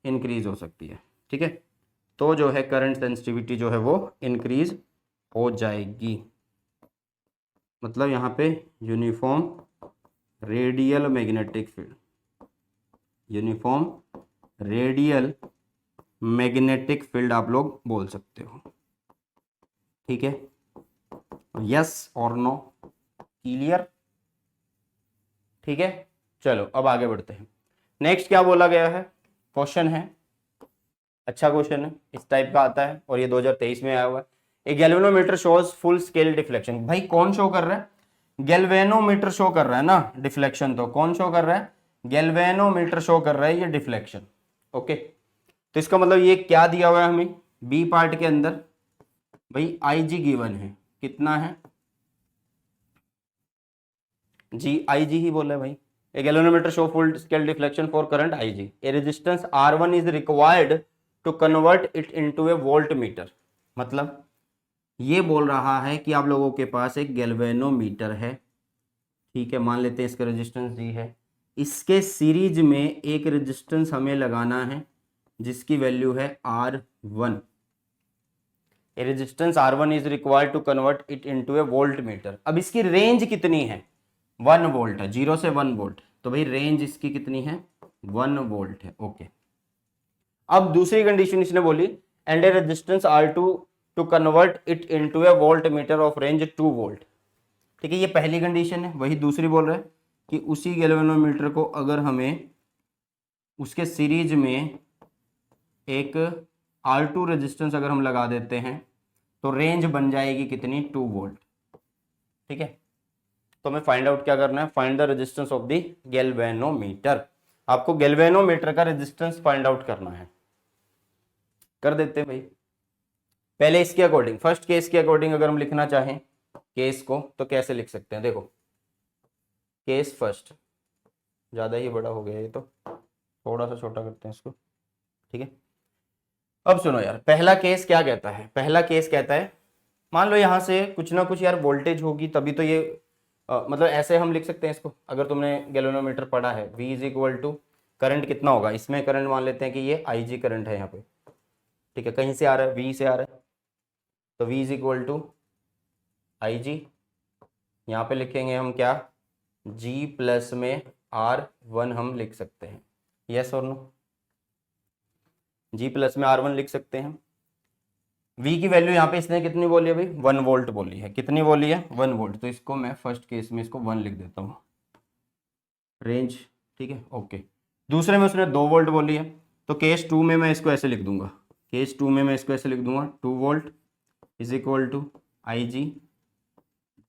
इंक्रीज हो सकती है। ठीक है, तो जो है करंट सेंसिटिविटी जो है वो इंक्रीज हो जाएगी। मतलब यहाँ पे uniform radial magnetic field, uniform radial magnetic field आप लोग बोल सकते हो। ठीक है, यस और नो? क्लियर? ठीक है, चलो अब आगे बढ़ते हैं। नेक्स्ट क्या बोला गया है? क्वेश्चन है, अच्छा क्वेश्चन है, इस टाइप का आता है, और ये 2023 में आया हुआ है। A galvanometer shows full scale deflection. भाई कौन शो कर रहा है? गैल्वेनोमीटर शो कर रहा है ना, डिफ्लेक्शन तो कौन शो कर रहा है? गैल्वेनोमीटर शो कर रहा है ये डिफ्लेक्शन। ओके, तो इसका मतलब ये क्या दिया हुआ है हमें बी पार्ट के अंदर? भाई आई जी गिवन है, कितना है जी? आई जी ही बोला है भाई। A galvanometer show full scale deflection for current Ig. A resistance R1 is required to convert it into a voltmeter. मतलब ये बोल रहा है कि आप लोगों के पास एक गैल्वेनोमीटर है। ठीक है, मान लेते हैं इसका रेजिस्टेंस दी है, इसके सीरीज में एक रेजिस्टेंस हमें लगाना है जिसकी वैल्यू है R1। A resistance R1 is required to convert it into a voltmeter. अब इसकी रेंज कितनी है? 1 वोल्ट है, 0 से 1 वोल्ट, तो भाई रेंज इसकी कितनी है? 1 वोल्ट है। ओके, अब दूसरी कंडीशन इसने बोली, and a resistance R2 to convert it into a voltmeter of range 2 volt. ठीक है, ये पहली कंडीशन है। वही दूसरी बोल रहा है कि उसी गैल्वेनोमीटर को अगर हमें उसके सीरीज में एक R2 रेजिस्टेंस अगर हम लगा देते हैं तो रेंज बन जाएगी कितनी? 2 वोल्ट। ठीक है। तो हमें फाइंड आउट क्या करना है, find the resistance of the galvanometer. आपको गैल्वेनोमीटर का रेजिस्टेंस फाइंड आउट करना है। कर देते हैं भाई। पहले इसके अकॉर्डिंग, फर्स्ट केस के अकॉर्डिंग अगर हम लिखना चाहें केस को तो कैसे लिख सकते हैं, देखो केस फर्स्ट, ज्यादा ही बड़ा हो गया ये, तो थोड़ा सा छोटा करते हैं इसको, ठीक है। अब सुनो यार, पहला केस क्या कहता है, पहला केस कहता है मान लो यहां से कुछ ना कुछ यार वोल्टेज होगी तभी तो ये मतलब ऐसे हम लिख सकते हैं इसको, अगर तुमने गैल्वेनोमीटर पढ़ा है, V is equal to current कितना होगा, इसमें करंट मान लेते हैं कि ये IG करंट है यहाँ पे, ठीक है, कहीं से आ रहा है, V से आ रहा है, तो V is equal to IG, यहाँ पे लिखेंगे हम क्या, G प्लस में R1 हम लिख सकते हैं, यस और नो, G प्लस में R1 लिख सकते हैं। V की वैल्यू यहाँ पे इसने कितनी बोली है भाई, 1 वोल्ट बोली है, कितनी बोली है, 1 वोल्ट, तो इसको मैं फर्स्ट केस में इसको 1 लिख देता हूँ, रेंज, ठीक है, ओके। दूसरे में उसने 2 वोल्ट बोली है, तो केस 2 में मैं इसको ऐसे लिख दूंगा, केस 2 में मैं इसको ऐसे लिख दूंगा, 2 volt is equal to IG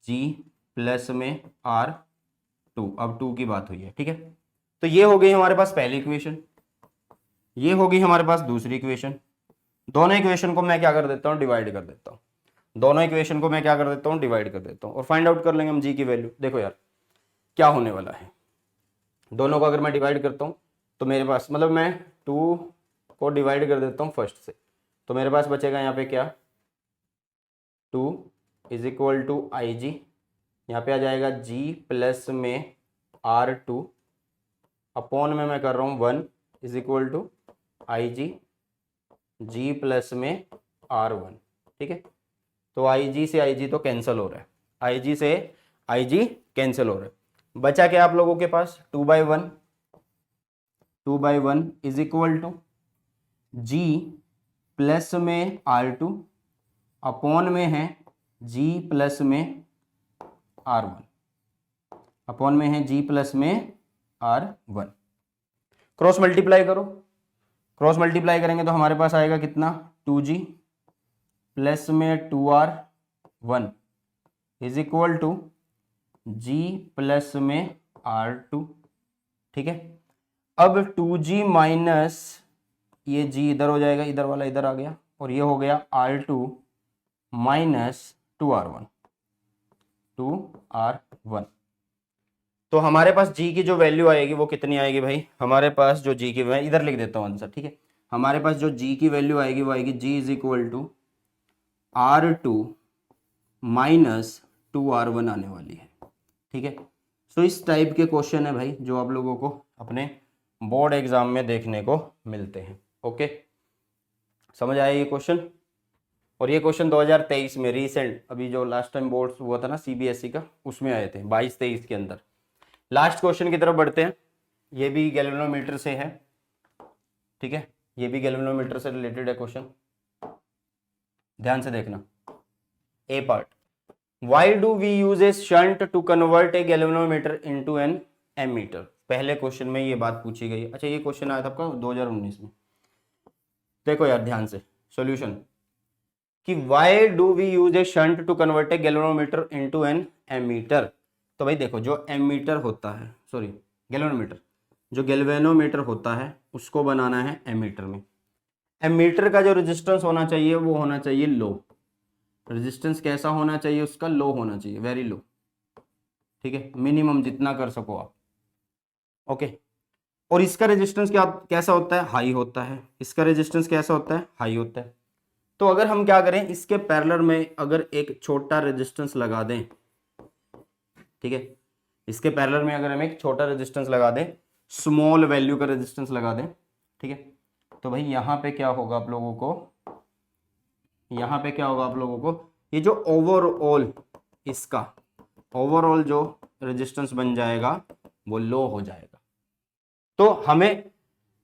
G plus में R2, अब 2 की बात हुई है, ठीक है। तो ये हो गई हमारे पास पहली इक्वेशन, ये होगी हमारे पास दूसरी इक्वेशन। दोनों इक्वेशन को मैं क्या कर देता हूँ, डिवाइड कर देता हूँ, दोनों इक्वेशन को मैं क्या कर देता हूँ, डिवाइड कर देता हूँ, और फाइंड आउट कर लेंगे हम G की वैल्यू। देखो यार क्या होने वाला है, दोनों को अगर मैं डिवाइड करता हूँ तो मेरे पास, मतलब मैं 2 को डिवाइड कर देता हूँ फर्स्ट से, तो मेरे पास बचेगा यहाँ पे क्या, 2 इज इक्वल टू IG, यहाँ पे आ जाएगा G प्लस में R2 अपॉन में मैं कर रहा हूँ 1 is equal to IG G plus में R1, ठीक है। तो IG से IG तो कैंसिल हो रहा है, IG से IG कैंसिल हो रहा है, बचा क्या आप लोगों के पास, 2/1, 2/1 is equal to G plus में R2 अपॉन में है G प्लस में R1, अपॉन में है G प्लस में R1, क्रॉस मल्टीप्लाई करो, क्रॉस मल्टीप्लाई करेंगे तो हमारे पास आएगा कितना, 2G प्लस में 2R1 is equal to G plus में R2, ठीक है। अब 2G माइनस ये G इधर हो जाएगा, इधर वाला इधर आ गया, और ये हो गया R2 माइनस 2R1, 2R1। तो हमारे पास G की जो वैल्यू आएगी वो कितनी आएगी भाई, हमारे पास जो G की, मैं इधर लिख देता हूँ आंसर, ठीक है। हमारे पास जो G की वैल्यू आएगी वो आएगी G is equal to R2 minus 2R1 आने वाली है, ठीक है। सो इस टाइप के क्वेश्चन है भाई जो आप लोगों को अपने बोर्ड एग्जाम में देखने को मिलते हैं, ओके, समझ आया ये क्वेश्चन। और ये क्वेश्चन 2023 में रीसेंट, अभी जो लास्ट टाइम बोर्ड हुआ था ना CBSE का, उसमें आए थे 22-23 के अंदर। लास्ट क्वेश्चन की तरफ बढ़ते हैं, ये भी गैल्वेनोमीटर से है, ठीक है, ये भी गैल्वेनोमीटर से रिलेटेड है क्वेश्चन, ध्यान से देखना। A part, why do we use a shunt to convert a galvanometer into an ammeter. पहले क्वेश्चन में ये बात पूछी गई। अच्छा, ये क्वेश्चन आया था आपका 2019 में। देखो यार ध्यान से सॉल्यूशन, कि why do we use a shunt to convert a galvanometer into an ammeter. तो भाई देखो, जो एमीटर होता है, सॉरी गैल्वेनोमीटर, जो गैल्वेनोमीटर होता है उसको बनाना है एमीटर में। एमीटर का जो रेजिस्टेंस होना चाहिए वो होना चाहिए लो, रेजिस्टेंस कैसा होना चाहिए उसका, लो होना चाहिए, वेरी लो, ठीक है, मिनिमम जितना कर सको आप, ओके। और इसका रेजिस्टेंस क्या कैसा होता है, हाई होता है, इसका रेजिस्टेंस कैसा होता है, हाई होता है। तो अगर हम क्या करें, इसके पैरेलल में अगर एक छोटा रेजिस्टेंस लगा दें, ठीक है, इसके पैरेलल में अगर हम एक छोटा रेजिस्टेंस लगा दें, स्मॉल वैल्यू का रेजिस्टेंस लगा दें, ठीक है, तो भाई यहाँ पे क्या होगा आप लोगों को, यहाँ पे क्या होगा आप लोगों को, ये जो ओवरऑल इसका ओवरऑल जो रेजिस्टेंस बन जाएगा वो लो हो जाएगा। तो हमें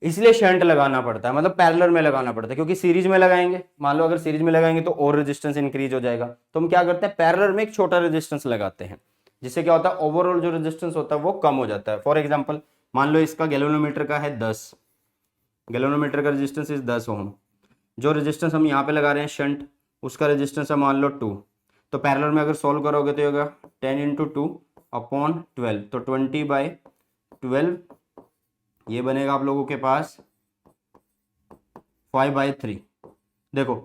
इसलिए शंट लगाना पड़ता है, मतलब पैरेलल में लगाना पड़ता है, क्योंकि सीरीज में लगाएंगे, मान लो अगर सीरीज में लगाएंगे तो और रेजिस्टेंस इंक्रीज हो जाएगा। तो हम क्या करते हैं, पैरेलल में एक छोटा रेजिस्टेंस लगाते हैं, जिससे क्या होता है, ओवरऑल जो रेजिस्टेंस होता है वो कम हो जाता है। फॉर एग्जांपल मान लो इसका गैल्वेनोमीटर का है 10, गैल्वेनोमीटर का रेजिस्टेंस इज 10 ओम, जो रेजिस्टेंस हम यहाँ पे लगा रहे हैं शंट, उसका रेजिस्टेंस है मान लो 2, तो पैरेलल में अगर सॉल्व करोगे तो ये होगा 10 इंटू 2 अपॉन 12, तो 20/12 ये बनेगा आप लोगों के पास 5/3। देखो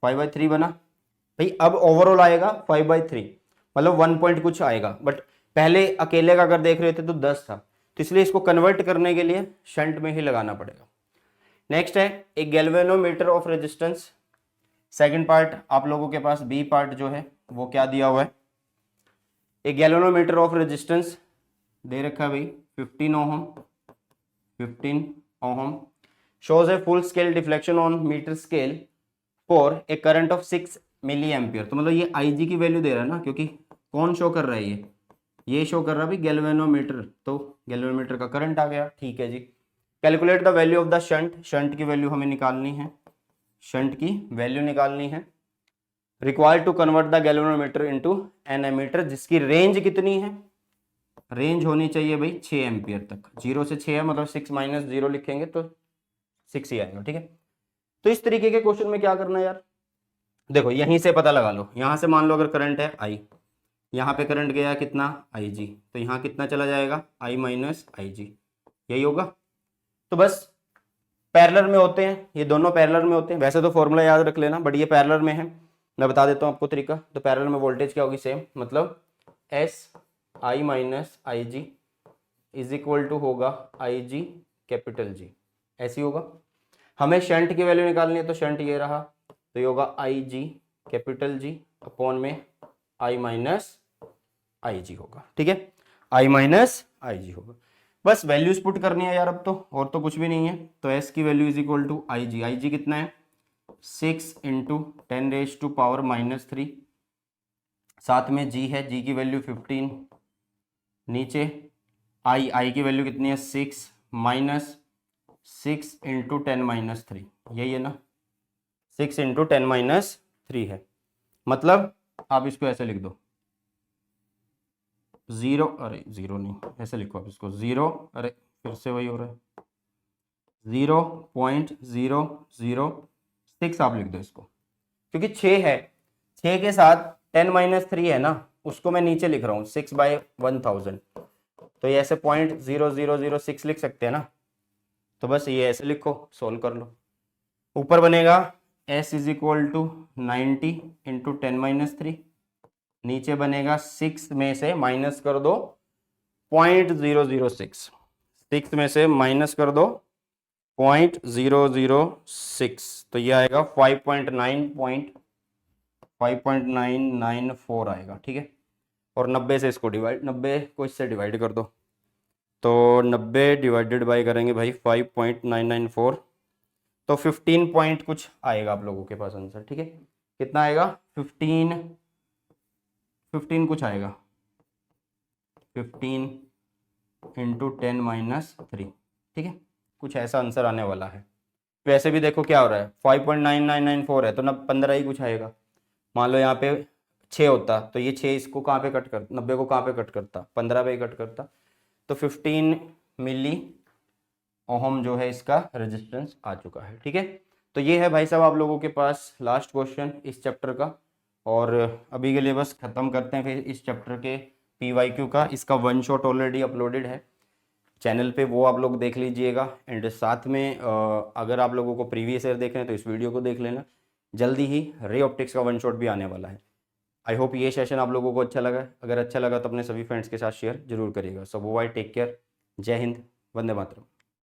5/3 बना भाई। अब ओवरऑल आएगा 5/3, मतलब 1 पॉइंट कुछ आएगा, बट पहले अकेले का अगर देख रहे थे तो 10 था, तो इसलिए इसको कन्वर्ट करने के लिए शंट में ही लगाना पड़ेगा। नेक्स्ट है एक galvanometer of resistance. Second part आप लोगों के पास बी पार्ट जो है वो क्या दिया हुआ है, एक गैल्वेनोमीटर ऑफ रेजिस्टेंस दे रखा है भाई 15 ohm shows a full scale deflection on meter scale for a current of 6 milli ampere. तो मतलब ये Ig की वैल्यू दे रहा है ना, क्योंकि कौन शो कर रहा है, ये शो कर रहा है भाई गैल्वेनोमीटर, तो गैल्वेनोमीटर का करंट आ गया। ठीक है जी। Calculate the value of the shunt, shunt की वैल्यू हमें निकालनी है, शंट की वैल्यू निकालनी है। Required to convert the galvanometer into an ammeter, जिसकी रेंज कितनी है, रेंज होनी चाहिए भाई 6 एम्पियर तक। 0 से 6 है, मतलब 6 माइनस 0 लिखेंगे तो 6 ही आएगा। ठीक है, तो इस तरीके के क्वेश्चन में क्या करना है यार, देखो यहीं से पता लगा लो। यहां से मान लो अगर करंट है आई, यहाँ पे करंट गया कितना Ig, तो यहाँ कितना चला जाएगा I माइनस Ig, यही होगा। तो बस पैरेलल में होते हैं, ये दोनों पैरेलल में होते हैं। वैसे तो फॉर्मूला याद रख लेना, बट ये पैरेलल में है, मैं बता देता हूँ आपको तरीका। तो पैरेलल में वोल्टेज क्या होगी, सेम, मतलब SI minus IG is equal to होगा IG कैपिटल G, ऐसी होगा। हमें शंट की वैल्यू निकालनी है, तो शंट ये रहा, तो ये होगा IG कैपिटल G अपॉन में I माइनस IG होगा। ठीक है, I माइनस IG होगा। बस वैल्यूज पुट करनी है यार अब तो, और तो कुछ भी नहीं है। तो S की value is equal to IG, IG कितना है 6 इंटू 10⁻⁻3, साथ में G है, G की वैल्यू 15, नीचे I की वैल्यू कितनी है 6 माइनस 6 इंटू 10⁻3, यही है ना, 6 इंटू 10⁻3 है। मतलब आप इसको ऐसे लिख दो 0, अरे 0 नहीं, ऐसे लिखो आप इसको 0, अरे फिर से वही हो रहा है 0.006 आप लिख दो इसको, क्योंकि 6 है, 6 के साथ 10⁻3 है ना, उसको मैं नीचे लिख रहा हूँ 6/1000, तो ये ऐसे 0.0006 लिख सकते हैं ना। तो बस ये ऐसे लिखो, सोल्व कर लो। ऊपर बनेगा S is equal to 90 into 10⁻3, नीचे बनेगा 6 में से माइनस कर दो 0.006, 6 में से माइनस कर दो 0.006, तो ये आएगा 5.994 आएगा। ठीक है, और 90 से इसको डिवाइड, 90 को इससे डिवाइड कर दो, तो 90 डिवाइडेड बाय करेंगे भाई 5.994, तो 15 पॉइंट कुछ आएगा आप लोगों के पास आंसर। ठीक है, कितना आएगा 15 कुछ आएगा, 15 इंटू 10⁻3। ठीक है, कुछ ऐसा आंसर आने वाला है। वैसे भी देखो क्या हो रहा है, 5.9994 है, तो ना 15 ही कुछ आएगा। मान लो यहाँ पे 6 होता, तो ये 6 इसको कहाँ पे कट कर, 90 को कहाँ पे कट करता, 15 पे ही कट करता, तो 15 मिली ओहम जो है इसका रेजिस्टेंस आ चुका है। ठीक है, तो ये है भाई साहब आप लोगों के पास लास्ट क्वेश्चन इस चैप्टर का, और अभी के लिए बस खत्म करते हैं फिर इस चैप्टर के PYQ का। इसका वन शॉट ऑलरेडी अपलोडेड है चैनल पे, वो आप लोग देख लीजिएगा। एंड साथ में अगर आप लोगों को प्रीवियस ईयर देखना है तो इस वीडियो को देख लेना, जल्दी ही रे ऑप्टिक्स का वन शॉट भी आने वाला है। आई होप ये सेशन आप लोगों को अच्छा लगा, अगर अच्छा लगा तो अपने सभी फ्रेंड्स के साथ शेयर जरूर करिएगा। सो बाय, टेक केयर, जय हिंद, वंदे मातरम।